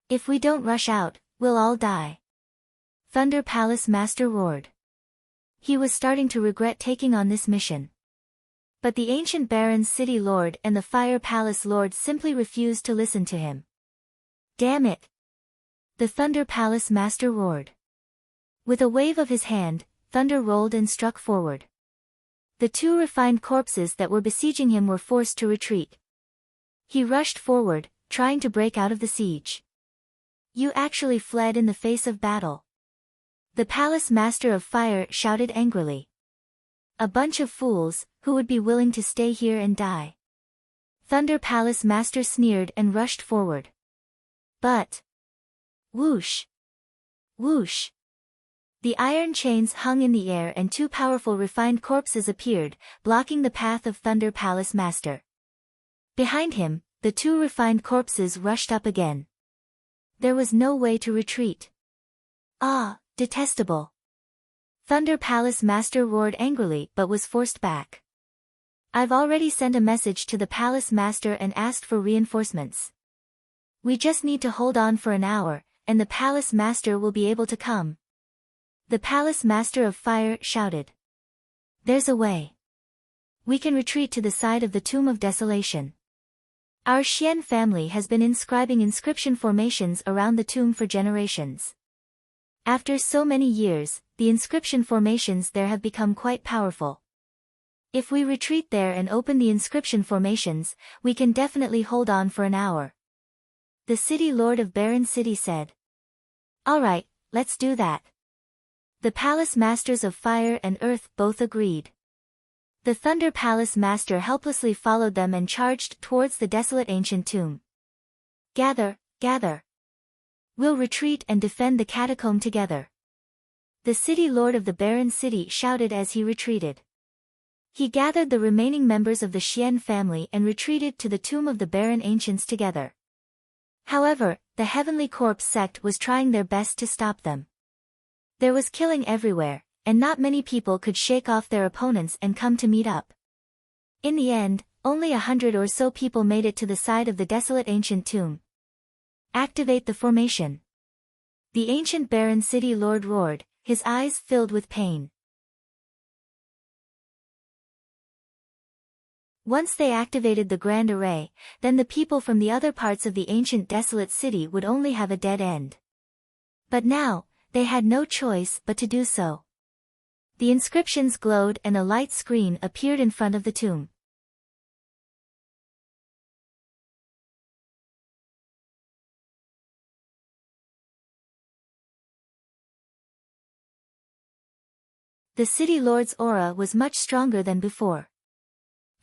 [SPEAKER 1] If we don't rush out, we'll all die. Thunder Palace Master roared. He was starting to regret taking on this mission. But the ancient barren city lord and the fire palace lord simply refused to listen to him. Damn it! The Thunder Palace Master roared. With a wave of his hand, thunder rolled and struck forward. The 2 refined corpses that were besieging him were forced to retreat. He rushed forward, trying to break out of the siege. You actually fled in the face of battle. The Palace Master of Fire shouted angrily. A bunch of fools, who would be willing to stay here and die. Thunder Palace Master sneered and rushed forward. But... whoosh! Whoosh! The iron chains hung in the air and 2 powerful refined corpses appeared, blocking the path of Thunder Palace Master. Behind him, the 2 refined corpses rushed up again. There was no way to retreat. Ah, detestable! Thunder Palace Master roared angrily but was forced back. I've already sent a message to the Palace Master and asked for reinforcements. We just need to hold on for an hour, and the Palace Master will be able to come. The Palace Master of Fire shouted. There's a way. We can retreat to the side of the Tomb of Desolation. Our Xian family has been inscribing inscription formations around the tomb for generations. After so many years, the inscription formations there have become quite powerful. If we retreat there and open the inscription formations, we can definitely hold on for an hour. The city lord of Barren City said. Alright, let's do that. The palace masters of fire and earth both agreed. The Thunder Palace master helplessly followed them and charged towards the desolate ancient tomb. Gather, gather. We'll retreat and defend the catacomb together. The city lord of the Barren City shouted as he retreated. He gathered the remaining members of the Xian family and retreated to the tomb of the Barren Ancients together. However, the Heavenly Corpse sect was trying their best to stop them. There was killing everywhere, and not many people could shake off their opponents and come to meet up. In the end, only 100 or so people made it to the side of the desolate ancient tomb. Activate the formation. The ancient Barren City Lord roared, his eyes filled with pain. Once they activated the grand array, then the people from the other parts of the ancient desolate city would only have a dead end. But now, they had no choice but to do so. The inscriptions glowed and a light screen appeared in front of the tomb. The city lord's aura was much stronger than before.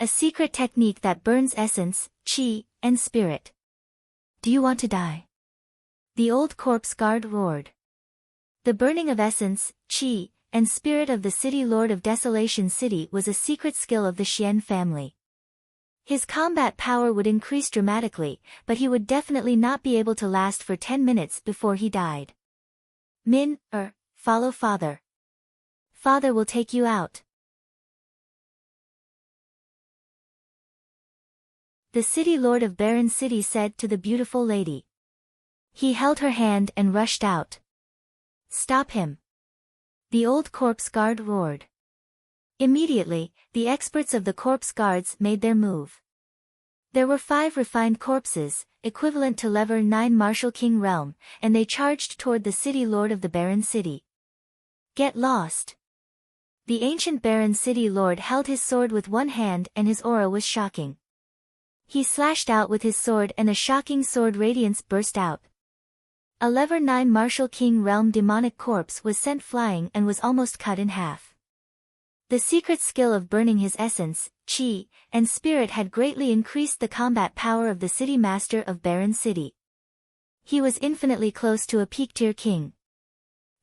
[SPEAKER 1] A secret technique that burns essence, chi, and spirit. Do you want to die? The old corpse guard roared. The burning of essence, chi, and spirit of the city lord of Desolation City was a secret skill of the Xian family. His combat power would increase dramatically, but he would definitely not be able to last for 10 minutes before he died. Follow father. Father will take you out. The city lord of Barren City said to the beautiful lady. He held her hand and rushed out. Stop him. The old corpse guard roared. Immediately, the experts of the corpse guards made their move. There were 5 refined corpses, equivalent to level 9 Martial King realm, and they charged toward the city lord of the Barren City. Get lost. The ancient Barren City lord held his sword with one hand and his aura was shocking. He slashed out with his sword and a shocking sword radiance burst out. A level 9 Martial King realm demonic corpse was sent flying and was almost cut in half. The secret skill of burning his essence, chi, and spirit had greatly increased the combat power of the city master of Barren City. He was infinitely close to a peak-tier king.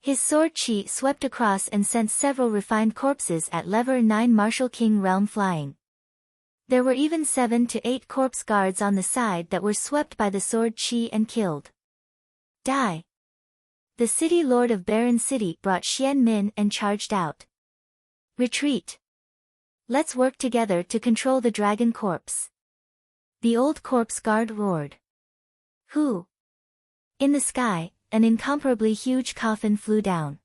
[SPEAKER 1] His sword chi swept across and sent several refined corpses at level 9 Martial King realm flying. There were even 7 to 8 corpse guards on the side that were swept by the sword chi and killed. Die. The city lord of Barren City brought Xian Min and charged out. Retreat. Let's work together to control the dragon corpse. The old corpse guard roared. Who? In the sky, an incomparably huge coffin flew down.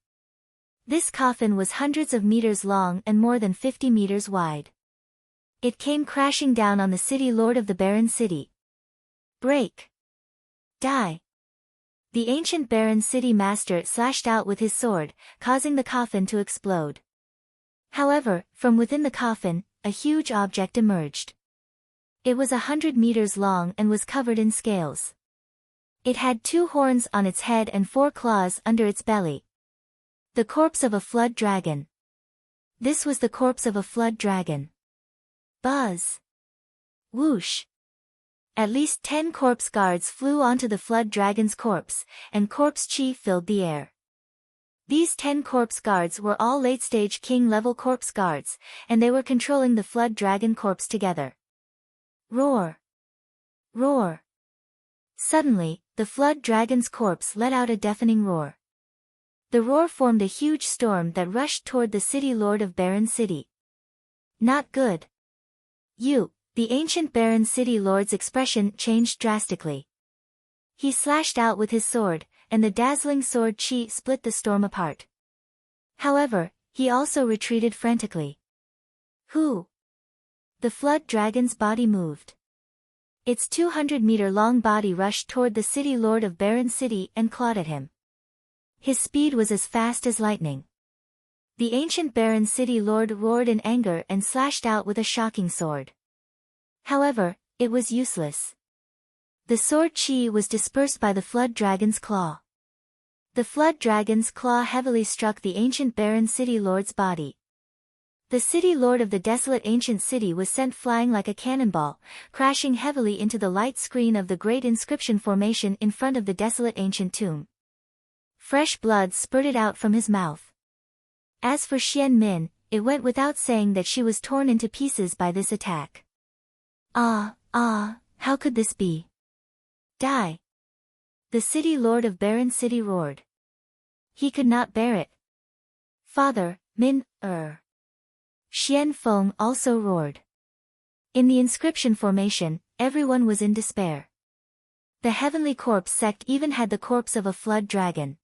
[SPEAKER 1] This coffin was hundreds of meters long and more than 50 meters wide. It came crashing down on the city lord of the Barren City. Break. Die. The ancient Barren City master slashed out with his sword, causing the coffin to explode. However, from within the coffin, a huge object emerged. It was 100 meters long and was covered in scales. It had 2 horns on its head and 4 claws under its belly. The corpse of a flood dragon. This was the corpse of a flood dragon. Buzz. Whoosh. At least 10 corpse guards flew onto the flood dragon's corpse, and corpse chi filled the air. These 10 corpse guards were all late-stage king-level corpse guards, and they were controlling the flood dragon corpse together. Roar. Roar. Suddenly, the flood dragon's corpse let out a deafening roar. The roar formed a huge storm that rushed toward the city lord of Barren City. Not good. The ancient Barren City lord's expression changed drastically. He slashed out with his sword, and the dazzling sword chi split the storm apart. However, he also retreated frantically. Who? The flood dragon's body moved. Its 200-meter-long body rushed toward the city lord of Barren City and clawed at him. His speed was as fast as lightning. The ancient barren city lord roared in anger and slashed out with a shocking sword. However, it was useless. The sword chi was dispersed by the flood dragon's claw. The flood dragon's claw heavily struck the ancient barren city lord's body. The city lord of the desolate ancient city was sent flying like a cannonball, crashing heavily into the light screen of the great inscription formation in front of the desolate ancient tomb. Fresh blood spurted out from his mouth. As for Xian Min, it went without saying that she was torn into pieces by this attack. How could this be? Die! The city lord of barren city roared. He could not bear it. Father, Min, Xian Feng also roared. In the inscription formation, everyone was in despair. The heavenly corpse sect even had the corpse of a flood dragon.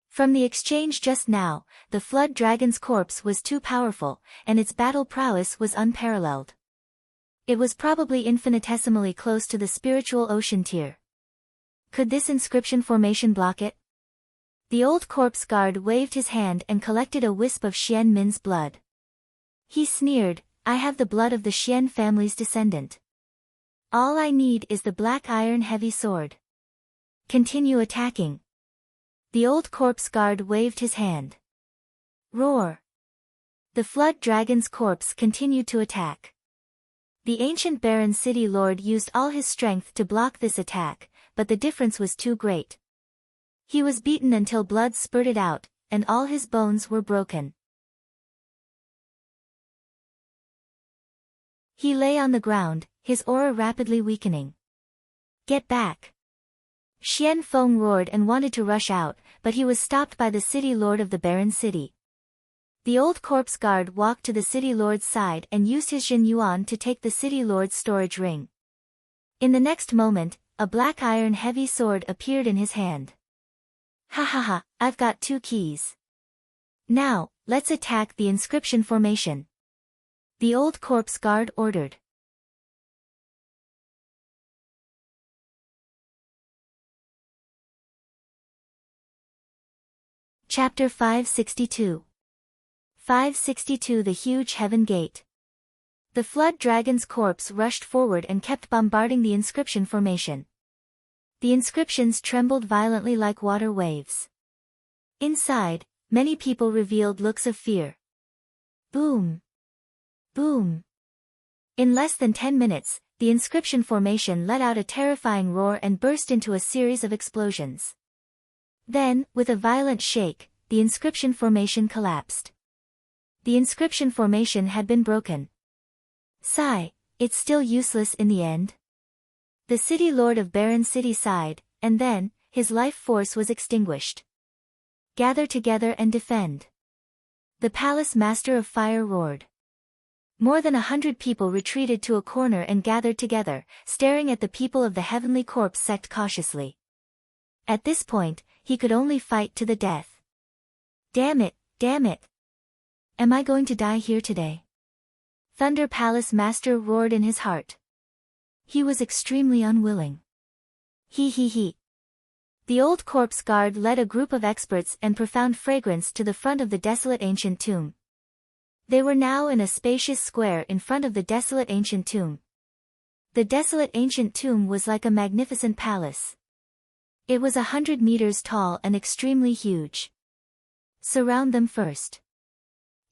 [SPEAKER 1] From the exchange just now, the flood dragon's corpse was too powerful, and its battle prowess was unparalleled. It was probably infinitesimally close to the spiritual ocean tier. Could this inscription formation block it? The old corpse guard waved his hand and collected a wisp of Xian Min's blood. He sneered, I have the blood of the Xian family's descendant. All I need is the black iron heavy sword. Continue attacking. The old corpse guard waved his hand. Roar. The flood dragon's corpse continued to attack. The ancient barren city lord used all his strength to block this attack, but the difference was too great. He was beaten until blood spurted out, and all his bones were broken. He lay on the ground, his aura rapidly weakening. Get back! Xian Feng roared and wanted to rush out, but he was stopped by the city lord of the barren city. The old corpse guard walked to the city lord's side and used his Jin Yuan to take the city lord's storage ring. In the next moment, a black iron heavy sword appeared in his hand. Ha, I've got 2 keys. Now, let's attack the inscription formation. The old corpse guard ordered. Chapter 562. 562 The Huge Heaven Gate. The flood dragon's corpse rushed forward and kept bombarding the inscription formation. The inscriptions trembled violently like water waves. Inside, many people revealed looks of fear. Boom! Boom! In less than 10 minutes, the inscription formation let out a terrifying roar and burst into a series of explosions. Then, with a violent shake, the inscription formation collapsed. The inscription formation had been broken. Sigh, it's still useless in the end. The city lord of barren city sighed, and then, his life force was extinguished. Gather together and defend. The palace master of fire roared. More than 100 people retreated to a corner and gathered together, staring at the people of the heavenly corpse sect cautiously. At this point, he could only fight to the death. Damn it! Am I going to die here today? Thunder Palace Master roared in his heart. He was extremely unwilling. He. The old corpse guard led a group of experts and profound fragrance to the front of the desolate ancient tomb. They were now in a spacious square in front of the desolate ancient tomb. The desolate ancient tomb was like a magnificent palace. It was 100 meters tall and extremely huge. Surround them first.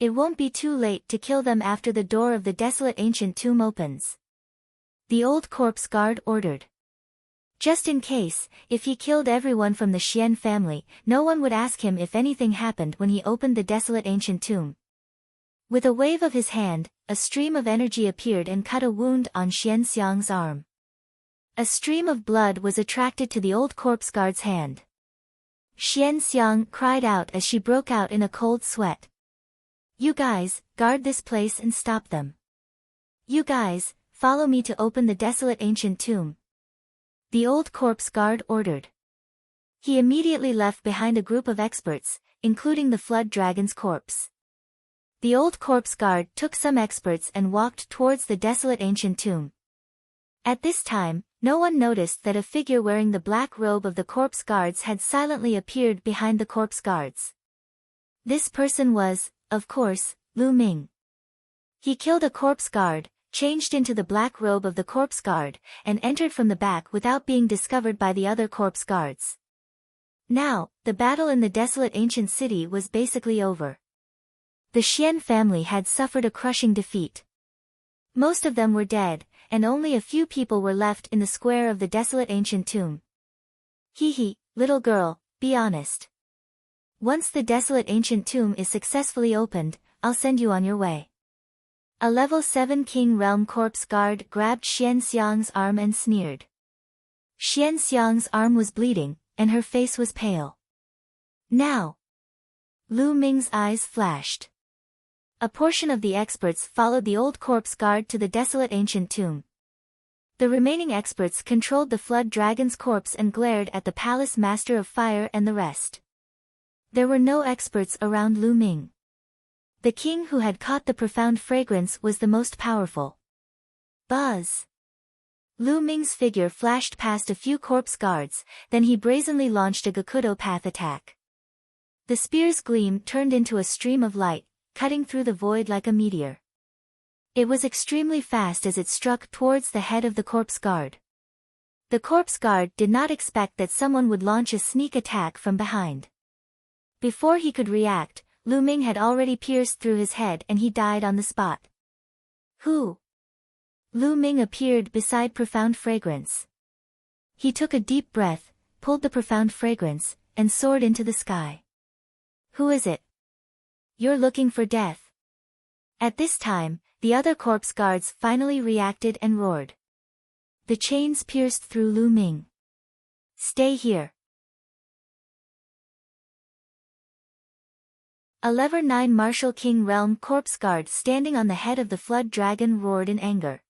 [SPEAKER 1] It won't be too late to kill them after the door of the desolate ancient tomb opens. The old corpse guard ordered. Just in case, if he killed everyone from the Xian family, no one would ask him if anything happened when he opened the desolate ancient tomb. With a wave of his hand, a stream of energy appeared and cut a wound on Xian Xiang's arm. A stream of blood was attracted to the old corpse guard's hand. Xian Xiang cried out as she broke out in a cold sweat. You guys, guard this place and stop them. You guys, follow me to open the desolate ancient tomb. The old corpse guard ordered. He immediately left behind a group of experts, including the flood dragon's corpse. The old corpse guard took some experts and walked towards the desolate ancient tomb. At this time, no one noticed that a figure wearing the black robe of the corpse guards had silently appeared behind the corpse guards. This person was, of course, Lu Ming. He killed a corpse guard, changed into the black robe of the corpse guard, and entered from the back without being discovered by the other corpse guards. Now, the battle in the desolate ancient city was basically over. The Xian family had suffered a crushing defeat. Most of them were dead, and only a few people were left in the square of the desolate ancient tomb. Hee, little girl, be honest. Once the desolate ancient tomb is successfully opened, I'll send you on your way. A level 7 King Realm corpse guard grabbed Xian Xiang's arm and sneered. Xian Xiang's arm was bleeding, and her face was pale. Now! Lu Ming's eyes flashed. A portion of the experts followed the old corpse guard to the desolate ancient tomb. The remaining experts controlled the flood dragon's corpse and glared at the palace master of fire and the rest. There were no experts around Lu Ming. The king who had caught the profound fragrance was the most powerful. Buzz! Lu Ming's figure flashed past a few corpse guards, then he brazenly launched a Gakudo path attack. The spear's gleam turned into a stream of light, cutting through the void like a meteor. It was extremely fast as it struck towards the head of the corpse guard. The corpse guard did not expect that someone would launch a sneak attack from behind. Before he could react, Lu Ming had already pierced through his head and he died on the spot. Who? Lu Ming appeared beside Profound Fragrance. He took a deep breath, pulled the Profound Fragrance, and soared into the sky. Who is it? You're looking for death. At this time, the other corpse guards finally reacted and roared. The chains pierced through Lu Ming. Stay here. A level 9 Martial King Realm corpse guard standing on the head of the flood dragon roared in anger.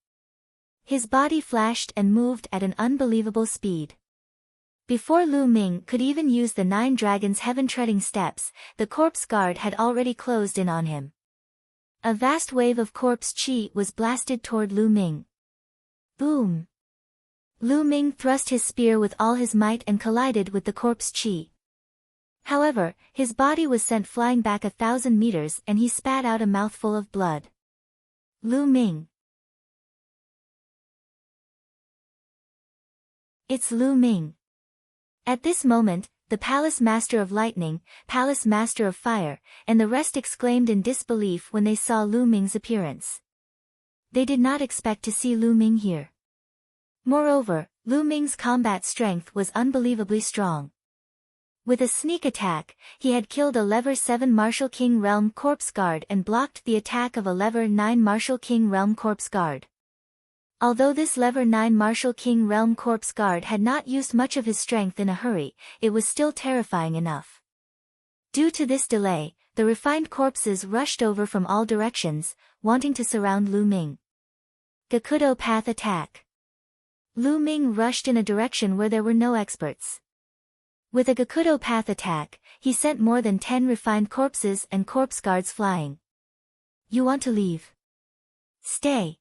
[SPEAKER 1] His body flashed and moved at an unbelievable speed. Before Lu Ming could even use the 9 dragon's heaven-treading steps, the corpse guard had already closed in on him. A vast wave of corpse chi was blasted toward Lu Ming. Boom! Lu Ming thrust his spear with all his might and collided with the corpse chi. However, his body was sent flying back 1,000 meters and he spat out a mouthful of blood. Lu Ming. It's Lu Ming. At this moment, the Palace Master of Lightning, Palace Master of Fire, and the rest exclaimed in disbelief when they saw Lu Ming's appearance. They did not expect to see Lu Ming here. Moreover, Lu Ming's combat strength was unbelievably strong. With a sneak attack, he had killed a level 7 Martial King Realm corpse guard and blocked the attack of a level 9 Martial King Realm corpse guard. Although this level 9 Martial King Realm corpse guard had not used much of his strength in a hurry, it was still terrifying enough. Due to this delay, the refined corpses rushed over from all directions, wanting to surround Lu Ming. Gakudo Path Attack. Lu Ming rushed in a direction where there were no experts. With a Gakudo Path attack, he sent more than 10 refined corpses and corpse guards flying. You want to leave? Stay.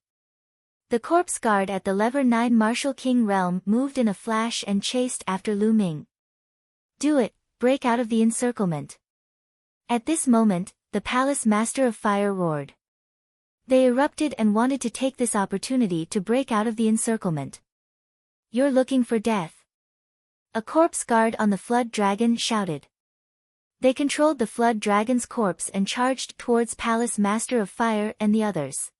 [SPEAKER 1] The corpse guard at the level 9 Martial King Realm moved in a flash and chased after Lu Ming. Do it, break out of the encirclement. At this moment, the Palace Master of Fire roared. They erupted and wanted to take this opportunity to break out of the encirclement. You're looking for death. A corpse guard on the flood dragon shouted. They controlled the flood dragon's corpse and charged towards Palace Master of Fire and the others.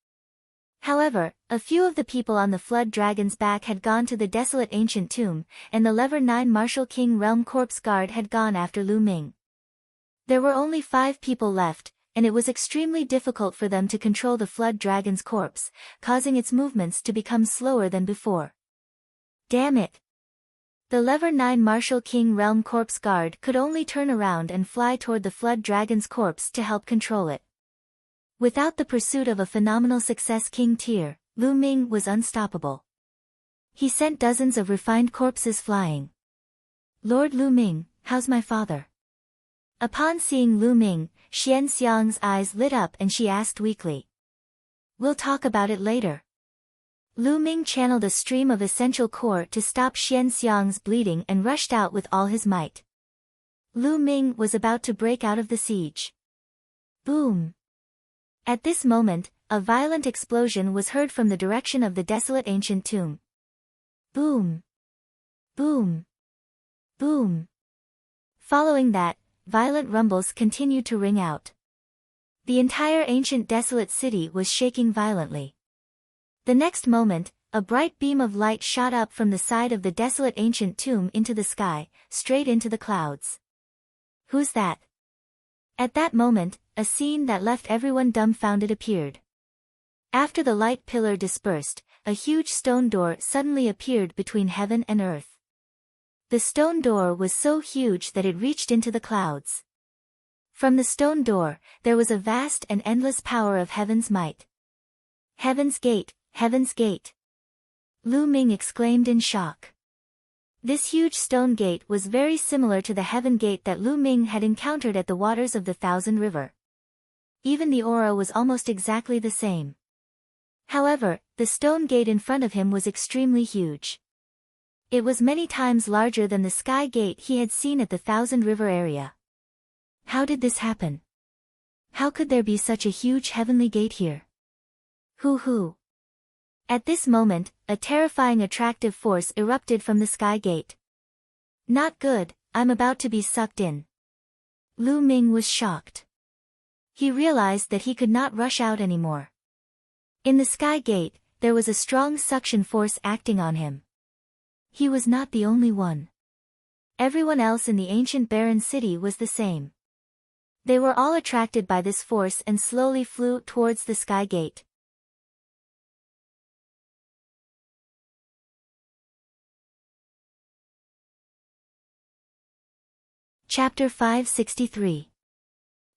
[SPEAKER 1] However, a few of the people on the flood dragon's back had gone to the desolate ancient tomb, and the level 9 Martial King Realm corpse guard had gone after Lu Ming. There were only 5 people left, and it was extremely difficult for them to control the flood dragon's corpse, causing its movements to become slower than before. Damn it! The level 9 Martial King Realm corpse guard could only turn around and fly toward the flood dragon's corpse to help control it. Without the pursuit of a phenomenal success King tier, Lu Ming was unstoppable. He sent dozens of refined corpses flying. Lord Lu Ming, how's my father? Upon seeing Lu Ming, Xian Xiang's eyes lit up and she asked weakly. We'll talk about it later. Lu Ming channeled a stream of essential core to stop Xian Xiang's bleeding and rushed out with all his might. Lu Ming was about to break out of the siege. Boom! At this moment, a violent explosion was heard from the direction of the desolate ancient tomb. Boom! Boom! Boom! Following that, violent rumbles continued to ring out. The entire ancient desolate city was shaking violently. The next moment, a bright beam of light shot up from the side of the desolate ancient tomb into the sky, straight into the clouds. Who's that? At that moment, a scene that left everyone dumbfounded appeared. After the light pillar dispersed, a huge stone door suddenly appeared between heaven and earth. The stone door was so huge that it reached into the clouds. From the stone door, there was a vast and endless power of heaven's might. Heaven's gate, heaven's gate! Lu Ming exclaimed in shock. This huge stone gate was very similar to the heaven gate that Lu Ming had encountered at the waters of the Thousand River. Even the aura was almost exactly the same. However, the stone gate in front of him was extremely huge. It was many times larger than the sky gate he had seen at the Thousand River area. How did this happen? How could there be such a huge heavenly gate here? Hoo! At this moment, a terrifying attractive force erupted from the sky gate. Not good, I'm about to be sucked in. Lu Ming was shocked. He realized that he could not rush out anymore. In the sky gate, there was a strong suction force acting on him. He was not the only one. Everyone else in the ancient barren city was the same. They were all attracted by this force and slowly flew towards the sky gate. Chapter 563.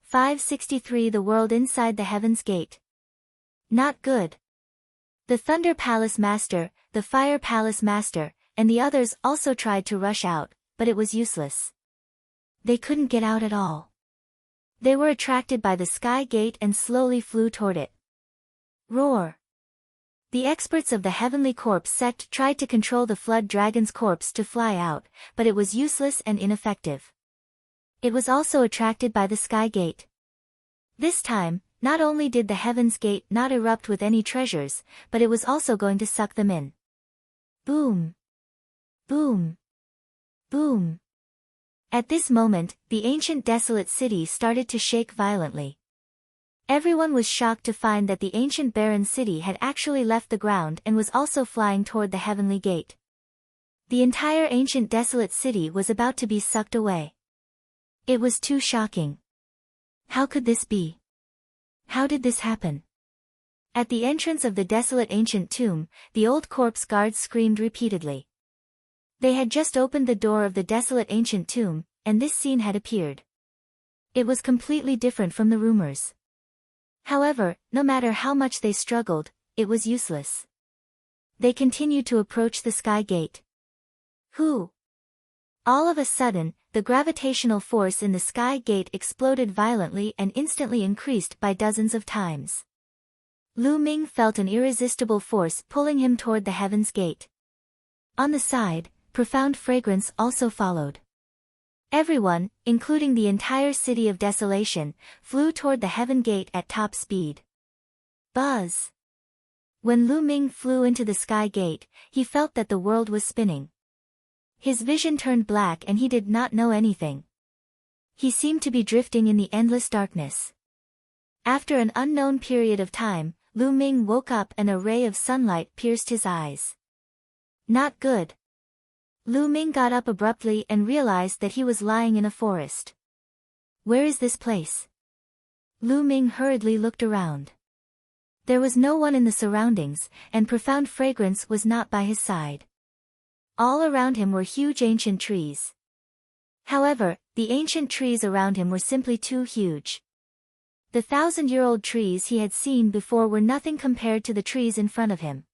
[SPEAKER 1] 563 The World Inside the Heaven's Gate. Not good. The Thunder Palace Master, the Fire Palace Master, and the others also tried to rush out, but it was useless. They couldn't get out at all. They were attracted by the sky gate and slowly flew toward it. Roar! The experts of the Heavenly Corpse sect tried to control the Flood Dragon's corpse to fly out, but it was useless and ineffective. It was also attracted by the sky gate. This time, not only did the Heaven's Gate not erupt with any treasures, but it was also going to suck them in. Boom! Boom! Boom! At this moment, the ancient desolate city started to shake violently. Everyone was shocked to find that the ancient barren city had actually left the ground and was also flying toward the heavenly gate. The entire ancient desolate city was about to be sucked away. It was too shocking. How could this be? How did this happen? At the entrance of the desolate ancient tomb, the old corpse guards screamed repeatedly. They had just opened the door of the desolate ancient tomb, and this scene had appeared. It was completely different from the rumors. However, no matter how much they struggled, it was useless. They continued to approach the sky gate. Who? All of a sudden, the gravitational force in the sky gate exploded violently and instantly increased by dozens of times. Lu Ming felt an irresistible force pulling him toward the heaven's gate. On the side, profound fragrance also followed. Everyone, including the entire city of desolation, flew toward the heaven gate at top speed. Buzz! When Lu Ming flew into the sky gate, he felt that the world was spinning. His vision turned black and he did not know anything. He seemed to be drifting in the endless darkness. After an unknown period of time, Lu Ming woke up and a ray of sunlight pierced his eyes. Not good. Lu Ming got up abruptly and realized that he was lying in a forest. Where is this place? Lu Ming hurriedly looked around. There was no one in the surroundings, and profound fragrance was not by his side. All around him were huge ancient trees. However, the ancient trees around him were simply too huge. The 1,000-year-old trees he had seen before were nothing compared to the trees in front of him.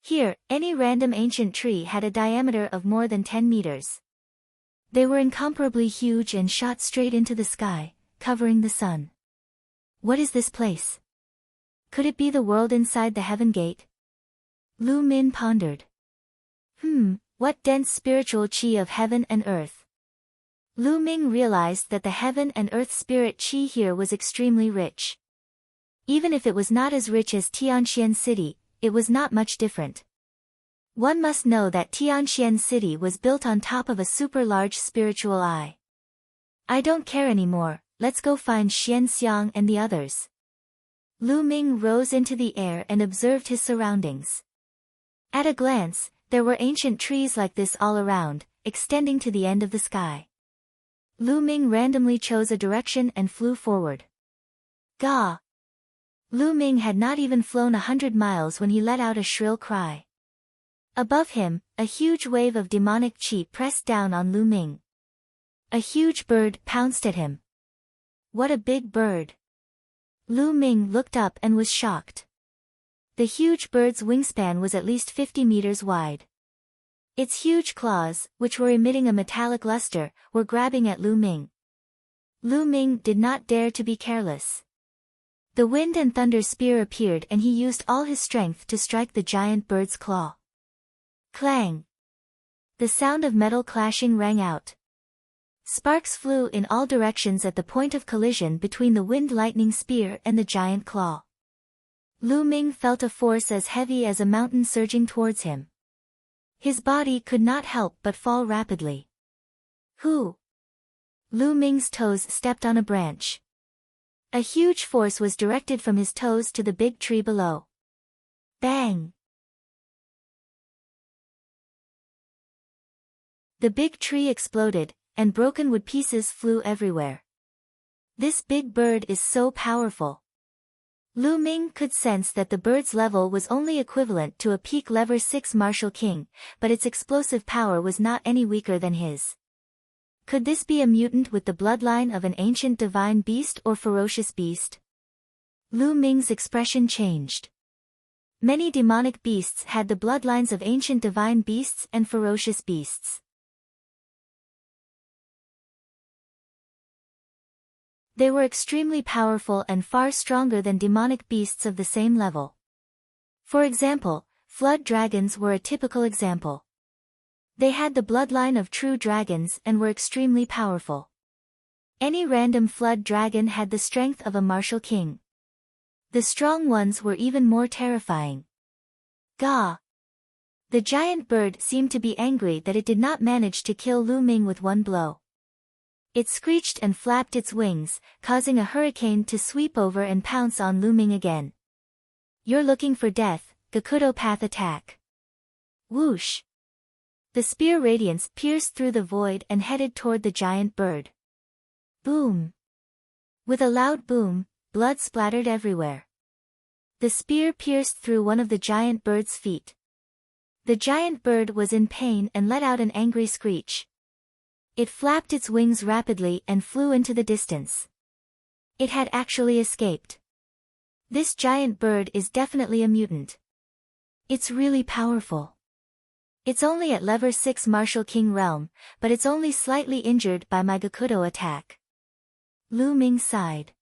[SPEAKER 1] Here, any random ancient tree had a diameter of more than 10 meters. They were incomparably huge and shot straight into the sky, covering the sun. What is this place? Could it be the world inside the heaven gate? Lu Ming pondered. What dense spiritual chi of heaven and earth. Lu Ming realized that the heaven and earth spirit qi here was extremely rich. Even if it was not as rich as Tianxian City, it was not much different. One must know that Tianxian City was built on top of a super large spiritual eye. I don't care anymore, let's go find Xianxiang and the others. Lu Ming rose into the air and observed his surroundings. At a glance, there were ancient trees like this all around, extending to the end of the sky. Lu Ming randomly chose a direction and flew forward. Gah! Lu Ming had not even flown 100 miles when he let out a shrill cry. Above him, a huge wave of demonic qi pressed down on Lu Ming. A huge bird pounced at him. What a big bird! Lu Ming looked up and was shocked. The huge bird's wingspan was at least 50 meters wide. Its huge claws, which were emitting a metallic luster, were grabbing at Lu Ming. Lu Ming did not dare to be careless. The wind and thunder spear appeared and he used all his strength to strike the giant bird's claw. Clang! The sound of metal clashing rang out. Sparks flew in all directions at the point of collision between the wind-lightning spear and the giant claw. Lu Ming felt a force as heavy as a mountain surging towards him. His body could not help but fall rapidly. Who? Lu Ming's toes stepped on a branch. A huge force was directed from his toes to the big tree below. Bang! The big tree exploded, and broken wood pieces flew everywhere. This big bird is so powerful. Lu Ming could sense that the bird's level was only equivalent to a peak level 6 martial king, but its explosive power was not any weaker than his. Could this be a mutant with the bloodline of an ancient divine beast or ferocious beast? Lu Ming's expression changed. Many demonic beasts had the bloodlines of ancient divine beasts and ferocious beasts. They were extremely powerful and far stronger than demonic beasts of the same level. For example, flood dragons were a typical example. They had the bloodline of true dragons and were extremely powerful. Any random flood dragon had the strength of a martial king. The strong ones were even more terrifying. Gah! The giant bird seemed to be angry that it did not manage to kill Lu Ming with one blow. It screeched and flapped its wings, causing a hurricane to sweep over and pounce on Lu Ming again. You're looking for death, Gakudo path attack. Whoosh! The spear radiance pierced through the void and headed toward the giant bird. Boom! With a loud boom, blood splattered everywhere. The spear pierced through one of the giant bird's feet. The giant bird was in pain and let out an angry screech. It flapped its wings rapidly and flew into the distance. It had actually escaped. This giant bird is definitely a mutant. It's really powerful. It's only at level 6 martial king realm, but it's only slightly injured by my Gakudo attack. Lu Ming sighed.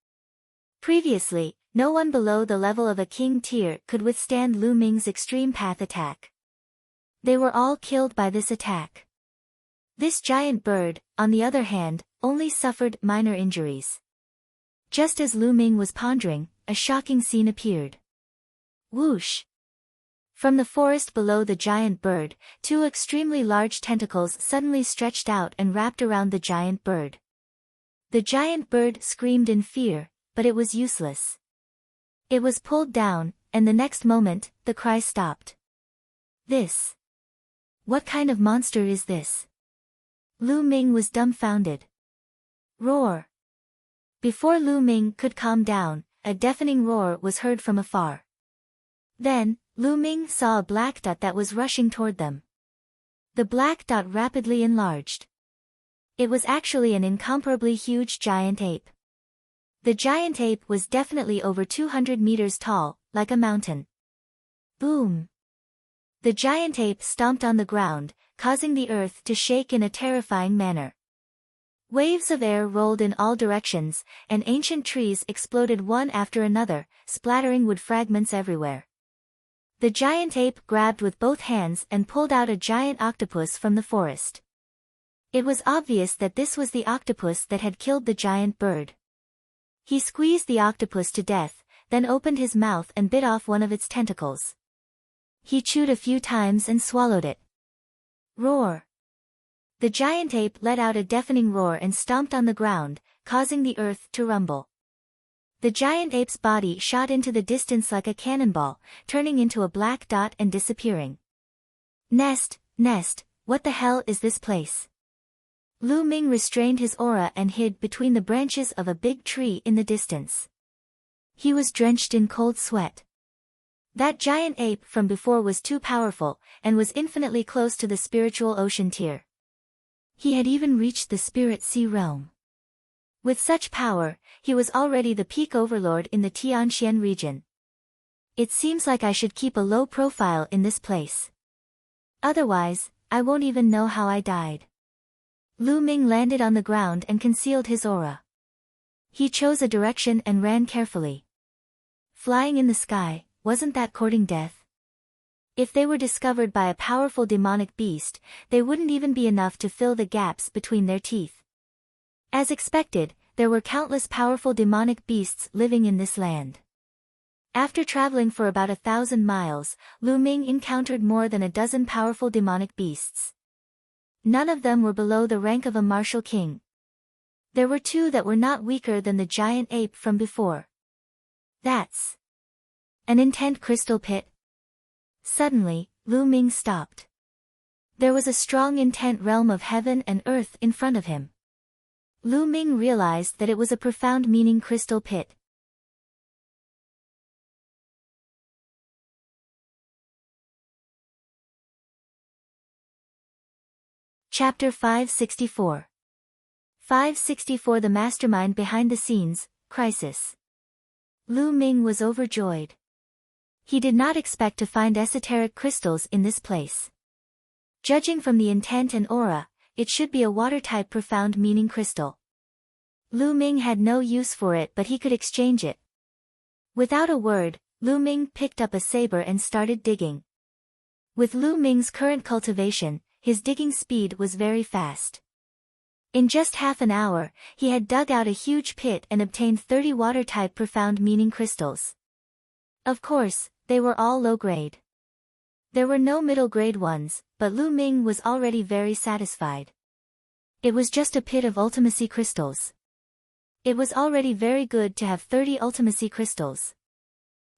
[SPEAKER 1] Previously, no one below the level of a king tier could withstand Lu Ming's extreme path attack. They were all killed by this attack. This giant bird, on the other hand, only suffered minor injuries. Just as Lu Ming was pondering, a shocking scene appeared. Whoosh! From the forest below the giant bird, 2 extremely large tentacles suddenly stretched out and wrapped around the giant bird. The giant bird screamed in fear, but it was useless. It was pulled down, and the next moment, the cry stopped. This! What kind of monster is this? Lu Ming was dumbfounded. Roar! Before Lu Ming could calm down, a deafening roar was heard from afar. Then, Lu Ming saw a black dot that was rushing toward them. The black dot rapidly enlarged. It was actually an incomparably huge giant ape. The giant ape was definitely over 200 meters tall, like a mountain. Boom! The giant ape stomped on the ground, causing the earth to shake in a terrifying manner. Waves of air rolled in all directions, and ancient trees exploded one after another, splattering wood fragments everywhere. The giant ape grabbed with both hands and pulled out a giant octopus from the forest. It was obvious that this was the octopus that had killed the giant bird. He squeezed the octopus to death, then opened his mouth and bit off one of its tentacles. He chewed a few times and swallowed it. Roar! The giant ape let out a deafening roar and stomped on the ground, causing the earth to rumble. The giant ape's body shot into the distance like a cannonball, turning into a black dot and disappearing. Nest, what the hell is this place? Lu Ming restrained his aura and hid between the branches of a big tree in the distance. He was drenched in cold sweat. That giant ape from before was too powerful, and was infinitely close to the spiritual ocean tier. He had even reached the spirit sea realm. With such power, he was already the peak overlord in the Tianxian region. It seems like I should keep a low profile in this place. Otherwise, I won't even know how I died. Lu Ming landed on the ground and concealed his aura. He chose a direction and ran carefully. Flying in the sky, wasn't that courting death? If they were discovered by a powerful demonic beast, they wouldn't even be enough to fill the gaps between their teeth. As expected, there were countless powerful demonic beasts living in this land. After traveling for about 1,000 miles, Lu Ming encountered more than a dozen powerful demonic beasts. None of them were below the rank of a martial king. There were two that were not weaker than the giant ape from before. That's an intent crystal pit. Suddenly, Lu Ming stopped. There was a strong intent realm of heaven and earth in front of him. Lu Ming realized that it was a profound meaning crystal pit. Chapter 564. 564 The Mastermind Behind the Scenes, Crisis. Lu Ming was overjoyed. He did not expect to find esoteric crystals in this place. Judging from the intent and aura, it should be a water-type profound meaning crystal. Lu Ming had no use for it, but he could exchange it. Without a word, Lu Ming picked up a saber and started digging. With Lu Ming's current cultivation, his digging speed was very fast. In just half an hour, he had dug out a huge pit and obtained 30 water-type profound meaning crystals. Of course, they were all low-grade. There were no middle-grade ones, but Lu Ming was already very satisfied. It was just a pit of ultimacy crystals. It was already very good to have 30 ultimacy crystals.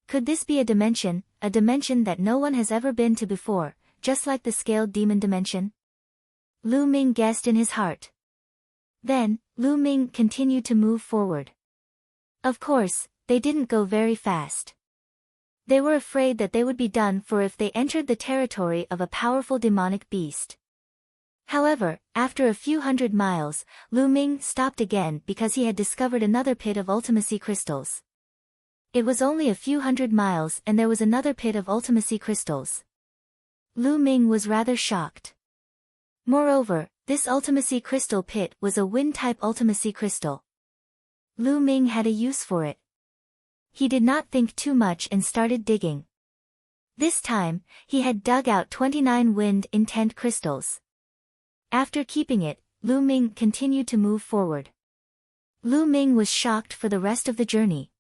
[SPEAKER 1] Could this be a dimension that no one has ever been to before, just like the scaled demon dimension? Lu Ming guessed in his heart. Then, Lu Ming continued to move forward. Of course, they didn't go very fast. They were afraid that they would be done for if they entered the territory of a powerful demonic beast. However, after a few hundred miles, Lu Ming stopped again because he had discovered another pit of ultimacy crystals. It was only a few hundred miles and there was another pit of ultimacy crystals. Lu Ming was rather shocked. Moreover, this ultimacy crystal pit was a wind-type ultimacy crystal. Lu Ming had a use for it. He did not think too much and started digging. This time, he had dug out 29 wind intent crystals. After keeping it, Lu Ming continued to move forward. Lu Ming was shocked for the rest of the journey.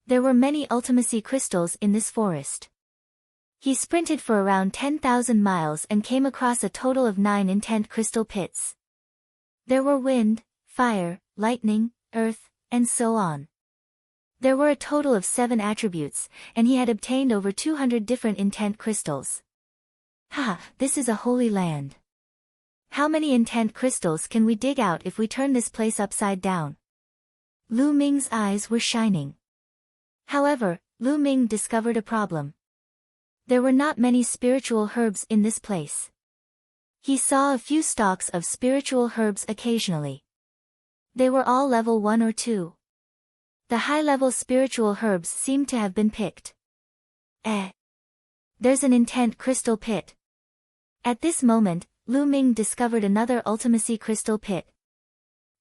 [SPEAKER 1] There were many ultimacy crystals in this forest. He sprinted for around 10,000 miles and came across a total of 9 intent crystal pits. There were wind, fire, lightning, earth, and so on. There were a total of 7 attributes, and he had obtained over 200 different intent crystals. Ha, this is a holy land. How many intent crystals can we dig out if we turn this place upside down? Lu Ming's eyes were shining. However, Lu Ming discovered a problem. There were not many spiritual herbs in this place. He saw a few stalks of spiritual herbs occasionally. They were all level 1 or 2. The high-level spiritual herbs seemed to have been picked. There's an intent crystal pit. At this moment, Lu Ming discovered another ultimacy crystal pit.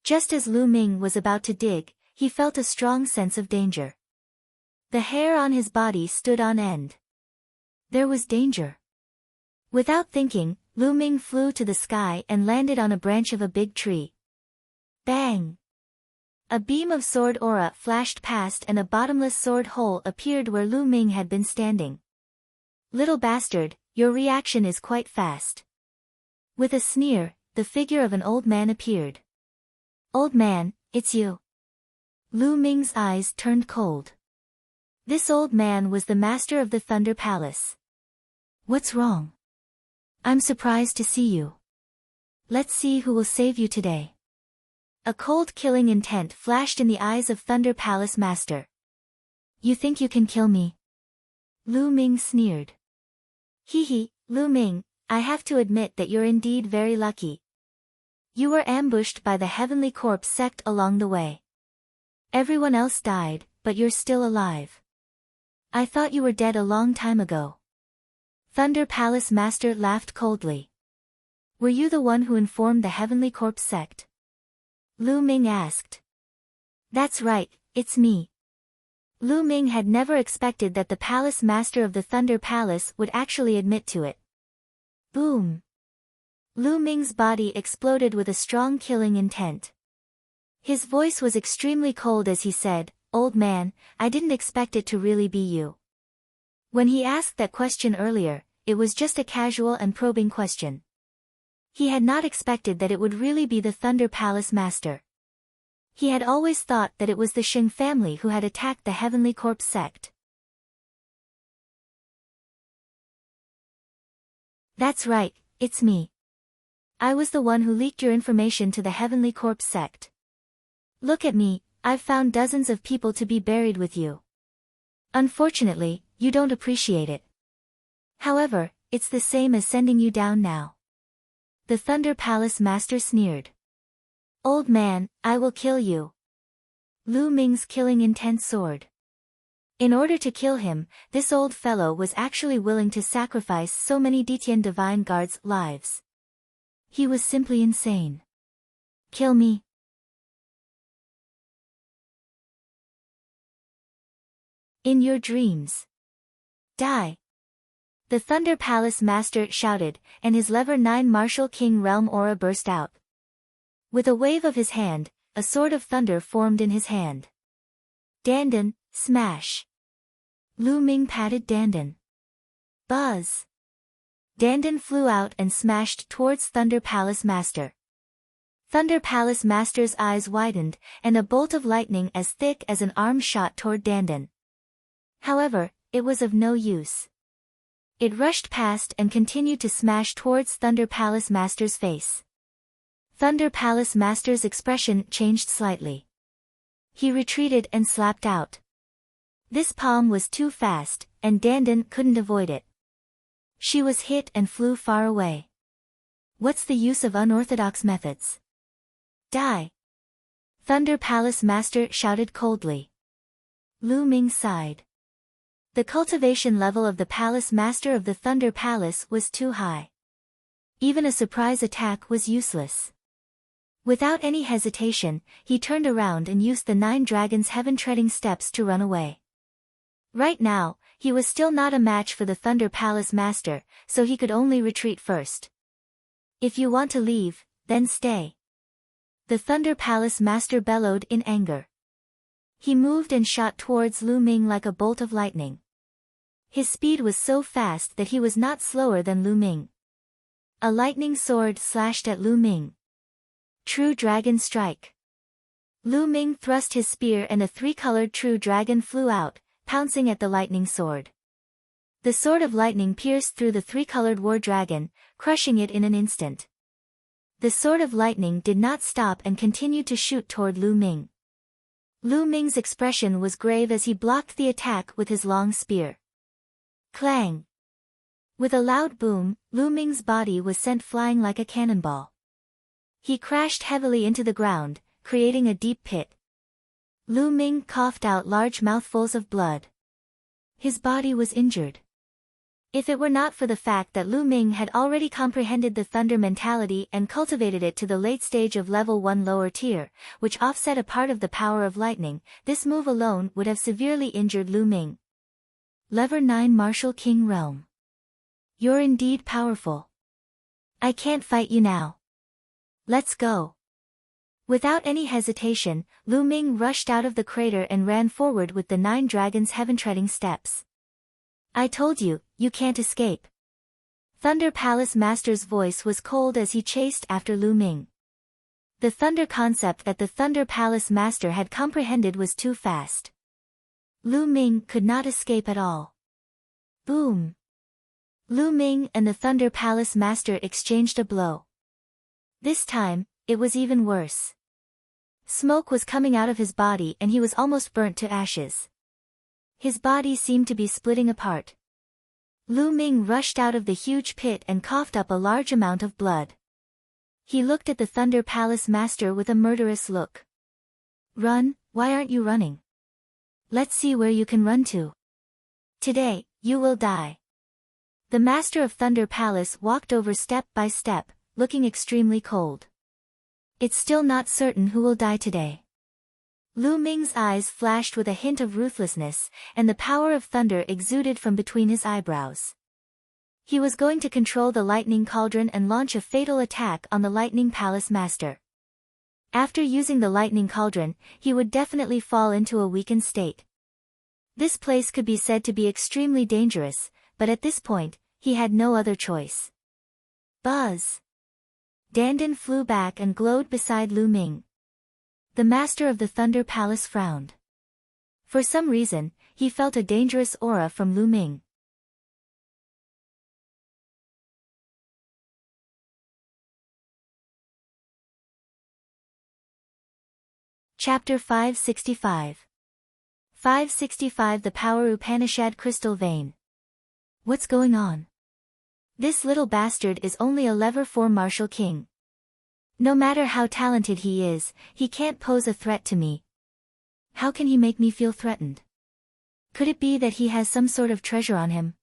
[SPEAKER 1] Just as Lu Ming was about to dig, he felt a strong sense of danger. The hair on his body stood on end. There was danger. Without thinking, Lu Ming flew to the sky and landed on a branch of a big tree. Bang! A beam of sword aura flashed past and a bottomless sword hole appeared where Lu Ming had been standing. Little bastard, your reaction is quite fast. With a sneer, the figure of an old man appeared. Old man, it's you. Lu Ming's eyes turned cold. This old man was the master of the Thunder Palace. What's wrong? I'm surprised to see you. Let's see who will save you today. A cold killing intent flashed in the eyes of Thunder Palace Master. You think you can kill me? Lu Ming sneered. Hee, Lu Ming, I have to admit that you're indeed very lucky. You were ambushed by the Heavenly Corpse sect along the way. Everyone else died, but you're still alive. I thought you were dead a long time ago. Thunder Palace Master laughed coldly. Were you the one who informed the Heavenly Corpse sect? Lu Ming asked. That's right, it's me. Lu Ming had never expected that the Palace Master of the Thunder Palace would actually admit to it. Boom! Lu Ming's body exploded with a strong killing intent. His voice was extremely cold as he said, Old man, I didn't expect it to really be you. When he asked that question earlier, it was just a casual and probing question. He had not expected that it would really be the Thunder Palace Master. He had always thought that it was the Sheng family who had attacked the Heavenly Corpse sect. That's right, it's me. I was the one who leaked your information to the Heavenly Corpse sect. Look at me, I've found dozens of people to be buried with you. Unfortunately, you don't appreciate it. However, it's the same as sending you down now. The Thunder Palace Master sneered. Old man, I will kill you. Lu Ming's killing intent soared. In order to kill him, this old fellow was actually willing to sacrifice so many Ditian Divine Guards' lives. He was simply insane. Kill me. In your dreams. Die. The Thunder Palace Master shouted, and his Lever 9 Martial King Realm aura burst out. With a wave of his hand, a sword of thunder formed in his hand. Dandan, smash. Lu Ming patted Dandan. Buzz. Dandan flew out and smashed towards Thunder Palace Master. Thunder Palace Master's eyes widened, and a bolt of lightning as thick as an arm shot toward Dandan. However, it was of no use. It rushed past and continued to smash towards Thunder Palace Master's face. Thunder Palace Master's expression changed slightly. He retreated and slapped out. This palm was too fast, and Dandan couldn't avoid it. She was hit and flew far away. What's the use of unorthodox methods? Die! Thunder Palace Master shouted coldly. Lu Ming sighed. The cultivation level of the Palace Master of the Thunder Palace was too high. Even a surprise attack was useless. Without any hesitation, he turned around and used the 9 Dragons' heaven-treading steps to run away. Right now, he was still not a match for the Thunder Palace Master, so he could only retreat first. If you want to leave, then stay. The Thunder Palace Master bellowed in anger. He moved and shot towards Lu Ming like a bolt of lightning. His speed was so fast that he was not slower than Lu Ming. A lightning sword slashed at Lu Ming. True Dragon Strike. Lu Ming thrust his spear and a 3-colored True Dragon flew out, pouncing at the lightning sword. The sword of lightning pierced through the 3-colored War Dragon, crushing it in an instant. The sword of lightning did not stop and continued to shoot toward Lu Ming. Lu Ming's expression was grave as he blocked the attack with his long spear. Clang! With a loud boom, Lu Ming's body was sent flying like a cannonball. He crashed heavily into the ground, creating a deep pit. Lu Ming coughed out large mouthfuls of blood. His body was injured. If it were not for the fact that Lu Ming had already comprehended the thunder mentality and cultivated it to the late stage of level 1 lower tier, which offset a part of the power of lightning, this move alone would have severely injured Lu Ming. Lever 9 Martial King Realm. You're indeed powerful. I can't fight you now. Let's go. Without any hesitation, Lu Ming rushed out of the crater and ran forward with the 9 dragons' heaven-treading steps. I told you, you can't escape. Thunder Palace Master's voice was cold as he chased after Lu Ming. The thunder concept that the Thunder Palace Master had comprehended was too fast. Lu Ming could not escape at all. Boom! Lu Ming and the Thunder Palace Master exchanged a blow. This time, it was even worse. Smoke was coming out of his body and he was almost burnt to ashes. His body seemed to be splitting apart. Lu Ming rushed out of the huge pit and coughed up a large amount of blood. He looked at the Thunder Palace Master with a murderous look. Run, why aren't you running? Let's see where you can run to. Today, you will die. The Master of Thunder Palace walked over step by step, looking extremely cold. It's still not certain who will die today. Lu Ming's eyes flashed with a hint of ruthlessness, and the power of thunder exuded from between his eyebrows. He was going to control the lightning cauldron and launch a fatal attack on the Lightning Palace Master. After using the lightning cauldron, he would definitely fall into a weakened state. This place could be said to be extremely dangerous, but at this point, he had no other choice. Buzz! Dandan flew back and glowed beside Lu Ming. The Master of the Thunder Palace frowned. For some reason, he felt a dangerous aura from Lu Ming. Chapter 565. 565 The Power Upanishad Crystal Vein. What's going on? This little bastard is only a level 4 martial king. No matter how talented he is, he can't pose a threat to me. How can he make me feel threatened? Could it be that he has some sort of treasure on him?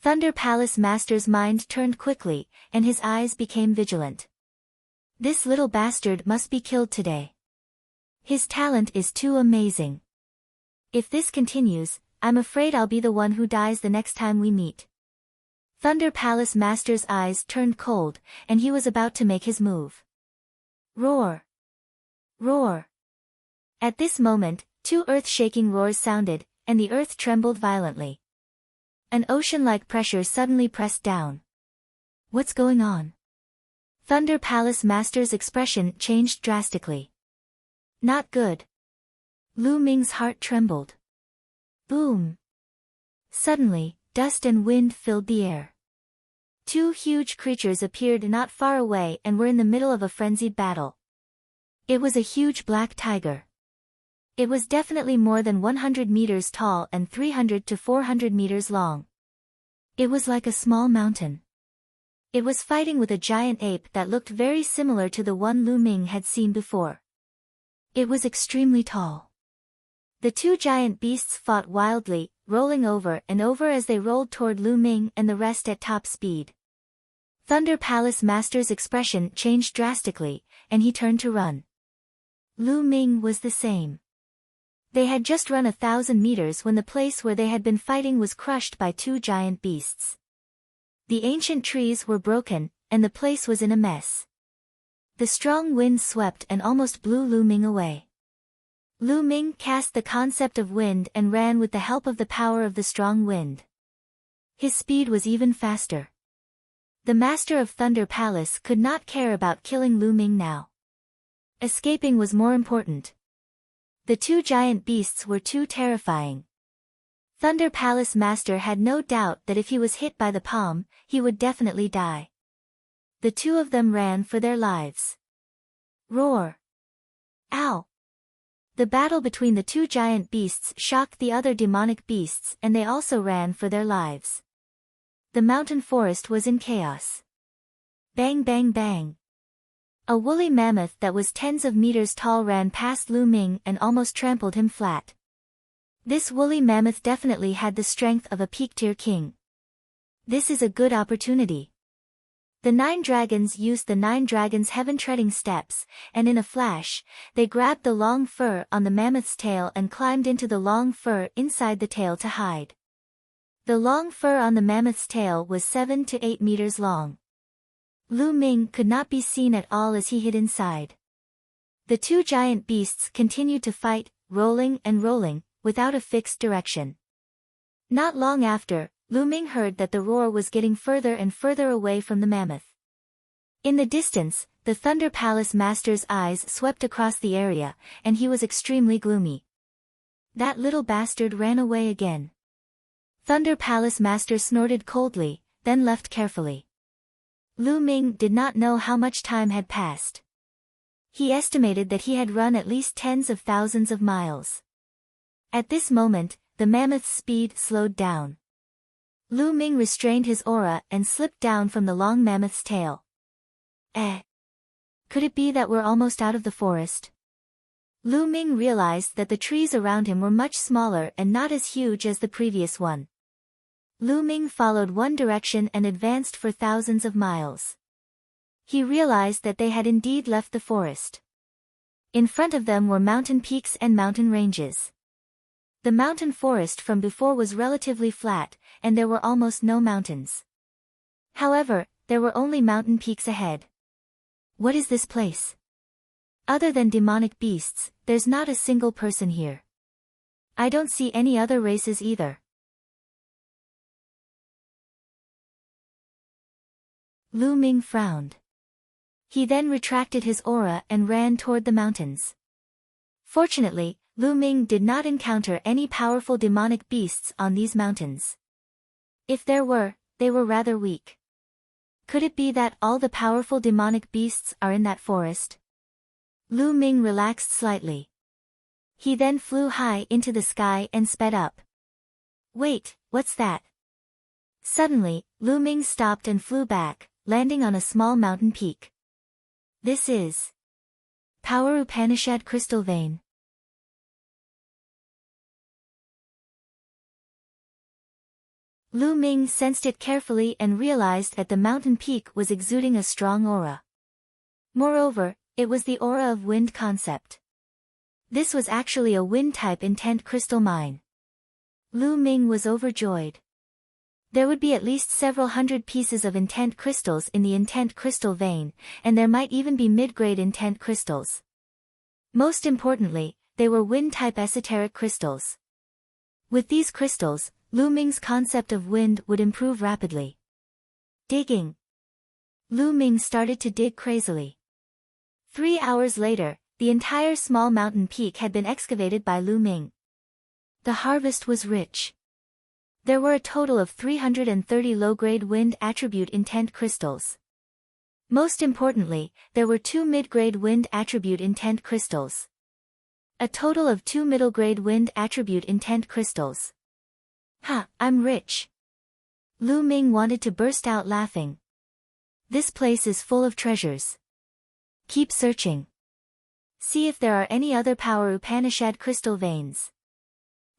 [SPEAKER 1] Thunder Palace Master's mind turned quickly, and his eyes became vigilant. This little bastard must be killed today. His talent is too amazing. If this continues, I'm afraid I'll be the one who dies the next time we meet. Thunder Palace Master's eyes turned cold, and he was about to make his move. Roar! Roar! At this moment, 2 earth-shaking roars sounded, and the earth trembled violently. An ocean-like pressure suddenly pressed down. What's going on? Thunder Palace Master's expression changed drastically. Not good. Lu Ming's heart trembled. Boom! Suddenly, dust and wind filled the air. 2 huge creatures appeared not far away and were in the middle of a frenzied battle. It was a huge black tiger. It was definitely more than 100 meters tall and 300 to 400 meters long. It was like a small mountain. It was fighting with a giant ape that looked very similar to the one Lu Ming had seen before. It was extremely tall. The 2 giant beasts fought wildly, rolling over and over as they rolled toward Lu Ming and the rest at top speed. Thunder Palace Master's expression changed drastically, and he turned to run. Lu Ming was the same. They had just run 1,000 meters when the place where they had been fighting was crushed by 2 giant beasts. The ancient trees were broken, and the place was in a mess. The strong wind swept and almost blew Lu Ming away. Lu Ming cast the concept of wind and ran with the help of the power of the strong wind. His speed was even faster. The Master of Thunder Palace could not care about killing Lu Ming now. Escaping was more important. The 2 giant beasts were too terrifying. Thunder Palace Master had no doubt that if he was hit by the palm, he would definitely die. The 2 of them ran for their lives. Roar! Ow! The battle between the 2 giant beasts shocked the other demonic beasts and they also ran for their lives. The mountain forest was in chaos. Bang bang bang! A woolly mammoth that was tens of meters tall ran past Lu Ming and almost trampled him flat. This woolly mammoth definitely had the strength of a peak-tier king. This is a good opportunity. The 9 dragons used the 9 dragons' heaven-treading steps, and in a flash, they grabbed the long fur on the mammoth's tail and climbed into the long fur inside the tail to hide. The long fur on the mammoth's tail was 7 to 8 meters long. Lu Ming could not be seen at all as he hid inside. The two giant beasts continued to fight, rolling and rolling, without a fixed direction. Not long after, Lu Ming heard that the roar was getting further and further away from the mammoth. In the distance, the Thunder Palace Master's eyes swept across the area, and he was extremely gloomy. That little bastard ran away again. Thunder Palace Master snorted coldly, then left carefully. Lu Ming did not know how much time had passed. He estimated that he had run at least tens of thousands of miles. At this moment, the mammoth's speed slowed down. Lu Ming restrained his aura and slipped down from the long mammoth's tail. Could it be that we're almost out of the forest? Lu Ming realized that the trees around him were much smaller and not as huge as the previous one. Lu Ming followed one direction and advanced for thousands of miles. He realized that they had indeed left the forest. In front of them were mountain peaks and mountain ranges. The mountain forest from before was relatively flat, and there were almost no mountains. However, there were only mountain peaks ahead. What is this place? Other than demonic beasts, there's not a single person here. I don't see any other races either. Lu Ming frowned. He then retracted his aura and ran toward the mountains. Fortunately, Lu Ming did not encounter any powerful demonic beasts on these mountains. If there were, they were rather weak. Could it be that all the powerful demonic beasts are in that forest? Lu Ming relaxed slightly. He then flew high into the sky and sped up. Wait, what's that? Suddenly, Lu Ming stopped and flew back, landing on a small mountain peak. This is Power Upanishad Crystal Vein. Lu Ming sensed it carefully and realized that the mountain peak was exuding a strong aura. Moreover, it was the aura of wind concept. This was actually a wind-type intent crystal mine. Lu Ming was overjoyed. There would be at least several hundred pieces of intent crystals in the intent crystal vein, and there might even be mid-grade intent crystals. Most importantly, they were wind-type esoteric crystals. With these crystals, Lu Ming's concept of wind would improve rapidly. Digging. Lu Ming started to dig crazily. 3 hours later, the entire small mountain peak had been excavated by Lu Ming. The harvest was rich. There were a total of 330 low-grade wind attribute intent crystals. Most importantly, there were 2 mid-grade wind attribute intent crystals. A total of 2 middle-grade wind attribute intent crystals. I'm rich. Lu Ming wanted to burst out laughing. This place is full of treasures. Keep searching. See if there are any other Power Upanishad crystal veins.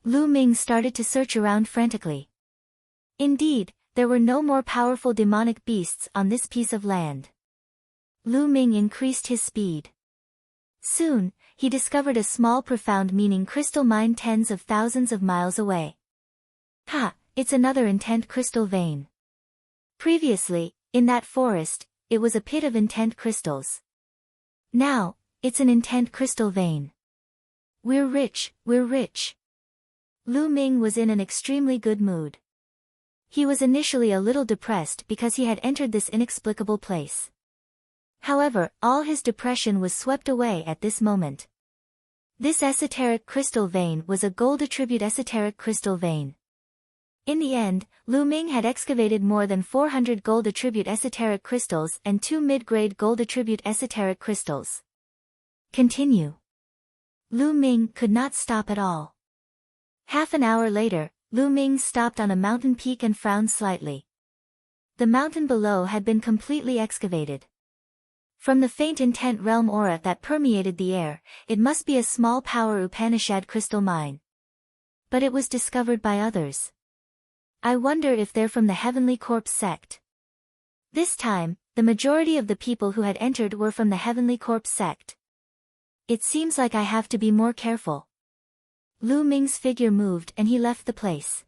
[SPEAKER 1] Lu Ming started to search around frantically. Indeed, there were no more powerful demonic beasts on this piece of land. Lu Ming increased his speed. Soon, he discovered a small profound meaning crystal mine tens of thousands of miles away. It's another intent crystal vein. Previously, in that forest, it was a pit of intent crystals. Now, it's an intent crystal vein. We're rich, we're rich. Lu Ming was in an extremely good mood. He was initially a little depressed because he had entered this inexplicable place. However, all his depression was swept away at this moment. This esoteric crystal vein was a gold attribute esoteric crystal vein. In the end, Lu Ming had excavated more than 400 gold attribute esoteric crystals and 2 mid-grade gold attribute esoteric crystals. Continue. Lu Ming could not stop at all. Half an hour later, Lu Ming stopped on a mountain peak and frowned slightly. The mountain below had been completely excavated. From the faint intent realm aura that permeated the air, it must be a small Power Upanishad crystal mine. But it was discovered by others. I wonder if they're from the Heavenly Corpse sect. This time, the majority of the people who had entered were from the Heavenly Corpse sect. It seems like I have to be more careful. Lu Ming's figure moved and he left the place.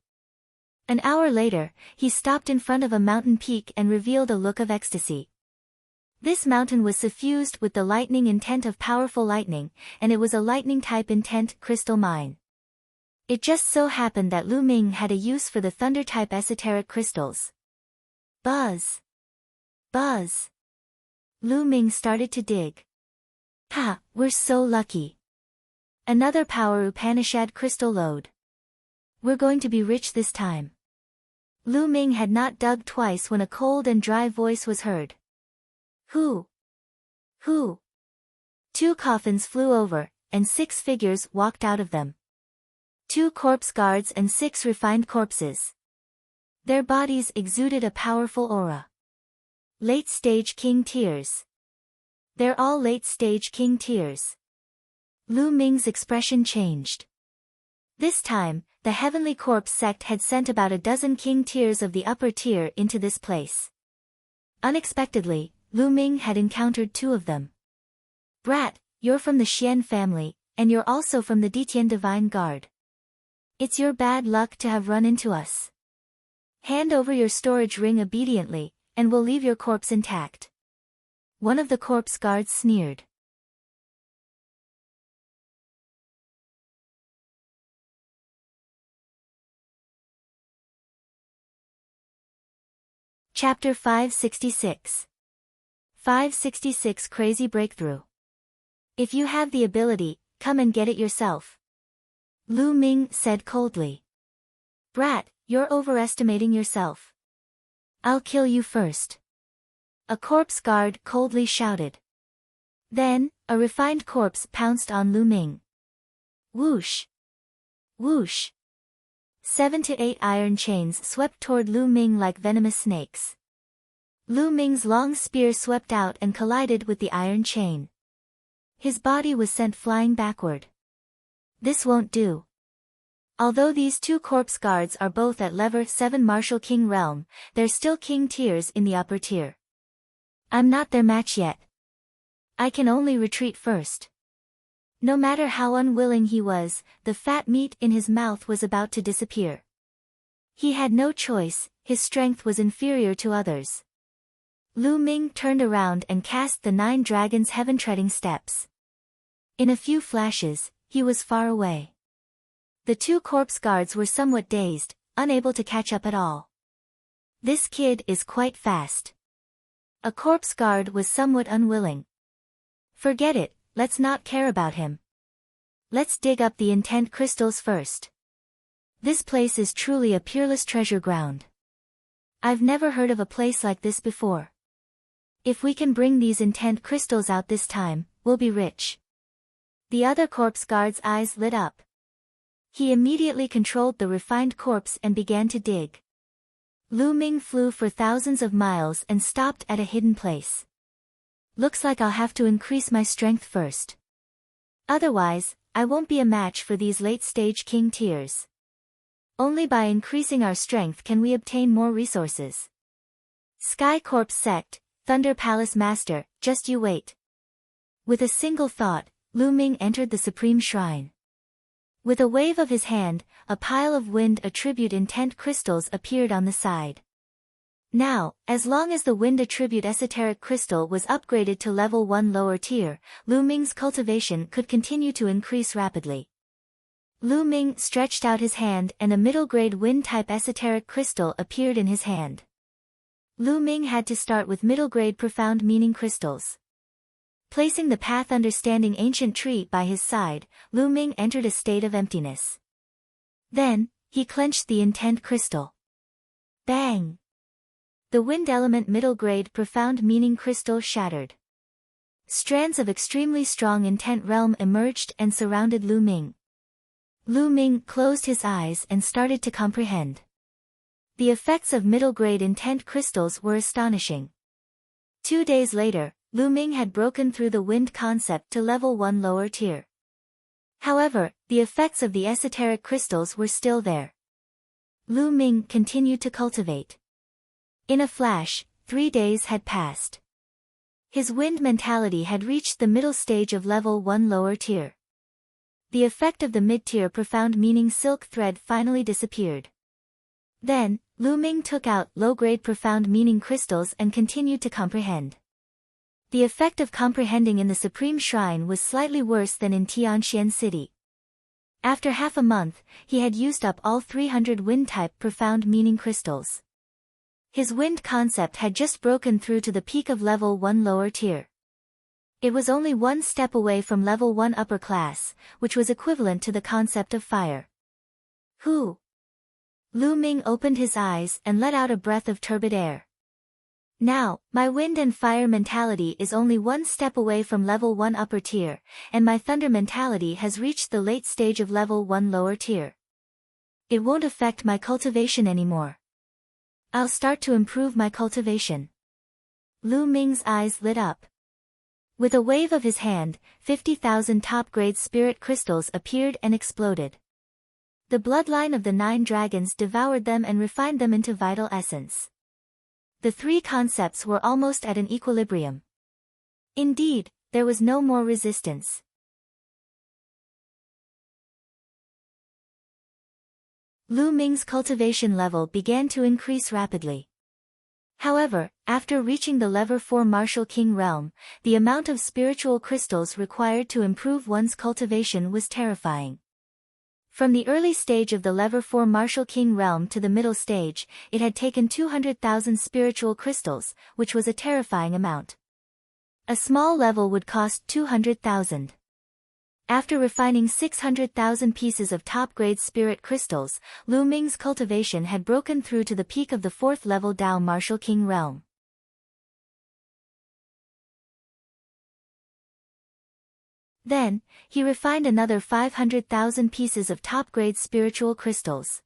[SPEAKER 1] An hour later, he stopped in front of a mountain peak and revealed a look of ecstasy. This mountain was suffused with the lightning intent of powerful lightning, and it was a lightning-type intent crystal mine. It just so happened that Lu Ming had a use for the thunder-type esoteric crystals. Buzz! Buzz! Lu Ming started to dig. Ha! We're so lucky. Another power Upanishad crystal load. We're going to be rich this time. Lu Ming had not dug twice when a cold and dry voice was heard. Who? Who? 2 coffins flew over, and 6 figures walked out of them. 2 corpse guards and 6 refined corpses. Their bodies exuded a powerful aura. Late-stage king tears. They're all late-stage king tears. Lu Ming's expression changed. This time, the Heavenly Corpse sect had sent about a dozen king tears of the upper tier into this place. Unexpectedly, Lu Ming had encountered 2 of them. Brat, you're from the Xian family, and you're also from the Ditian Divine Guard. It's your bad luck to have run into us. Hand over your storage ring obediently, and we'll leave your corpse intact. One of the corpse guards sneered. Chapter 566. 566 Crazy Breakthrough. If you have the ability, come and get it yourself. Lu Ming said coldly. Brat, you're overestimating yourself. I'll kill you first. A corpse guard coldly shouted. Then, a refined corpse pounced on Lu Ming. Whoosh! Whoosh! 7 to 8 iron chains swept toward Lu Ming like venomous snakes. Lu Ming's long spear swept out and collided with the iron chain. His body was sent flying backward. This won't do. Although these 2 corpse guards are both at level 7 Martial King realm, they're still king tiers in the upper tier. I'm not their match yet. I can only retreat first. No matter how unwilling he was, the fat meat in his mouth was about to disappear. He had no choice, his strength was inferior to others. Lu Ming turned around and cast the 9 dragons' heaven-treading steps. In a few flashes, he was far away. The 2 corpse guards were somewhat dazed, unable to catch up at all. This kid is quite fast. A corpse guard was somewhat unwilling. Forget it, let's not care about him. Let's dig up the intent crystals first. This place is truly a peerless treasure ground. I've never heard of a place like this before. If we can bring these intent crystals out this time, we'll be rich. The other corpse guard's eyes lit up. He immediately controlled the refined corpse and began to dig. Lu Ming flew for thousands of miles and stopped at a hidden place. Looks like I'll have to increase my strength first. Otherwise, I won't be a match for these late-stage king tiers. Only by increasing our strength can we obtain more resources. Sky Corpse Sect, Thunder Palace Master, just you wait. With a single thought, Lu Ming entered the Supreme Shrine. With a wave of his hand, a pile of wind attribute intent crystals appeared on the side. Now, as long as the wind attribute esoteric crystal was upgraded to level 1 lower tier, Lu Ming's cultivation could continue to increase rapidly. Lu Ming stretched out his hand and a middle-grade wind-type esoteric crystal appeared in his hand. Lu Ming had to start with middle-grade profound meaning crystals. Placing the path understanding ancient tree by his side, Lu Ming entered a state of emptiness. Then, he clenched the intent crystal. Bang! The wind element middle-grade profound meaning crystal shattered. Strands of extremely strong intent realm emerged and surrounded Lu Ming. Lu Ming closed his eyes and started to comprehend. The effects of middle-grade intent crystals were astonishing. 2 days later, Lu Ming had broken through the wind concept to level 1 lower tier. However, the effects of the esoteric crystals were still there. Lu Ming continued to cultivate. In a flash, 3 days had passed. His wind mentality had reached the middle stage of level 1 lower tier. The effect of the mid-tier profound meaning silk thread finally disappeared. Then, Lu Ming took out low-grade profound meaning crystals and continued to comprehend. The effect of comprehending in the Supreme Shrine was slightly worse than in Tianxian City. After half a month, he had used up all 300 wind-type profound meaning crystals. His wind concept had just broken through to the peak of level 1 lower tier. It was only one step away from level 1 upper class, which was equivalent to the concept of fire. Who? Lu Ming opened his eyes and let out a breath of turbid air. Now, my wind and fire mentality is only one step away from level 1 upper tier, and my thunder mentality has reached the late stage of level 1 lower tier. It won't affect my cultivation anymore. I'll start to improve my cultivation. Lu Ming's eyes lit up. With a wave of his hand, 50,000 top-grade spirit crystals appeared and exploded. The bloodline of the 9 dragons devoured them and refined them into vital essence. The 3 concepts were almost at an equilibrium. Indeed, there was no more resistance. Lu Ming's cultivation level began to increase rapidly. However, after reaching the level 4 Martial King realm, the amount of spiritual crystals required to improve one's cultivation was terrifying. From the early stage of the level 4 Martial King realm to the middle stage, it had taken 200,000 spiritual crystals, which was a terrifying amount. A small level would cost 200,000. After refining 600,000 pieces of top-grade spirit crystals, Lu Ming's cultivation had broken through to the peak of the 4th level Dao Martial King realm. Then, he refined another 500,000 pieces of top-grade spiritual crystals.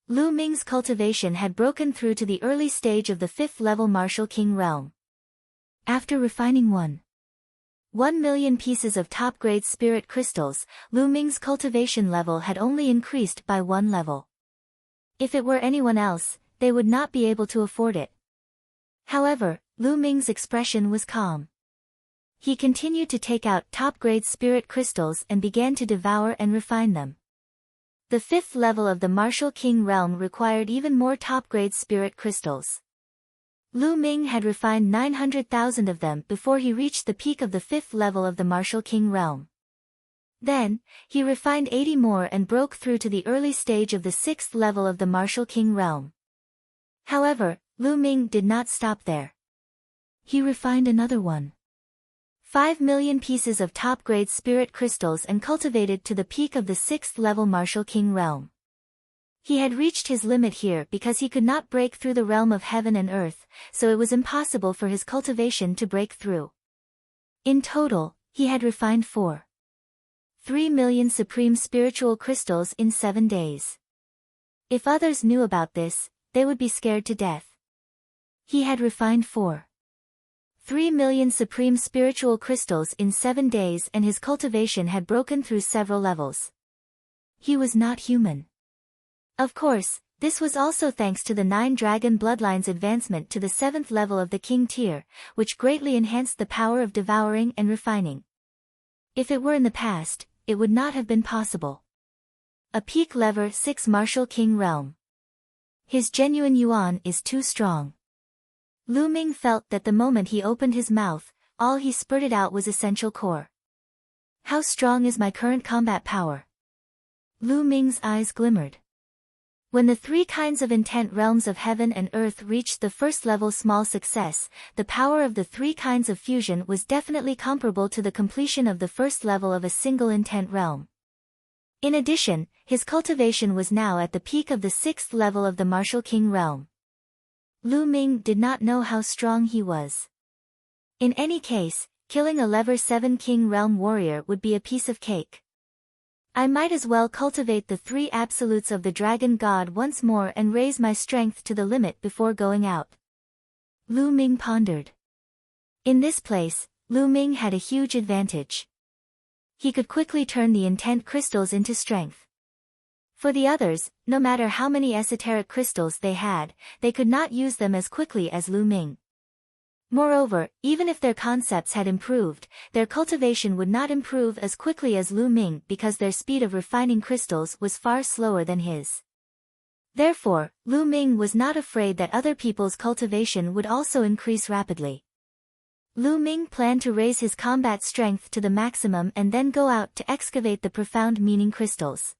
[SPEAKER 1] Lu Ming's cultivation had broken through to the early stage of the 5th level Martial King realm. After refining 1 million pieces of top-grade spirit crystals, Lu Ming's cultivation level had only increased by 1 level. If it were anyone else, they would not be able to afford it. However, Lu Ming's expression was calm. He continued to take out top-grade spirit crystals and began to devour and refine them. The 5th level of the Martial King realm required even more top-grade spirit crystals. Lu Ming had refined 900,000 of them before he reached the peak of the 5th level of the Martial King realm. Then, he refined 80 more and broke through to the early stage of the 6th level of the Martial King realm. However, Lu Ming did not stop there. He refined another 5 million pieces of top-grade spirit crystals and cultivated to the peak of the 6th level Martial King realm. He had reached his limit here because he could not break through the realm of heaven and earth, so it was impossible for his cultivation to break through. In total, he had refined 3 million supreme spiritual crystals in 7 days. If others knew about this, they would be scared to death. He had refined 3 million supreme spiritual crystals in 7 days and his cultivation had broken through several levels. He was not human. Of course, this was also thanks to the 9 dragon bloodlines' advancement to the 7th level of the king tier, which greatly enhanced the power of devouring and refining. If it were in the past, it would not have been possible. A peak level 6 Martial King realm. His genuine yuan is too strong. Lu Ming felt that the moment he opened his mouth, all he spurted out was essential core. How strong is my current combat power? Lu Ming's eyes glimmered. When the 3 kinds of intent realms of heaven and earth reached the 1st level small success, the power of the 3 kinds of fusion was definitely comparable to the completion of the 1st level of a single intent realm. In addition, his cultivation was now at the peak of the 6th level of the Martial King realm. Lu Ming did not know how strong he was. In any case, killing a level 7 King realm warrior would be a piece of cake. I might as well cultivate the 3 absolutes of the dragon god once more and raise my strength to the limit before going out. Lu Ming pondered. In this place, Lu Ming had a huge advantage. He could quickly turn the intent crystals into strength. For the others, no matter how many esoteric crystals they had, they could not use them as quickly as Lu Ming. Moreover, even if their concepts had improved, their cultivation would not improve as quickly as Lu Ming because their speed of refining crystals was far slower than his. Therefore, Lu Ming was not afraid that other people's cultivation would also increase rapidly. Lu Ming planned to raise his combat strength to the maximum and then go out to excavate the profound meaning crystals.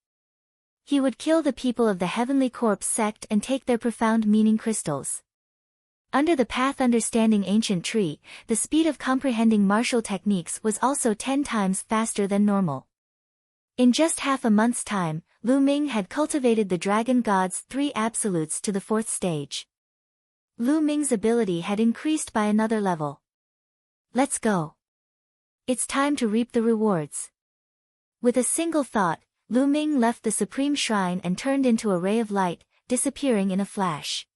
[SPEAKER 1] He would kill the people of the Heavenly Corpse sect and take their profound meaning crystals. Under the path understanding ancient tree, the speed of comprehending martial techniques was also 10 times faster than normal. In just half a month's time, Lu Ming had cultivated the Dragon God's 3 absolutes to the 4th stage. Lu Ming's ability had increased by another level. Let's go. It's time to reap the rewards. With a single thought, Lu Ming left the Supreme Shrine and turned into a ray of light, disappearing in a flash.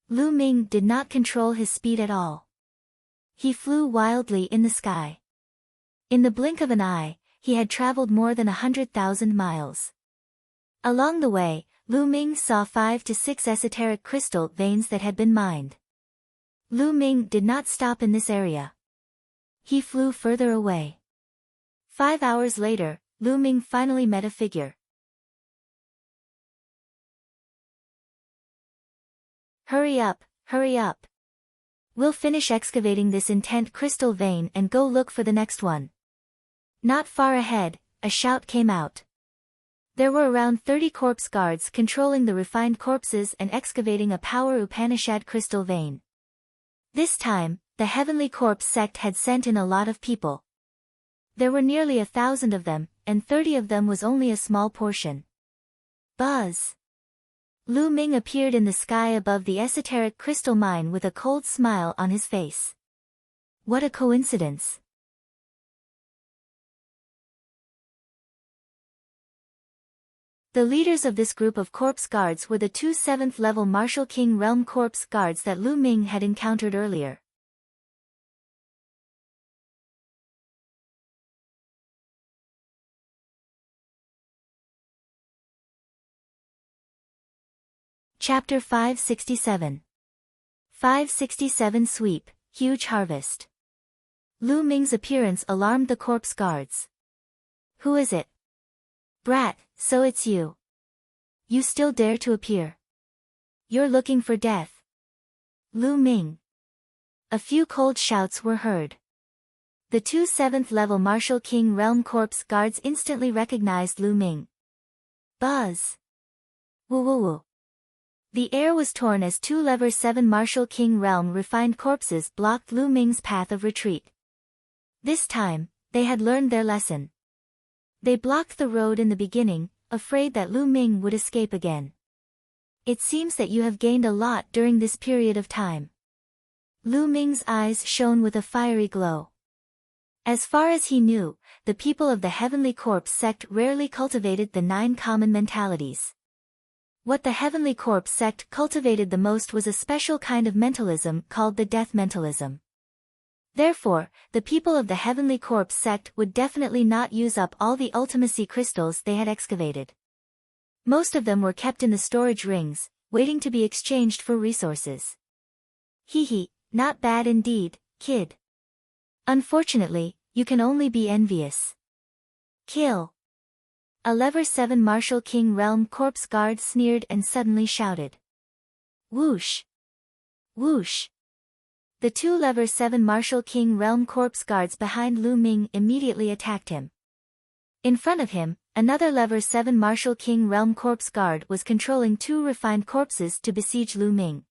[SPEAKER 1] Lu Ming did not control his speed at all. He flew wildly in the sky. In the blink of an eye, he had traveled more than 100,000 miles. Along the way, Lu Ming saw 5 to 6 esoteric crystal veins that had been mined. Lu Ming did not stop in this area. He flew further away. 5 hours later, Lu Ming finally met a figure. Hurry up, hurry up. We'll finish excavating this intent crystal vein and go look for the next one. Not far ahead, a shout came out. There were around 30 corpse guards controlling the refined corpses and excavating a power Upanishad crystal vein. This time, the Heavenly Corpse sect had sent in a lot of people. There were nearly 1,000 of them, and 30 of them was only a small portion. Buzz! Lu Ming appeared in the sky above the esoteric crystal mine with a cold smile on his face. What a coincidence! The leaders of this group of corpse guards were the 2 7th-level Martial King Realm corpse guards that Lu Ming had encountered earlier. Chapter 567. 567 Sweep, Huge Harvest. Lu Ming's appearance alarmed the corpse guards. Who is it? Brat, so it's you. You still dare to appear. You're looking for death. Lu Ming. A few cold shouts were heard. The 2 7th-level Martial King Realm corpse guards instantly recognized Lu Ming. Buzz. Woo woo woo. The air was torn as 2 Lever 7 Martial King Realm refined corpses blocked Lu Ming's path of retreat. This time, they had learned their lesson. They blocked the road in the beginning, afraid that Lu Ming would escape again. It seems that you have gained a lot during this period of time. Lu Ming's eyes shone with a fiery glow. As far as he knew, the people of the Heavenly Corpse sect rarely cultivated the 9 common mentalities. What the Heavenly Corpse sect cultivated the most was a special kind of mentalism called the death mentalism. Therefore, the people of the Heavenly Corpse sect would definitely not use up all the ultimacy crystals they had excavated. Most of them were kept in the storage rings, waiting to be exchanged for resources. Hee, not bad indeed, kid. Unfortunately, you can only be envious. Kill. A Lever 7 Martial King Realm corpse guard sneered and suddenly shouted. Whoosh! Whoosh! The 2 Lever 7 Martial King Realm corpse guards behind Lu Ming immediately attacked him. In front of him, another Lever 7 Martial King Realm corpse guard was controlling 2 refined corpses to besiege Lu Ming.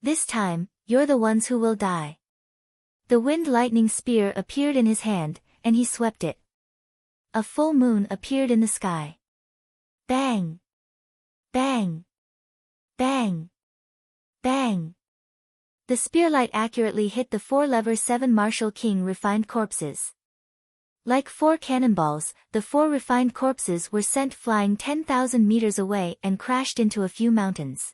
[SPEAKER 1] This time, you're the ones who will die. The wind lightning spear appeared in his hand, and he swept it. A full moon appeared in the sky. Bang! Bang! Bang! Bang! The spearlight accurately hit the 4 Lever 7 Martial King refined corpses. Like 4 cannonballs, the 4 refined corpses were sent flying 10,000 meters away and crashed into a few mountains.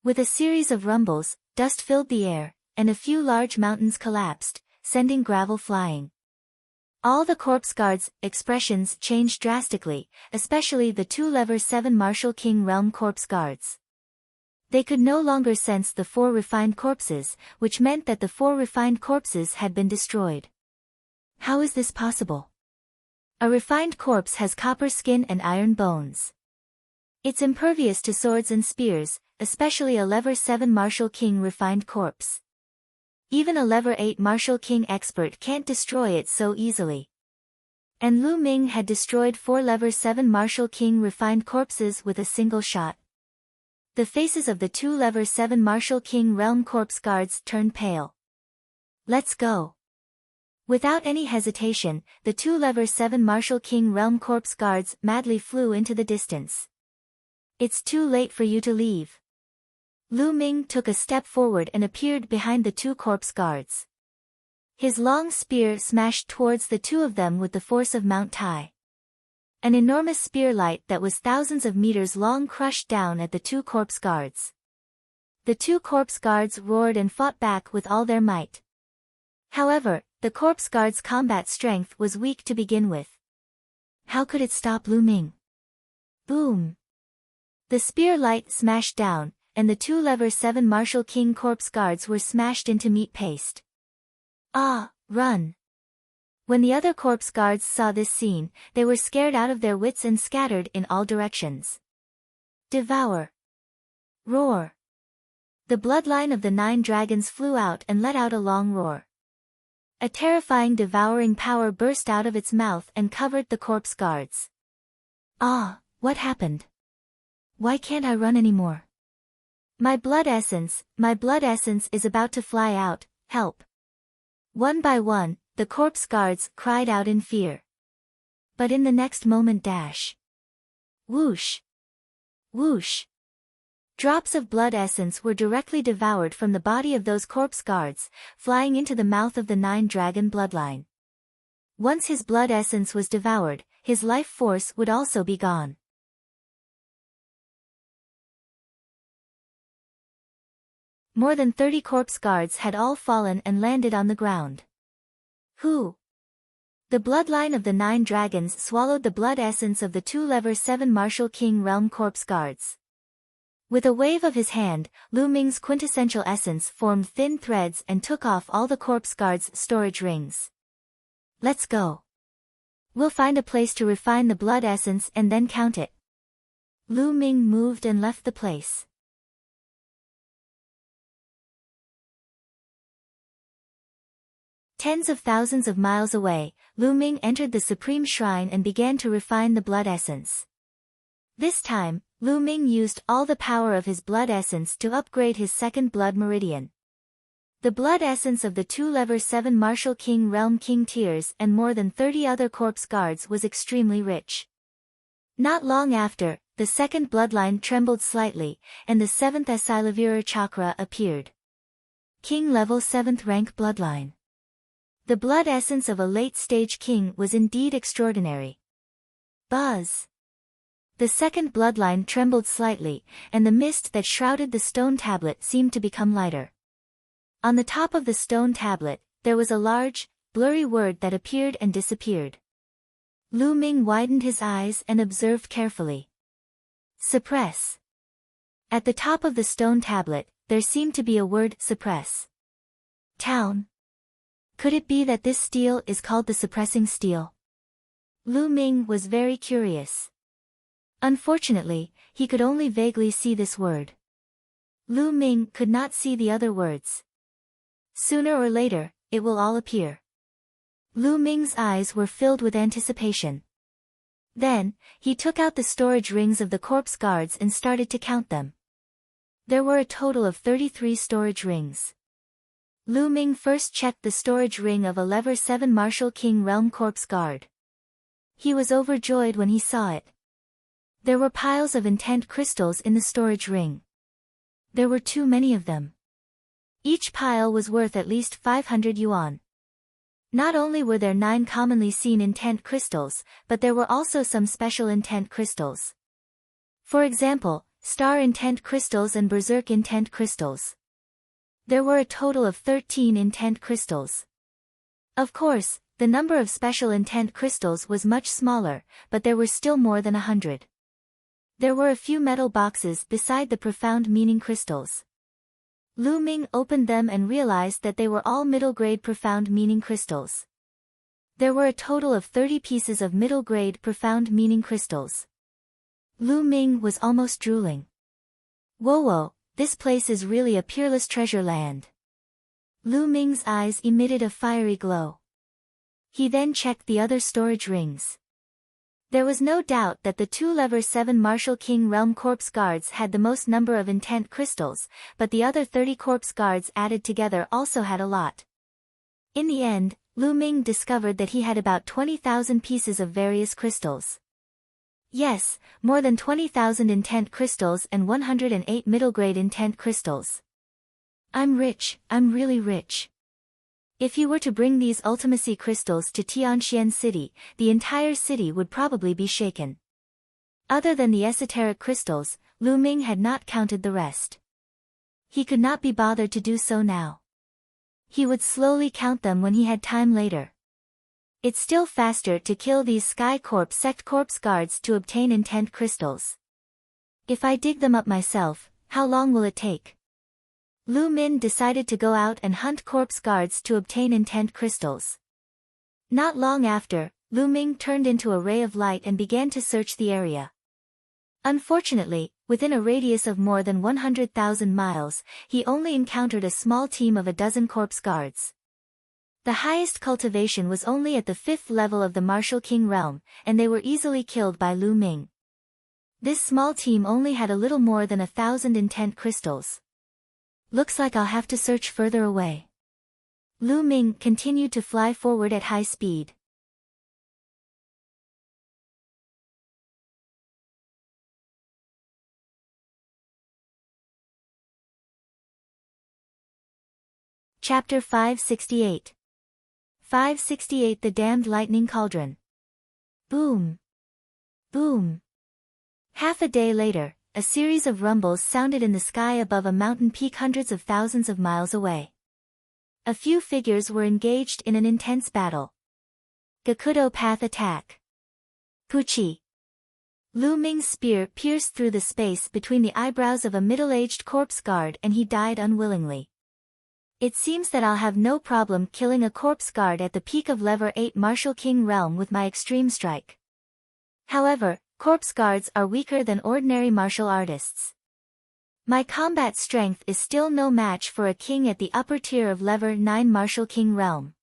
[SPEAKER 1] With a series of rumbles, dust filled the air, and a few large mountains collapsed, sending gravel flying. All the corpse guards' expressions changed drastically, especially the 2 Lever 7 Martial King Realm corpse guards. They could no longer sense the 4 refined corpses, which meant that the 4 refined corpses had been destroyed. How is this possible? A refined corpse has copper skin and iron bones. It's impervious to swords and spears, especially a Lever 7 Martial King refined corpse. Even a level 8 Martial King expert can't destroy it so easily. And Lu Ming had destroyed 4 level 7 Martial King refined corpses with a single shot. The faces of the 2 level 7 Martial King realm corpse guards turned pale. Let's go. Without any hesitation, the 2 level 7 Martial King realm corpse guards madly flew into the distance. It's too late for you to leave. Lu Ming took a step forward and appeared behind the 2 corpse guards. His long spear smashed towards the 2 of them with the force of Mount Tai. An enormous spear light that was thousands of meters long crushed down at the 2 corpse guards. The 2 corpse guards roared and fought back with all their might. However, the corpse guards' combat strength was weak to begin with. How could it stop Lu Ming? Boom! The spear light smashed down, and the 2 level 7 Martial King corpse guards were smashed into meat paste. Ah, run! When the other corpse guards saw this scene, they were scared out of their wits and scattered in all directions. Devour! Roar! The bloodline of the 9 dragons flew out and let out a long roar. A terrifying devouring power burst out of its mouth and covered the corpse guards. Ah, what happened? Why can't I run anymore? My blood essence is about to fly out, help! One by one, the corpse guards cried out in fear. But in the next moment dash. Whoosh! Whoosh! Drops of blood essence were directly devoured from the body of those corpse guards, flying into the mouth of the 9 dragon bloodline. Once his blood essence was devoured, his life force would also be gone. More than 30 corpse guards had all fallen and landed on the ground. Who? The bloodline of the 9 dragons swallowed the blood essence of the 2 level 7 Martial King realm corpse guards. With a wave of his hand, Lu Ming's quintessential essence formed thin threads and took off all the corpse guards' storage rings. Let's go. We'll find a place to refine the blood essence and then count it. Lu Ming moved and left the place. Tens of thousands of miles away, Lu Ming entered the Supreme Shrine and began to refine the blood essence. This time, Lu Ming used all the power of his blood essence to upgrade his second blood meridian. The blood essence of the 2 level 7 Martial King realm King Tears and more than 30 other corpse guards was extremely rich. Not long after, the second bloodline trembled slightly, and the 7th Asilavira chakra appeared. King level 7th rank bloodline. The blood essence of a late-stage king was indeed extraordinary. Buzz! The second bloodline trembled slightly, and the mist that shrouded the stone tablet seemed to become lighter. On the top of the stone tablet, there was a large, blurry word that appeared and disappeared. Lu Ming widened his eyes and observed carefully. Suppress. At the top of the stone tablet, there seemed to be a word, suppress. Town. Could it be that this steel is called the suppressing steel? Lu Ming was very curious. Unfortunately, he could only vaguely see this word. Lu Ming could not see the other words. Sooner or later, it will all appear. Lu Ming's eyes were filled with anticipation. Then, he took out the storage rings of the corpse guards and started to count them. There were a total of 33 storage rings. Lu Ming first checked the storage ring of a level 7 Martial King realm corpse guard. He was overjoyed when he saw it. There were piles of intent crystals in the storage ring. There were too many of them. Each pile was worth at least 500 yuan. Not only were there 9 commonly seen intent crystals, but there were also some special intent crystals. For example, star intent crystals and berserk intent crystals. There were a total of 13 intent crystals. Of course, the number of special intent crystals was much smaller, but there were still more than 100. There were a few metal boxes beside the profound meaning crystals. Lu Ming opened them and realized that they were all middle-grade profound meaning crystals. There were a total of 30 pieces of middle-grade profound meaning crystals. Lu Ming was almost drooling. Whoa, this place is really a peerless treasure land. Lu Ming's eyes emitted a fiery glow. He then checked the other storage rings. There was no doubt that the two lever 7 Martial King Realm Corpse Guards had the most number of intent crystals, but the other 30 Corpse Guards added together also had a lot. In the end, Lu Ming discovered that he had about 20,000 pieces of various crystals. Yes, more than 20,000 intent crystals and 108 middle-grade intent crystals. I'm rich, I'm really rich. If he were to bring these ultimacy crystals to Tianxian City, the entire city would probably be shaken. Other than the esoteric crystals, Lu Ming had not counted the rest. He could not be bothered to do so now. He would slowly count them when he had time later. It's still faster to kill these Sky Corp sect corpse guards to obtain intent crystals. If I dig them up myself, how long will it take? Lu Min decided to go out and hunt corpse guards to obtain intent crystals. Not long after, Lu Ming turned into a ray of light and began to search the area. Unfortunately, within a radius of more than 100,000 miles, he only encountered a small team of a dozen corpse guards. The highest cultivation was only at the 5th level of the Martial King realm, and they were easily killed by Lu Ming. This small team only had a little more than 1,000 intent crystals. Looks like I'll have to search further away. Lu Ming continued to fly forward at high speed. Chapter 568. 568 The Damned Lightning Cauldron. Boom! Boom! Half a day later, a series of rumbles sounded in the sky above a mountain peak hundreds of thousands of miles away. A few figures were engaged in an intense battle. Gakudo Path Attack. Puchi. Lu Ming's spear pierced through the space between the eyebrows of a middle-aged corpse guard and he died unwillingly. It seems that I'll have no problem killing a corpse guard at the peak of Lever 8 Martial King Realm with my extreme strike. However, corpse guards are weaker than ordinary martial artists. My combat strength is still no match for a king at the upper tier of Lever 9 Martial King Realm.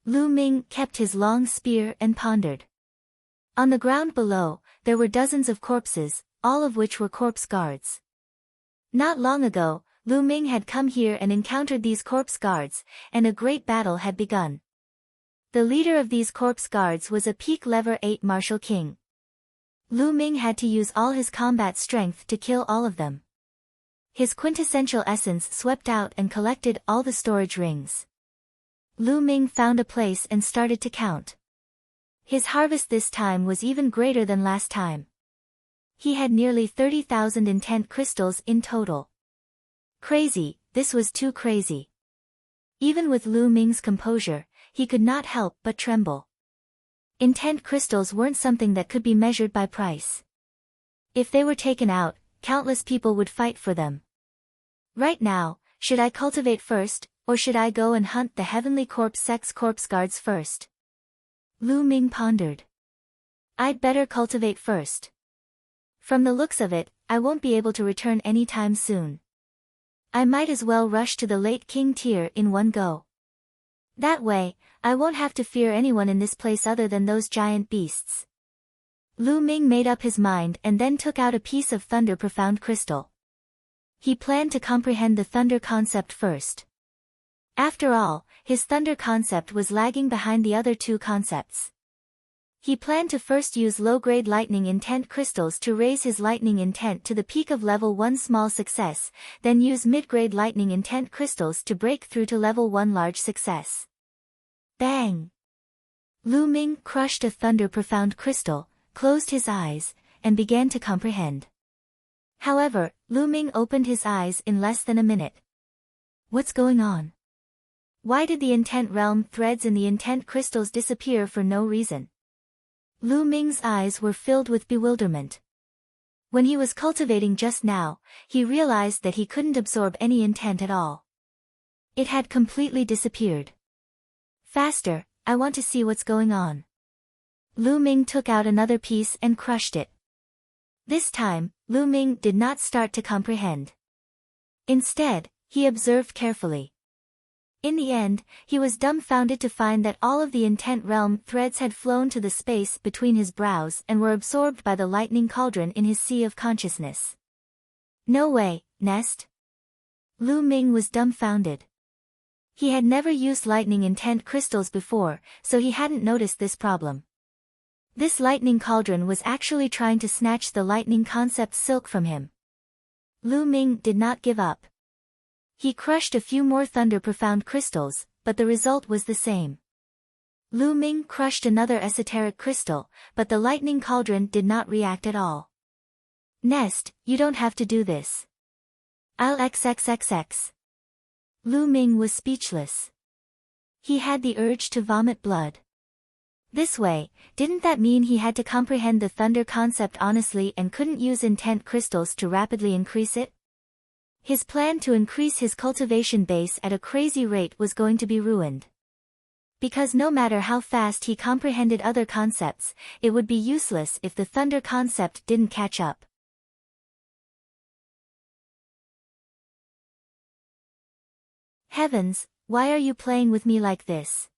[SPEAKER 1] Lu Ming kept his long spear and pondered. On the ground below, there were dozens of corpses, all of which were corpse guards. Not long ago, Lu Ming had come here and encountered these corpse guards, and a great battle had begun. The leader of these corpse guards was a peak Lever 8 Martial King. Lu Ming had to use all his combat strength to kill all of them. His quintessential essence swept out and collected all the storage rings. Lu Ming found a place and started to count. His harvest this time was even greater than last time. He had nearly 30,000 intent crystals in total. Crazy, this was too crazy. Even with Lu Ming's composure, he could not help but tremble. Intent crystals weren't something that could be measured by price. If they were taken out, countless people would fight for them. Right now, should I cultivate first, or should I go and hunt the Heavenly Corpse Sect's corpse guards first? Lu Ming pondered. I'd better cultivate first. From the looks of it, I won't be able to return anytime soon. I might as well rush to the late king tier in one go. That way, I won't have to fear anyone in this place other than those giant beasts. Lu Ming made up his mind and then took out a piece of Thunder Profound Crystal. He planned to comprehend the Thunder concept first. After all, his Thunder concept was lagging behind the other two concepts. He planned to first use low-grade lightning intent crystals to raise his lightning intent to the peak of level 1 small success, then use mid-grade lightning intent crystals to break through to level 1 large success. Bang! Lu Ming crushed a Thunder Profound Crystal, closed his eyes, and began to comprehend. However, Lu Ming opened his eyes in less than a minute. What's going on? Why did the intent realm threads in the intent crystals disappear for no reason? Lu Ming's eyes were filled with bewilderment. When he was cultivating just now, he realized that he couldn't absorb any intent at all. It had completely disappeared. Faster, I want to see what's going on. Lu Ming took out another piece and crushed it. This time, Lu Ming did not start to comprehend. Instead, he observed carefully. In the end, he was dumbfounded to find that all of the intent realm threads had flown to the space between his brows and were absorbed by the lightning cauldron in his sea of consciousness. No way, Nest. Lu Ming was dumbfounded. He had never used lightning intent crystals before, so he hadn't noticed this problem. This lightning cauldron was actually trying to snatch the lightning concept silk from him. Lu Ming did not give up. He crushed a few more thunder profound crystals, but the result was the same. Lu Ming crushed another esoteric crystal, but the lightning cauldron did not react at all. Nest, you don't have to do this. I'll XXXX. Lu Ming was speechless. He had the urge to vomit blood. This way, didn't that mean he had to comprehend the thunder concept honestly and couldn't use intent crystals to rapidly increase it? His plan to increase his cultivation base at a crazy rate was going to be ruined. Because no matter how fast he comprehended other concepts, it would be useless if the thunder concept didn't catch up. Heavens, why are you playing with me like this?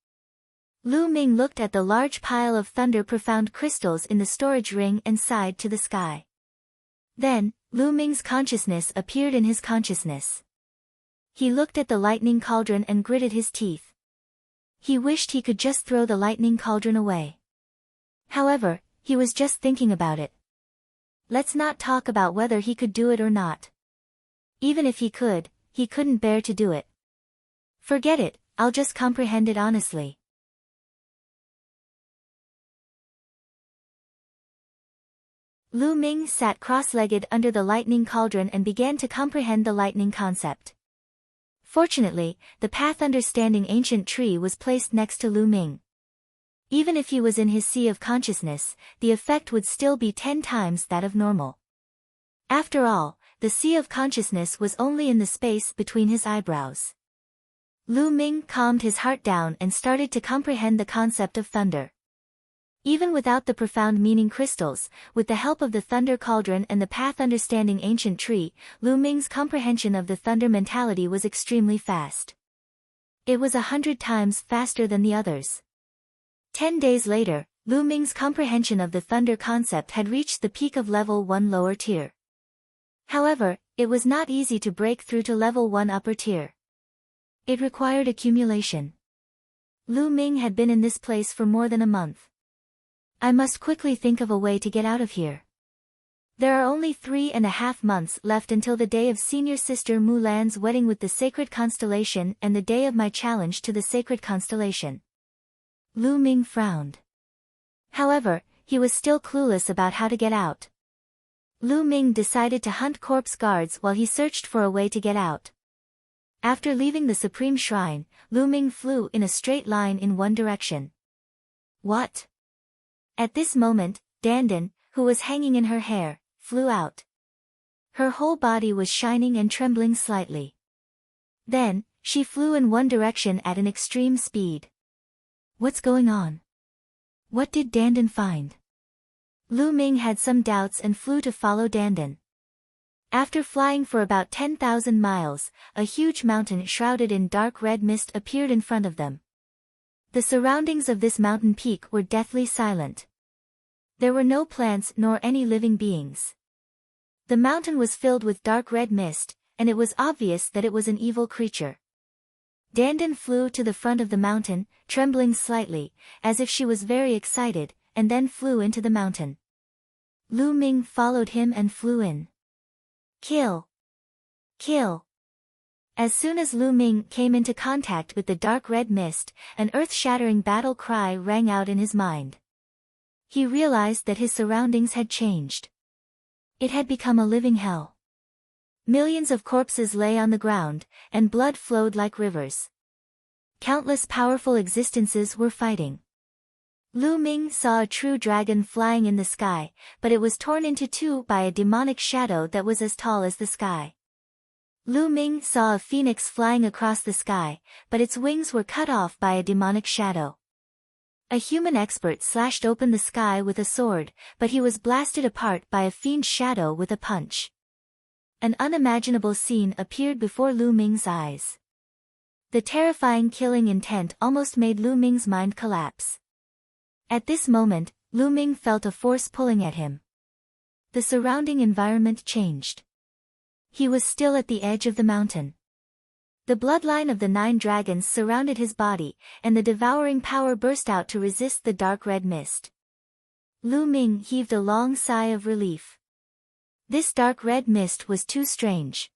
[SPEAKER 1] Lu Ming looked at the large pile of thunder profound crystals in the storage ring and sighed to the sky. Then, Lu Ming's consciousness appeared in his consciousness. He looked at the lightning cauldron and gritted his teeth. He wished he could just throw the lightning cauldron away. However, he was just thinking about it. Let's not talk about whether he could do it or not. Even if he couldn't bear to do it. Forget it, I'll just comprehend it honestly. Lu Ming sat cross-legged under the lightning cauldron and began to comprehend the lightning concept. Fortunately, the path understanding ancient tree was placed next to Lu Ming. Even if he was in his sea of consciousness, the effect would still be 10 times that of normal. After all, the sea of consciousness was only in the space between his eyebrows. Lu Ming calmed his heart down and started to comprehend the concept of thunder. Even without the profound meaning crystals, with the help of the thunder cauldron and the path understanding ancient tree, Lu Ming's comprehension of the thunder mentality was extremely fast. It was 100 times faster than the others. 10 days later, Lu Ming's comprehension of the thunder concept had reached the peak of level 1 lower tier. However, it was not easy to break through to level 1 upper tier. It required accumulation. Lu Ming had been in this place for more than a month. I must quickly think of a way to get out of here. There are only 3.5 months left until the day of senior sister Mulan's wedding with the sacred constellation and the day of my challenge to the sacred constellation. Lu Ming frowned. However, he was still clueless about how to get out. Lu Ming decided to hunt corpse guards while he searched for a way to get out. After leaving the Supreme Shrine, Lu Ming flew in a straight line in one direction. What? At this moment, Dandan, who was hanging in her hair, flew out. Her whole body was shining and trembling slightly. Then, she flew in one direction at an extreme speed. What's going on? What did Dandan find? Lu Ming had some doubts and flew to follow Dandan. After flying for about 10,000 miles, a huge mountain shrouded in dark red mist appeared in front of them. The surroundings of this mountain peak were deathly silent. There were no plants nor any living beings. The mountain was filled with dark red mist, and it was obvious that it was an evil creature. Dandan flew to the front of the mountain, trembling slightly, as if she was very excited, and then flew into the mountain. Lu Ming followed him and flew in. Kill! Kill! As soon as Lu Ming came into contact with the dark red mist, an earth-shattering battle cry rang out in his mind. He realized that his surroundings had changed. It had become a living hell. Millions of corpses lay on the ground, and blood flowed like rivers. Countless powerful existences were fighting. Lu Ming saw a true dragon flying in the sky, but it was torn into two by a demonic shadow that was as tall as the sky. Lu Ming saw a phoenix flying across the sky, but its wings were cut off by a demonic shadow. A human expert slashed open the sky with a sword, but he was blasted apart by a fiend shadow with a punch. An unimaginable scene appeared before Lu Ming's eyes. The terrifying killing intent almost made Lu Ming's mind collapse. At this moment, Lu Ming felt a force pulling at him. The surrounding environment changed. He was still at the edge of the mountain. The bloodline of the 9 dragons surrounded his body, and the devouring power burst out to resist the dark red mist. Lu Ming heaved a long sigh of relief. This dark red mist was too strange.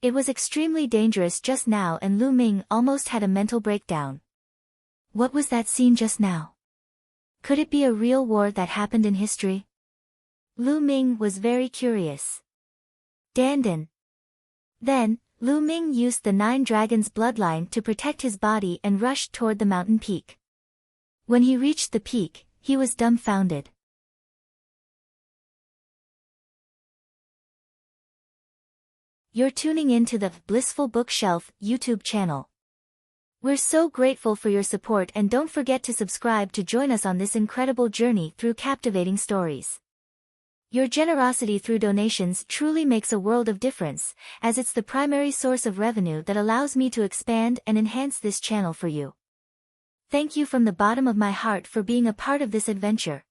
[SPEAKER 1] It was extremely dangerous just now, and Lu Ming almost had a mental breakdown. What was that scene just now? Could it be a real war that happened in history? Lu Ming was very curious. Dandan. Then, Lu Ming used the 9 dragons' bloodline to protect his body and rushed toward the mountain peak. When he reached the peak, he was dumbfounded. You're tuning in to the Blissful Bookshelf YouTube channel. We're so grateful for your support, and don't forget to subscribe to join us on this incredible journey through captivating stories. Your generosity through donations truly makes a world of difference, as it's the primary source of revenue that allows me to expand and enhance this channel for you. Thank you from the bottom of my heart for being a part of this adventure.